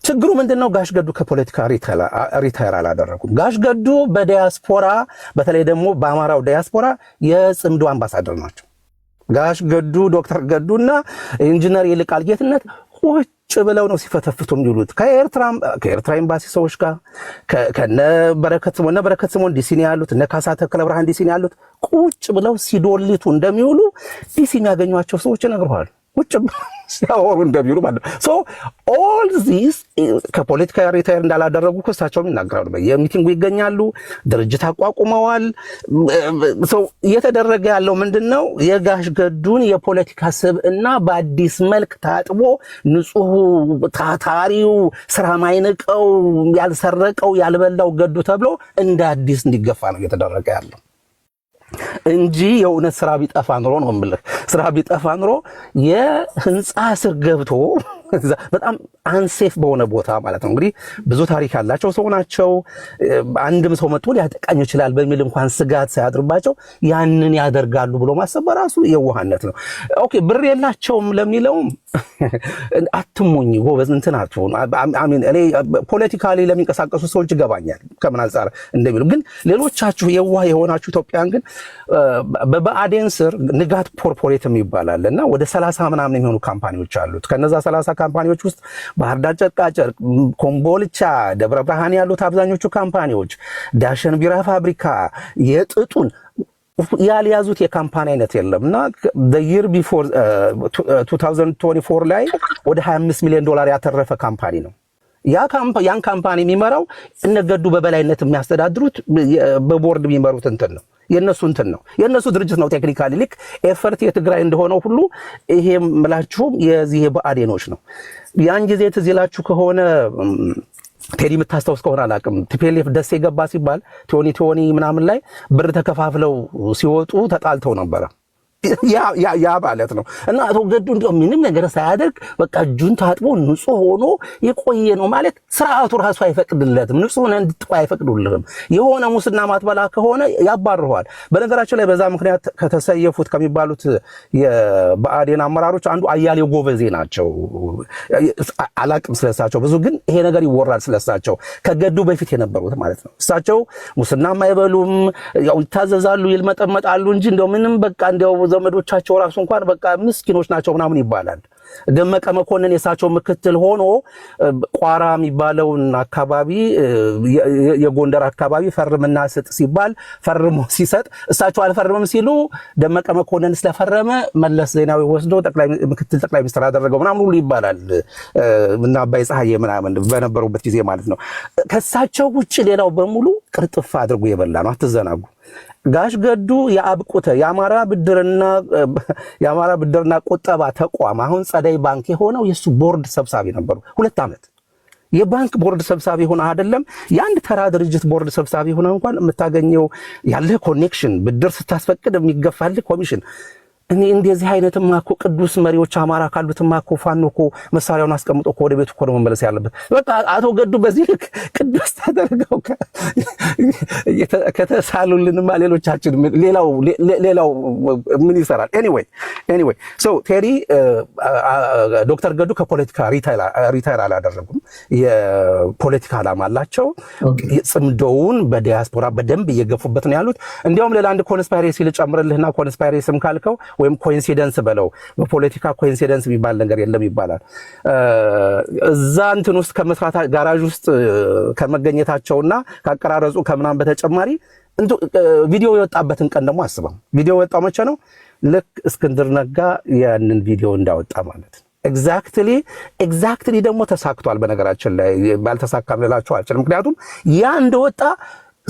ችግሩ ምንድነው? ጋሽ ገዱ ከፖለቲካ ሪታየር አላደረጉም። ጋሽ ገዱ በዲያስፖራ በተለይ ደግሞ በአማራው ዲያስፖራ የጽምዶ አምባሳደር ናቸው። ጋሽ ገዱ ዶክተር ገዱና ኢንጂነር ይልቃል ጌትነት ቁጭ ብለው ነው ሲፈተፍቱ የሚውሉት ከኤርትራ ኤምባሲ ሰዎች ጋር ከነ በረከት ስምኦን ዲሲ ነው ያሉት፣ እነ ካሳ ተክለ ብርሃን ዲሲ ነው ያሉት። ቁጭ ብለው ሲዶልቱ እንደሚውሉ ዲሲ የሚያገኟቸው ሰዎች ይነግሩሃል። ቁጭ ሲያወሩ እንደሚውሉ ማለት ነው። ሶ ኦል ዚስ ከፖለቲካ ሪታየር እንዳላደረጉ እሳቸውም ይናገራሉ። በየሚቲንጉ ይገኛሉ። ድርጅት አቋቁመዋል። ሶ እየተደረገ ያለው ምንድነው? የጋሽ ገዱን የፖለቲካ ስብዕና በአዲስ መልክ ታጥቦ ንጹህ ታታሪው ስራ ማይንቀው ያልሰረቀው ያልበላው ገዱ ተብሎ እንደ አዲስ እንዲገፋ ነው እየተደረገ ያለው እንጂ የእውነት ስራ ቢጠፋ ኑሮ ነው የምልህ። ስራ ቢጠፋ ኑሮ የህንፃ ስር ገብቶ በጣም አንሴፍ በሆነ ቦታ ማለት ነው። እንግዲህ ብዙ ታሪክ ያላቸው ሰው ናቸው። አንድም ሰው መጥቶ ሊያጠቃኝ ይችላል በሚል እንኳን ስጋት ሳያድርባቸው ያንን ያደርጋሉ ብሎ ማሰብ በራሱ የዋህነት ነው። ኦኬ ብር የላቸውም ለሚለውም አትሙኝ ጎበዝ እንትን አትሆን። አሚን እኔ ፖለቲካሊ ለሚንቀሳቀሱ ሰዎች ይገባኛል ከምን አንፃር እንደሚሉ። ግን ሌሎቻችሁ የዋህ የሆናችሁ ኢትዮጵያን ግን በብአዴን ስር ንጋት ኮርፖሬትም ይባላል እና ወደ 30 ምናምን የሚሆኑ ካምፓኒዎች አሉት። ከነዛ 30 ካምፓኒዎች ውስጥ ባህር ዳር ጨርቃጨርቅ፣ ኮምቦልቻ፣ ደብረ ብርሃን ያሉት አብዛኞቹ ካምፓኒዎች፣ ዳሸን ቢራ ፋብሪካ የጥጡን ያልያዙት የካምፓኒ አይነት የለም እና the year before 2024 ላይ ወደ $25 ሚሊዮን ያተረፈ ካምፓኒ ነው። ያን ካምፓኒ የሚመራው እነገዱ በበላይነት የሚያስተዳድሩት በቦርድ የሚመሩት እንትን ነው የነሱ ድርጅት ነው። ቴክኒካሊ ልክ ኤፈርት የትግራይ እንደሆነው ሁሉ ይሄም ምላችሁም የዚህ ብአዴኖች ነው። ያን ጊዜ ትዝ ይላችሁ ከሆነ ቴዲ የምታስታውስ ከሆነ አላውቅም፣ ቲፒኤልኤፍ ደሴ ገባ ሲባል ቶኒ ምናምን ላይ ብር ተከፋፍለው ሲወጡ ተጣልተው ነበረ። ያ ማለት ነው እና አቶ ገዱ እንደው ምንም ነገር ሳያደርግ በቃ እጁን ታጥቦ ንጹህ ሆኖ የቆየ ነው ማለት ስርዓቱ ራሱ አይፈቅድለትም። ንጹህ ነን እንድትቆይ አይፈቅዱልህም። የሆነ ሙስና ማትበላ ከሆነ ያባርረዋል። በነገራችን ላይ በዛ ምክንያት ከተሰየፉት ከሚባሉት የብአዴን አመራሮች አንዱ አያሌው ጎበዜ ናቸው። አላቅም ስለሳቸው ብዙ፣ ግን ይሄ ነገር ይወራል ስለሳቸው ከገዱ በፊት የነበሩት ማለት ነው። እሳቸው ሙስናም አይበሉም፣ ያው ይታዘዛሉ፣ ይልመጠመጣሉ እንጂ እንደው ምንም በቃ እንደው ዘመዶቻቸው ራሱ እንኳን በቃ ምስኪኖች ናቸው ምናምን ይባላል። ደመቀ መኮንን የሳቸው ምክትል ሆኖ ቋራ የሚባለውን አካባቢ የጎንደር አካባቢ ፈርምና ስጥ ሲባል ፈርሞ ሲሰጥ እሳቸው አልፈርምም ሲሉ ደመቀ መኮንን ስለፈረመ መለስ ዜናዊ ወስዶ ምክትል ጠቅላይ ሚኒስትር አደረገው ምናምን ሁሉ ይባላል እና አባይ ፀሐዬ ምናምን በነበሩበት ጊዜ ማለት ነው። ከሳቸው ውጭ ሌላው በሙሉ ቅርጥፍ አድርጎ የበላ ነው። አትዘናጉ። ጋሽ ገዱ የአብቁተ የአማራ ብድርና ቁጠባ ተቋም አሁን ጸደይ ባንክ የሆነው የሱ ቦርድ ሰብሳቢ ነበሩ 2 ዓመት። የባንክ ቦርድ ሰብሳቢ ሆነ አይደለም የአንድ ተራ ድርጅት ቦርድ ሰብሳቢ ሆነ እንኳን የምታገኘው ያለ ኮኔክሽን ብድር ስታስፈቅድ የሚገፋልህ ኮሚሽን። እኔ እንደዚህ አይነትማ እኮ ቅዱስ መሪዎች አማራ ካሉትማ እኮ ፋኖ እኮ መሳሪያውን አስቀምጦ እኮ ወደ ቤቱ እኮ ነው መመለስ ያለበት። በቃ አቶ ገዱ በዚህ ልክ ቅዱስ ተደርገው ከተሳሉልንማ ሌሎቻችን ሌላው ምን ይሰራል? ኤኒዌይ ሶ ቴዲ ዶክተር ገዱ ከፖለቲካ ሪታይር አላደረጉም። የፖለቲካ ዓላማ አላቸው። ጽምዶውን በዲያስፖራ በደንብ እየገፉበት ነው ያሉት። እንዲያውም ሌላ አንድ ኮንስፓይሬሲ ልጨምርልህና ኮንስፓይሬሲም ካልከው ወይም ኮኢንሲደንስ በለው፣ በፖለቲካ ኮኢንሲደንስ የሚባል ነገር የለም ይባላል። እዛ እንትን ውስጥ ከመስራት ጋራዥ ውስጥ ከመገኘታቸውና ካቀራረጹ ከምናምን በተጨማሪ ቪዲዮ የወጣበትን ቀን ደግሞ አስበው። ቪዲዮ የወጣው መቼ ነው? ልክ እስክንድር ነጋ ያንን ቪዲዮ እንዳወጣ ማለት ነው። ኤግዛክትሊ ደግሞ ተሳክቷል። በነገራችን ላይ ባልተሳካም ልላችሁ አልችልም። ምክንያቱም ያ እንደወጣ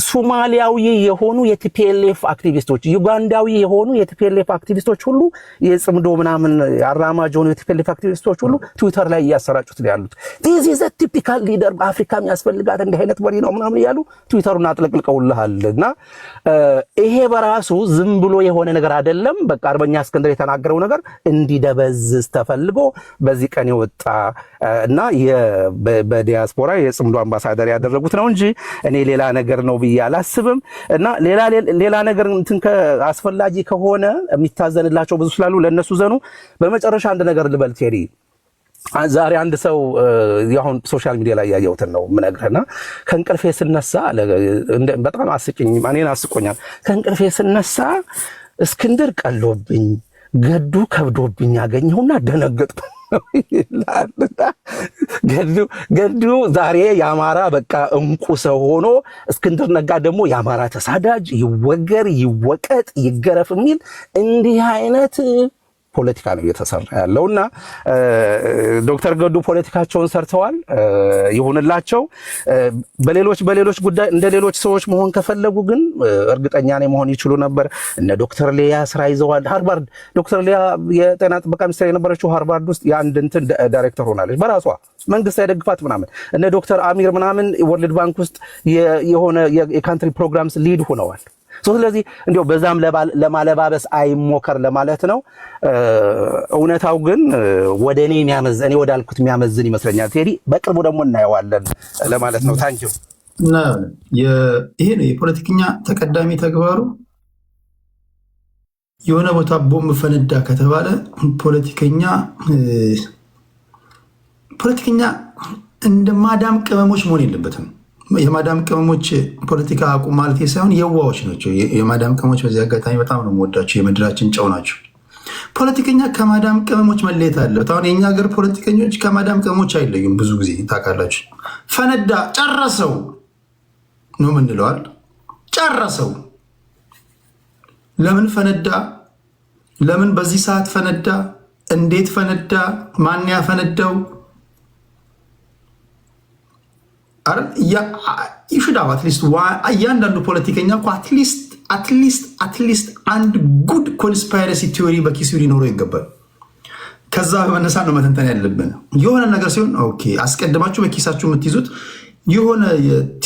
ሶማሊያዊ የሆኑ የቲፒኤልኤፍ አክቲቪስቶች ዩጋንዳዊ የሆኑ የቲፒኤልኤፍ አክቲቪስቶች ሁሉ የጽምዶ ምናምን አራማጅ የሆኑ የቲፒኤልኤፍ አክቲቪስቶች ሁሉ ትዊተር ላይ ያሰራጩት ያሉት this is a typical leader በአፍሪካ የሚያስፈልጋት እንዲህ አይነት ወሪ ነው ምናምን ያሉ ትዊተሩን አጥለቅልቀውልሃልና ይሄ በራሱ ዝም ብሎ የሆነ ነገር አይደለም በቃ አርበኛ እስክንድር የተናገረው ነገር እንዲደበዝዝ ተፈልጎ በዚህ ቀን ይወጣ እና በዲያስፖራ የጽምዶ አምባሳደር ያደረጉት ነው እንጂ እኔ ሌላ ነገር ነው ያላስብም እና ሌላ ነገር እንትን አስፈላጊ ከሆነ የሚታዘንላቸው ብዙ ስላሉ ለነሱ ዘኑ በመጨረሻ አንድ ነገር ልበል ቴሪ ዛሬ አንድ ሰው ያሁን ሶሻል ሚዲያ ላይ ያየሁትን ነው ምነግርህና ከእንቅልፌ ስነሳ በጣም አስቂኝ ማኔን አስቆኛል ከእንቅልፌ ስነሳ እስክንድር ቀሎብኝ ገዱ ከብዶብኝ ያገኘውና ደነገጥኩ ገዱ ዛሬ ያማራ በቃ እንቁ ሰው ሆኖ እስክንድር ነጋ ደግሞ ያማራ ተሳዳጅ ይወገር ይወቀጥ ይገረፍ የሚል እንዲህ አይነት ፖለቲካ ነው እየተሰራ ያለውና ዶክተር ገዱ ፖለቲካቸውን ሰርተዋል ይሁንላቸው በሌሎች ጉዳይ እንደ ሌሎች ሰዎች መሆን ከፈለጉ ግን እርግጠኛ ነኝ መሆን ይችሉ ነበር እነ ዶክተር ሊያ ስራ ይዘዋል ሃርቫርድ ዶክተር ሊያ የጤና ጥበቃ ሚኒስትር የነበረችው ሃርቫርድ ውስጥ የአንድ እንትን ዳይሬክተር ሆናለች በራሷ መንግስት አይደግፋት ምናምን እነ ዶክተር አሚር ምናምን ወርልድ ባንክ ውስጥ የሆነ የካንትሪ ፕሮግራምስ ሊድ ሆነዋል ስለዚህ እንዲያው በዛም ለማለባበስ አይሞከር ለማለት ነው እውነታው ግን ወደኔ የሚያመዝን ወዳልኩት የሚያመዝን ይመስለኛል ቴዲ በቅርቡ ደግሞ እናየዋለን ለማለት ነው ታንኪው ይሄ ነው የፖለቲከኛ ተቀዳሚ ተግባሩ የሆነ ቦታ ቦምብ ፈነዳ ከተባለ ፖለቲከኛ እንደ ማዳም ቅመሞች መሆን የለበትም የማዳም ቅመሞች ፖለቲካ አቁም ማለት ሳይሆን የዋዎች ናቸው የማዳም ቅመሞች በዚህ አጋጣሚ በጣም ነው የምወዳቸው የምድራችን ጨው ናቸው ፖለቲከኛ ከማዳም ቅመሞች መለየት አለበት አሁን የኛ ሀገር ፖለቲከኞች ከማዳም ቅመሞች አይለዩም ብዙ ጊዜ ታውቃላችሁ ፈነዳ ጨረሰው ነው ምንለዋል ጨረሰው ለምን ፈነዳ ለምን በዚህ ሰዓት ፈነዳ እንዴት ፈነዳ ማን ያፈነዳው you should have at least እያንዳንዱ ፖለቲከኛ እኮ at least አንድ ጉድ ኮንስፓይረሲ ቲዮሪ በኪሱ ሊኖረው ይገባል ከዛ በመነሳት ነው መተንተን ያለብን የሆነ ነገር ሲሆን ኦኬ አስቀድማችሁ በኪሳችሁ የምትይዙት የሆነ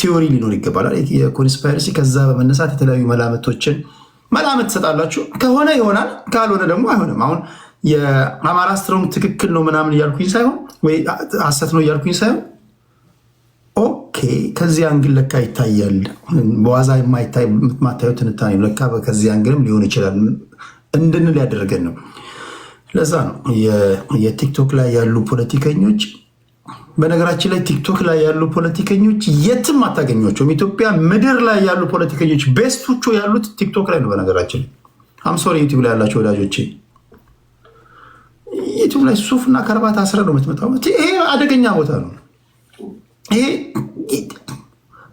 ቲዮሪ ሊኖር ይገባል የኮንስፓይረሲ ከዛ በመነሳት የተለያዩ መላምት ትሰጣላችሁ ከሆነ ይሆናል ካልሆነ ደግሞ አይሆንም አሁን የአማራ ስትሮንግ ትክክል ነው ምናምን እያልኩኝ ሳይሆን ወይ ሐሰት ነው እያልኩኝ ሳይሆን ኦኬ ከዚህ አንግል ለካ ይታያል በዋዛ የማታየው ትንታኔ ለካ ከዚህ አንግልም ሊሆን ይችላል እንድንል ያደረገን ነው ለዛ ነው የቲክቶክ ላይ ያሉ ፖለቲከኞች በነገራችን ላይ ቲክቶክ ላይ ያሉ ፖለቲከኞች የትም አታገኟቸውም ኢትዮጵያ ምድር ላይ ያሉ ፖለቲከኞች ቤስቶቹ ያሉት ቲክቶክ ላይ ነው በነገራችን አምሶሪ ዩቲዩብ ላይ ያላቸው ወዳጆቼ ዩቲዩብ ላይ ሱፍና ከረባት አስረ ነው የምትመጣው ይሄ አደገኛ ቦታ ነው ይሄ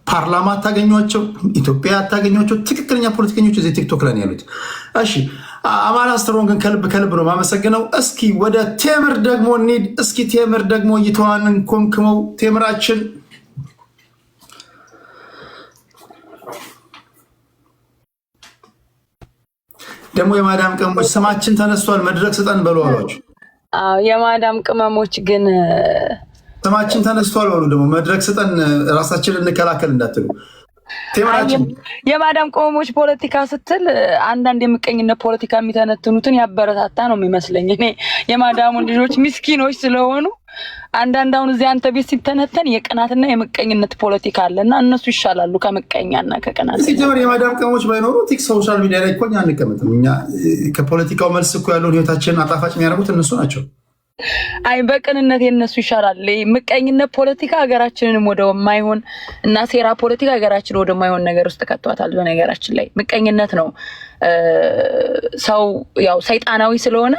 ፓርላማ አታገኟቸው ኢትዮጵያ አታገኟቸው ትክክለኛ ፖለቲከኞች እዚህ ቲክቶክ ላይ ያሉት እሺ አማራ ስትሮንግን ከልብ ነው ማመሰግነው እስኪ ወደ ቴምር ደግሞ እንሂድ እስኪ ቴምር ደግሞ ይተዋንን ኮምክመው ቴምራችን ደግሞ የማዳም ቅመሞች ስማችን ተነስቷል መድረክ ስጠን በሉ አሏቸው የማዳም ቅመሞች ግን ስማችን ተነስቷል በሉ ደግሞ መድረክ ስጠን ራሳችን እንከላከል እንዳትሉ የማዳም ቅመሞች ፖለቲካ ስትል አንዳንድ የምቀኝነት ፖለቲካ የሚተነትኑትን ያበረታታ ነው የሚመስለኝ እኔ የማዳሙን ልጆች ምስኪኖች ስለሆኑ አንዳንድ አሁን እዚህ አንተ ቤት ሲተነተን የቅናትና የምቀኝነት ፖለቲካ አለና እነሱ ይሻላሉ ከመቀኛና ከቅናት ሲጀምር የማዳም ቅመሞች ባይኖሩ ቲክ ሶሻል ሚዲያ ላይ እኮ እኛ አንቀመጥም እኛ ከፖለቲካው መልስ እኮ ያለውን ህይወታችንን አጣፋጭ የሚያደርጉት እነሱ ናቸው አይ በቅንነት የነሱ ይሻላል ምቀኝነት ፖለቲካ ሀገራችንንም ወደማይሆን እና ሴራ ፖለቲካ ሀገራችን ወደማይሆን ነገር ውስጥ ከተዋታል በነገራችን ላይ ምቀኝነት ነው ሰው ያው ሰይጣናዊ ስለሆነ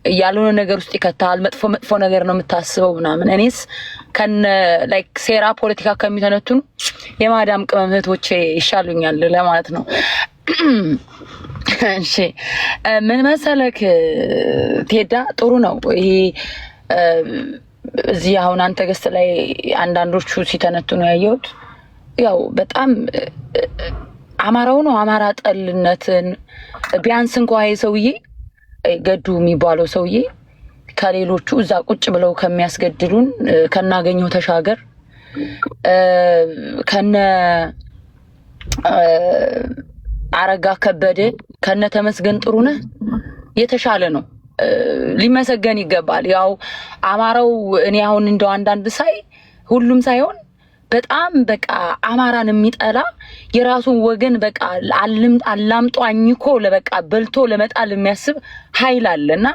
ያልሆነ ነገር ውስጥ ይከታል መጥፎ ነገር ነው የምታስበው ምናምን እኔስ ከነ ላይክ ሴራ ፖለቲካ ከሚተነትኑ የማዳም ቅመም እህቶቼ ይሻሉኛል ለማለት ነው እሺ ምን መሰለክ ቴዳ ጥሩ ነው ይሄ እዚህ አሁን አንተ ገስት ላይ አንዳንዶቹ ሲተነትኑ ያየሁት ያው በጣም አማራው ነው አማራ ጠልነትን ቢያንስ እንኳን ይሄ ሰውዬ ገዱ የሚባለው ሰውዬ ከሌሎቹ እዛ ቁጭ ብለው ከሚያስገድሉን ከናገኘው ተሻገር ከነ አረጋ ከበደ ከነ ተመስገን ጥሩነህ የተሻለ ነው። ሊመሰገን ይገባል። ያው አማራው እኔ አሁን እንደው አንዳንድ ሳይ ሁሉም ሳይሆን በጣም በቃ አማራን የሚጠላ የራሱን ወገን በቃ አላምጦ አኝኮ ለበቃ በልቶ ለመጣል የሚያስብ ኃይል አለና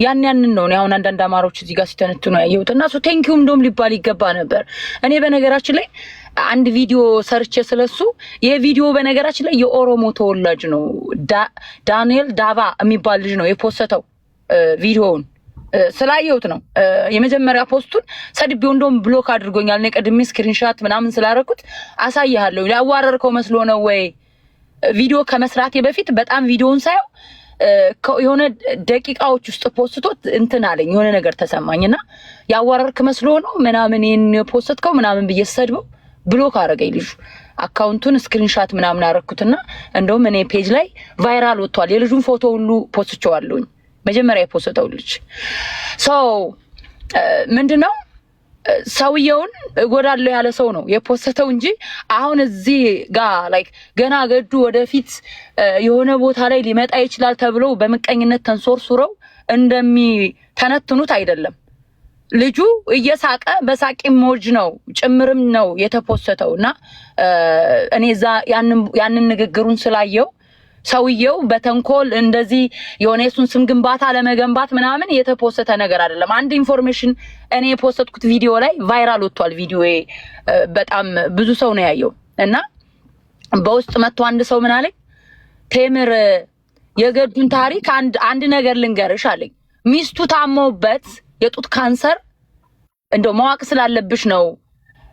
ያንን ነው አሁን አንዳንድ አማራዎች እዚህ ጋር ሲተነትኑ ያየሁትና ሶ ቴንኪው እንደውም ሊባል ይገባ ነበር። እኔ በነገራችን ላይ አንድ ቪዲዮ ሰርቼ ስለሱ የቪዲዮ በነገራችን ላይ የኦሮሞ ተወላጅ ነው ዳንኤል ዳባ የሚባል ልጅ ነው የፖስተው ቪዲዮውን ስላየሁት ነው የመጀመሪያ ፖስቱን ሰድቤው እንደውም ብሎክ አድርጎኛል። እኔ ቀድሜ ስክሪንሻት ምናምን ስላደረኩት አሳያለሁ። ያዋረርከው መስሎ ነው ወይ ቪዲዮ ከመስራቴ በፊት በጣም ቪዲዮውን ሳየው የሆነ ደቂቃዎች ውስጥ ፖስቶት እንትን አለኝ የሆነ ነገር ተሰማኝና ያዋረርክ መስሎ ነው ምናምን ይሄን ፖስትከው ምናምን ብዬ ሰድበው ብሎክ አደረገኝ ልጁ። አካውንቱን ስክሪንሻት ምናምን አደረኩትና እንደውም እኔ ፔጅ ላይ ቫይራል ወጥቷል። የልጁን ፎቶ ሁሉ ፖስትቸዋለሁኝ መጀመሪያ የፖስተው ልጅ ምንድነው ሰውየውን እጎዳለሁ ያለ ሰው ነው የፖስተው እንጂ አሁን እዚህ ጋር ላይክ ገና ገዱ ወደፊት የሆነ ቦታ ላይ ሊመጣ ይችላል ተብሎ በመቀኝነት ተንሶርሱረው እንደሚተነትኑት አይደለም። ልጁ እየሳቀ በሳቂ ሞጅ ነው ጭምርም ነው የተፖስተውና እኔ ያንን ንግግሩን ስላየው ሰውየው በተንኮል እንደዚህ የሆነ የሱን ስም ግንባታ ለመገንባት ምናምን የተፖስተተ ነገር አይደለም። አንድ ኢንፎርሜሽን እኔ የፖስተትኩት ቪዲዮ ላይ ቫይራል ወጥቷል። ቪዲዮዬ በጣም ብዙ ሰው ነው ያየው እና በውስጥ መጥቶ አንድ ሰው ምን አለኝ፣ ቴምር የገዱን ታሪክ አንድ ነገር ልንገርሽ አለኝ። ሚስቱ ታሞበት የጡት ካንሰር እንደው ማወቅ ስላለብሽ ነው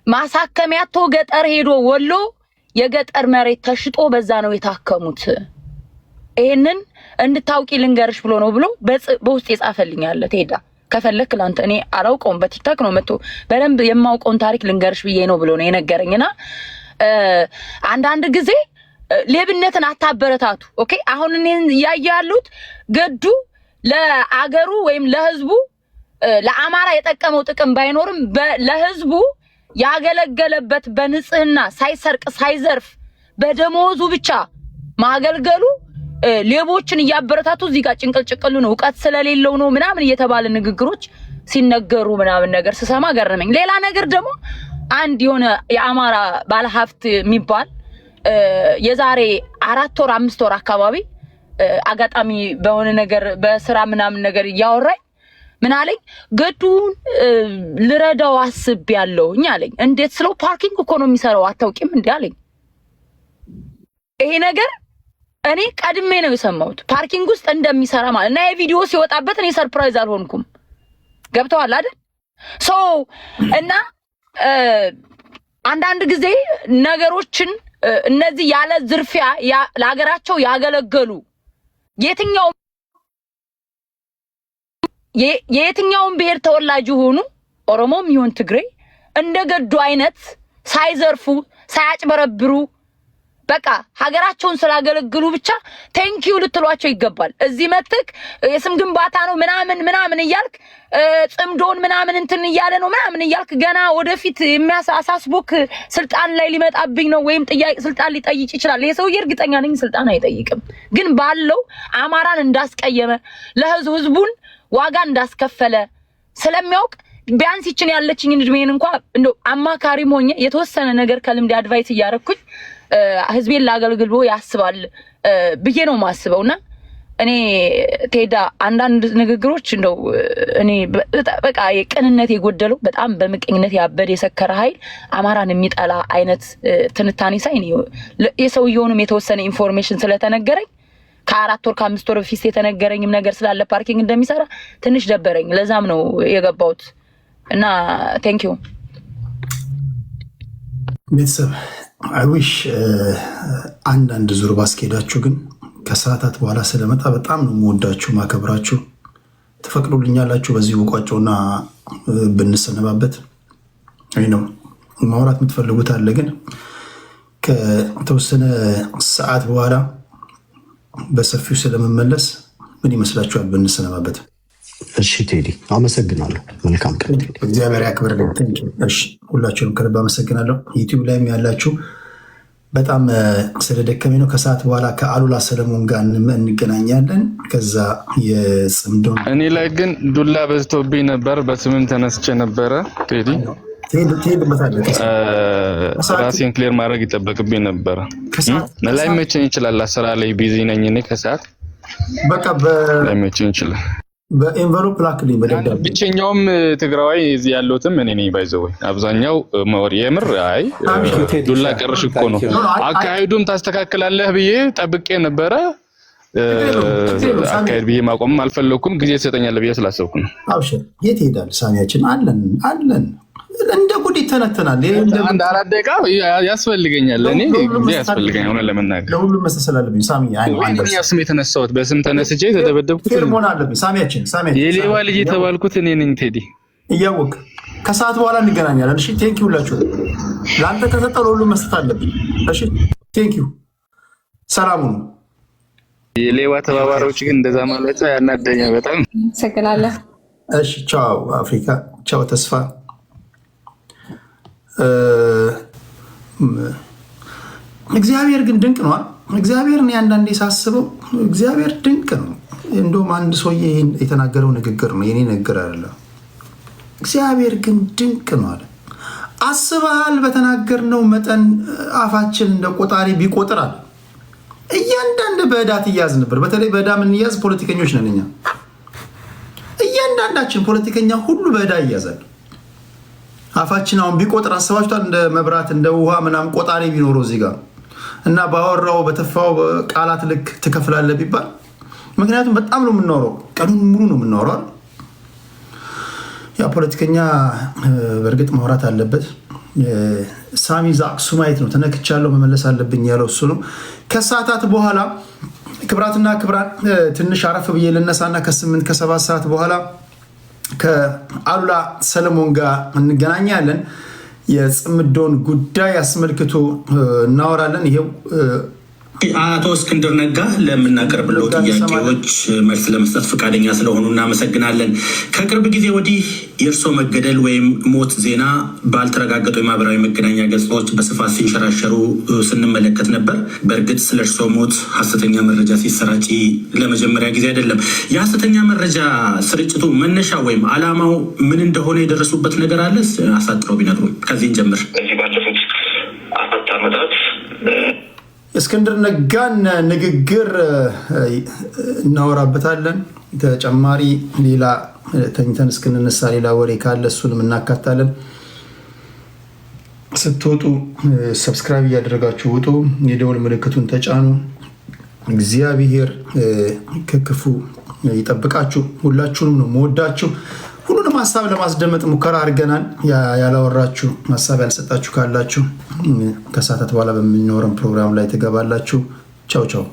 ማሳከሚያቶ ገጠር ሄዶ ወሎ የገጠር መሬት ተሽጦ በዛ ነው የታከሙት። ይሄንን እንድታውቂ ልንገርሽ ብሎ ነው ብሎ በውስጥ የጻፈልኝ አለ። ቴዳ ከፈለክ ላንተ እኔ አላውቀውም በቲክቶክ ነው መጥቶ በደንብ የማውቀውን ታሪክ ልንገርሽ ብዬ ነው ብሎ ነው የነገረኝና አንዳንድ ጊዜ ሌብነትን አታበረታቱ። ኦኬ አሁን እኔ ያያሉት ገዱ ለአገሩ ወይም ለህዝቡ ለአማራ የጠቀመው ጥቅም ባይኖርም ለህዝቡ ያገለገለበት በንጽህና ሳይሰርቅ ሳይዘርፍ በደሞዙ ብቻ ማገልገሉ ሌቦችን እያበረታቱ እዚህ ጋር ጭንቅል ነው ዕውቀት ስለሌለው ነው ምናምን እየተባለ ንግግሮች ሲነገሩ ምናምን ነገር ስሰማ ገረመኝ። ሌላ ነገር ደግሞ አንድ የሆነ የአማራ ባለሀብት የሚባል የዛሬ 4 ወር 5 ወር አካባቢ አጋጣሚ በሆነ ነገር በስራ ምናምን ነገር እያወራኝ ምን አለኝ፣ ገዱን ልረዳው አስቤያለሁኝ አለኝ። እንዴት ስለው ፓርኪንግ እኮ ነው የሚሰራው አታውቂም እንዴ አለኝ። ይሄ ነገር እኔ ቀድሜ ነው የሰማሁት ፓርኪንግ ውስጥ እንደሚሰራ ማለት እና የቪዲዮ ሲወጣበት እኔ ሰርፕራይዝ አልሆንኩም። ገብተዋል አይደል? እና አንዳንድ ጊዜ ነገሮችን እነዚህ ያለ ዝርፊያ ለሀገራቸው ያገለገሉ የየትኛውን ብሔር ተወላጅ ሆኑ ኦሮሞም ይሁን ትግሬ እንደገዱ አይነት ሳይዘርፉ ሳያጭበረብሩ በቃ ሀገራቸውን ስላገለግሉ ብቻ ቴንኪው ልትሏቸው ይገባል። እዚህ መጥተክ የስም ግንባታ ነው ምናምን እያልክ ጽምዶን ምናምን እንትን እያለ ነው ምናምን እያልክ ገና ወደፊት የሚያሳስቡክ ስልጣን ላይ ሊመጣብኝ ነው ወይም ስልጣን ሊጠይቅ ይችላል። የሰውዬ እርግጠኛ ነኝ ስልጣን አይጠይቅም፣ ግን ባለው አማራን እንዳስቀየመ ለህዝቡን ዋጋ እንዳስከፈለ ስለሚያውቅ ቢያንስ ይችን ያለችኝን እድሜን እንኳን እንደው አማካሪም ሆኜ የተወሰነ ነገር ከልምድ አድቫይስ እያረኩኝ ህዝቤን ላገልግል ብሎ ያስባል ብዬ ነው ማስበውና እኔ ቴዳ አንዳንድ ንግግሮች እንደው እኔ በቃ የቅንነት የጎደለው በጣም በምቀኝነት ያበደ የሰከረ ኃይል አማራን የሚጠላ አይነት ትንታኔ ሳይ ነው የሰውየውንም የተወሰነ ኢንፎርሜሽን ስለተነገረኝ ከ4 ወር ከ5 ወር በፊት የተነገረኝም ነገር ስላለ ፓርኪንግ እንደሚሰራ ትንሽ ደበረኝ። ለዛም ነው የገባሁት እና ቴንክ ዩ ቤተሰብ አይዊሽ አንዳንድ ዙር ባስኬዳችሁ ግን ከሰዓታት በኋላ ስለመጣ በጣም ነው የምወዳችሁ ማከብራችሁ። ተፈቅዶልኛላችሁ በዚህ ውቋቸውና ብንሰነባበት ወይ ነው ማውራት የምትፈልጉት አለ ግን ከተወሰነ ሰዓት በኋላ በሰፊው ስለመመለስ ምን ይመስላችኋል ብንሰነባበት? እሺ ቴዲ አመሰግናለሁ። መልካም ቀን። እግዚአብሔር ያክብርልኝ። እሺ ሁላችሁንም ከልብ አመሰግናለሁ። ዩቲዩብ ላይም ያላችሁ በጣም ስለደከመኝ ነው። ከሰዓት በኋላ ከአሉላ ሰለሞን ጋር እንገናኛለን። ከዛ የጽምዶን እኔ ላይ ግን ዱላ በዝቶብኝ ነበር። በስምም ተነስቼ ነበረ ቴዲ ራሴን ክሊር ማድረግ ይጠበቅብኝ ነበረ። ላይመቸኝ ይችላል። ስራ ላይ ቢዚ ነኝ እኔ ከሰዓት በቃ ላይመቸኝ ይችላል። በኤንቨሎፕ ላክልኝ በደብዳቤ። ብቸኛውም ትግራዋይ እዚህ ያለሁትም እኔ ነኝ። ባይዘው አብዛኛው መወር የምር አይ ዱላ ቀርሽ እኮ ነው። አካሄዱም ታስተካክላለህ ብዬ ጠብቄ ነበረ። አካሄድ ብዬ ማቆም አልፈለኩም። ጊዜ ትሰጠኛለህ ብዬ ስላሰብኩ ነው። አብሽር የት ሄዳል ሳሚያችን? አለን እንደ ጉድ ይተነተናል። አንድ 4 ደቂቃ ያስፈልገኛል። እኔ ጊዜ ያስፈልገኛል ሆነ ለመናገር ለሁሉም መሰሰል አለብኝ። ሳሚ ስም የተነሳሁት በስም ተነስቼ የተደበደብኩት ፌርሞን አለብኝ። ሳሚያችን የሌባ ልጅ የተባልኩት እኔ ነኝ። ቴዲ እያወቅ ከሰዓት በኋላ እንገናኛለን። እሺ ቴንኪው ሁላችሁ። ለአንተ ከሰጠው ለሁሉም መስጠት አለብኝ። እሺ ቴንኪው። ሰላሙ ነው። የሌባ ተባባሪዎች ግን እንደዛ ማለት ያናደኛል በጣም። አመሰግናለሁ። እሺ ቻው አፍሪካ፣ ቻው ተስፋ። እግዚአብሔር ግን ድንቅ ነው። እግዚአብሔር እኔ አንዳንዴ ሳስበው እግዚአብሔር ድንቅ ነው። እንደውም አንድ ሰውዬ የተናገረው ንግግር ነው፣ የኔ ንግግር አይደለም። እግዚአብሔር ግን ድንቅ ነው አለ። አስበሃል? በተናገርነው መጠን አፋችን እንደ ቆጣሪ ቢቆጥር አለ እያንዳንድ በዕዳ ትያዝ ነበር። በተለይ በዕዳ የምንያዝ ፖለቲከኞች ነን እኛ። እያንዳንዳችን ፖለቲከኛ ሁሉ በዕዳ ይያዛል። አፋችን አሁን ቢቆጥር አስባችኋል? እንደ መብራት እንደ ውሃ ምናምን ቆጣሪ ቢኖረው እዚህ ጋር እና ባወራው በተፋው ቃላት ልክ ትከፍላለህ ቢባል፣ ምክንያቱም በጣም ነው የምናወራው፣ ቀኑን ሙሉ ነው የምናወራው። ያ ፖለቲከኛ በእርግጥ ማውራት አለበት። ሳሚ ዘአክሱማይት ነው። ተነክቻለሁ መመለስ አለብኝ ያለው እሱ ነው። ከሰዓታት በኋላ ክብራትና ክብራን ትንሽ አረፍ ብዬ ልነሳና ከ8 ከ7 ሰዓት በኋላ ከአሉላ ሰለሞን ጋር እንገናኛለን። የጽምዶን ጉዳይ አስመልክቶ እናወራለን። ይሄው አቶ እስክንድር ነጋ ለምናቀርብለው ጥያቄዎች መልስ ለመስጠት ፈቃደኛ ስለሆኑ እናመሰግናለን። ከቅርብ ጊዜ ወዲህ የእርሶ መገደል ወይም ሞት ዜና ባልተረጋገጡ የማህበራዊ መገናኛ ገጾች በስፋት ሲንሸራሸሩ ስንመለከት ነበር። በእርግጥ ስለ እርሶ ሞት ሀሰተኛ መረጃ ሲሰራጭ ለመጀመሪያ ጊዜ አይደለም። የሀሰተኛ መረጃ ስርጭቱ መነሻ ወይም አላማው ምን እንደሆነ የደረሱበት ነገር አለ? አሳጥረው ቢነግሩን። ከዚህን ጀምር። በዚህ ባለፉት 4 ዓመታት እስክንድር ነጋን ንግግር እናወራበታለን። ተጨማሪ ሌላ ተኝተን እስክንነሳ ሌላ ወሬ ካለ እሱንም እናካታለን። ስትወጡ ሰብስክራይብ እያደረጋችሁ ውጡ። የደወል ምልክቱን ተጫኑ። እግዚአብሔር ከክፉ ይጠብቃችሁ። ሁላችሁንም ነው መወዳችሁ። ሁሉንም ሀሳብ ለማስደመጥ ሙከራ አድርገናል። ያላወራችሁ ሀሳብ ያልሰጣችሁ ካላችሁ ከሰዓታት በኋላ በሚኖረን ፕሮግራም ላይ ትገባላችሁ። ቻው ቻው።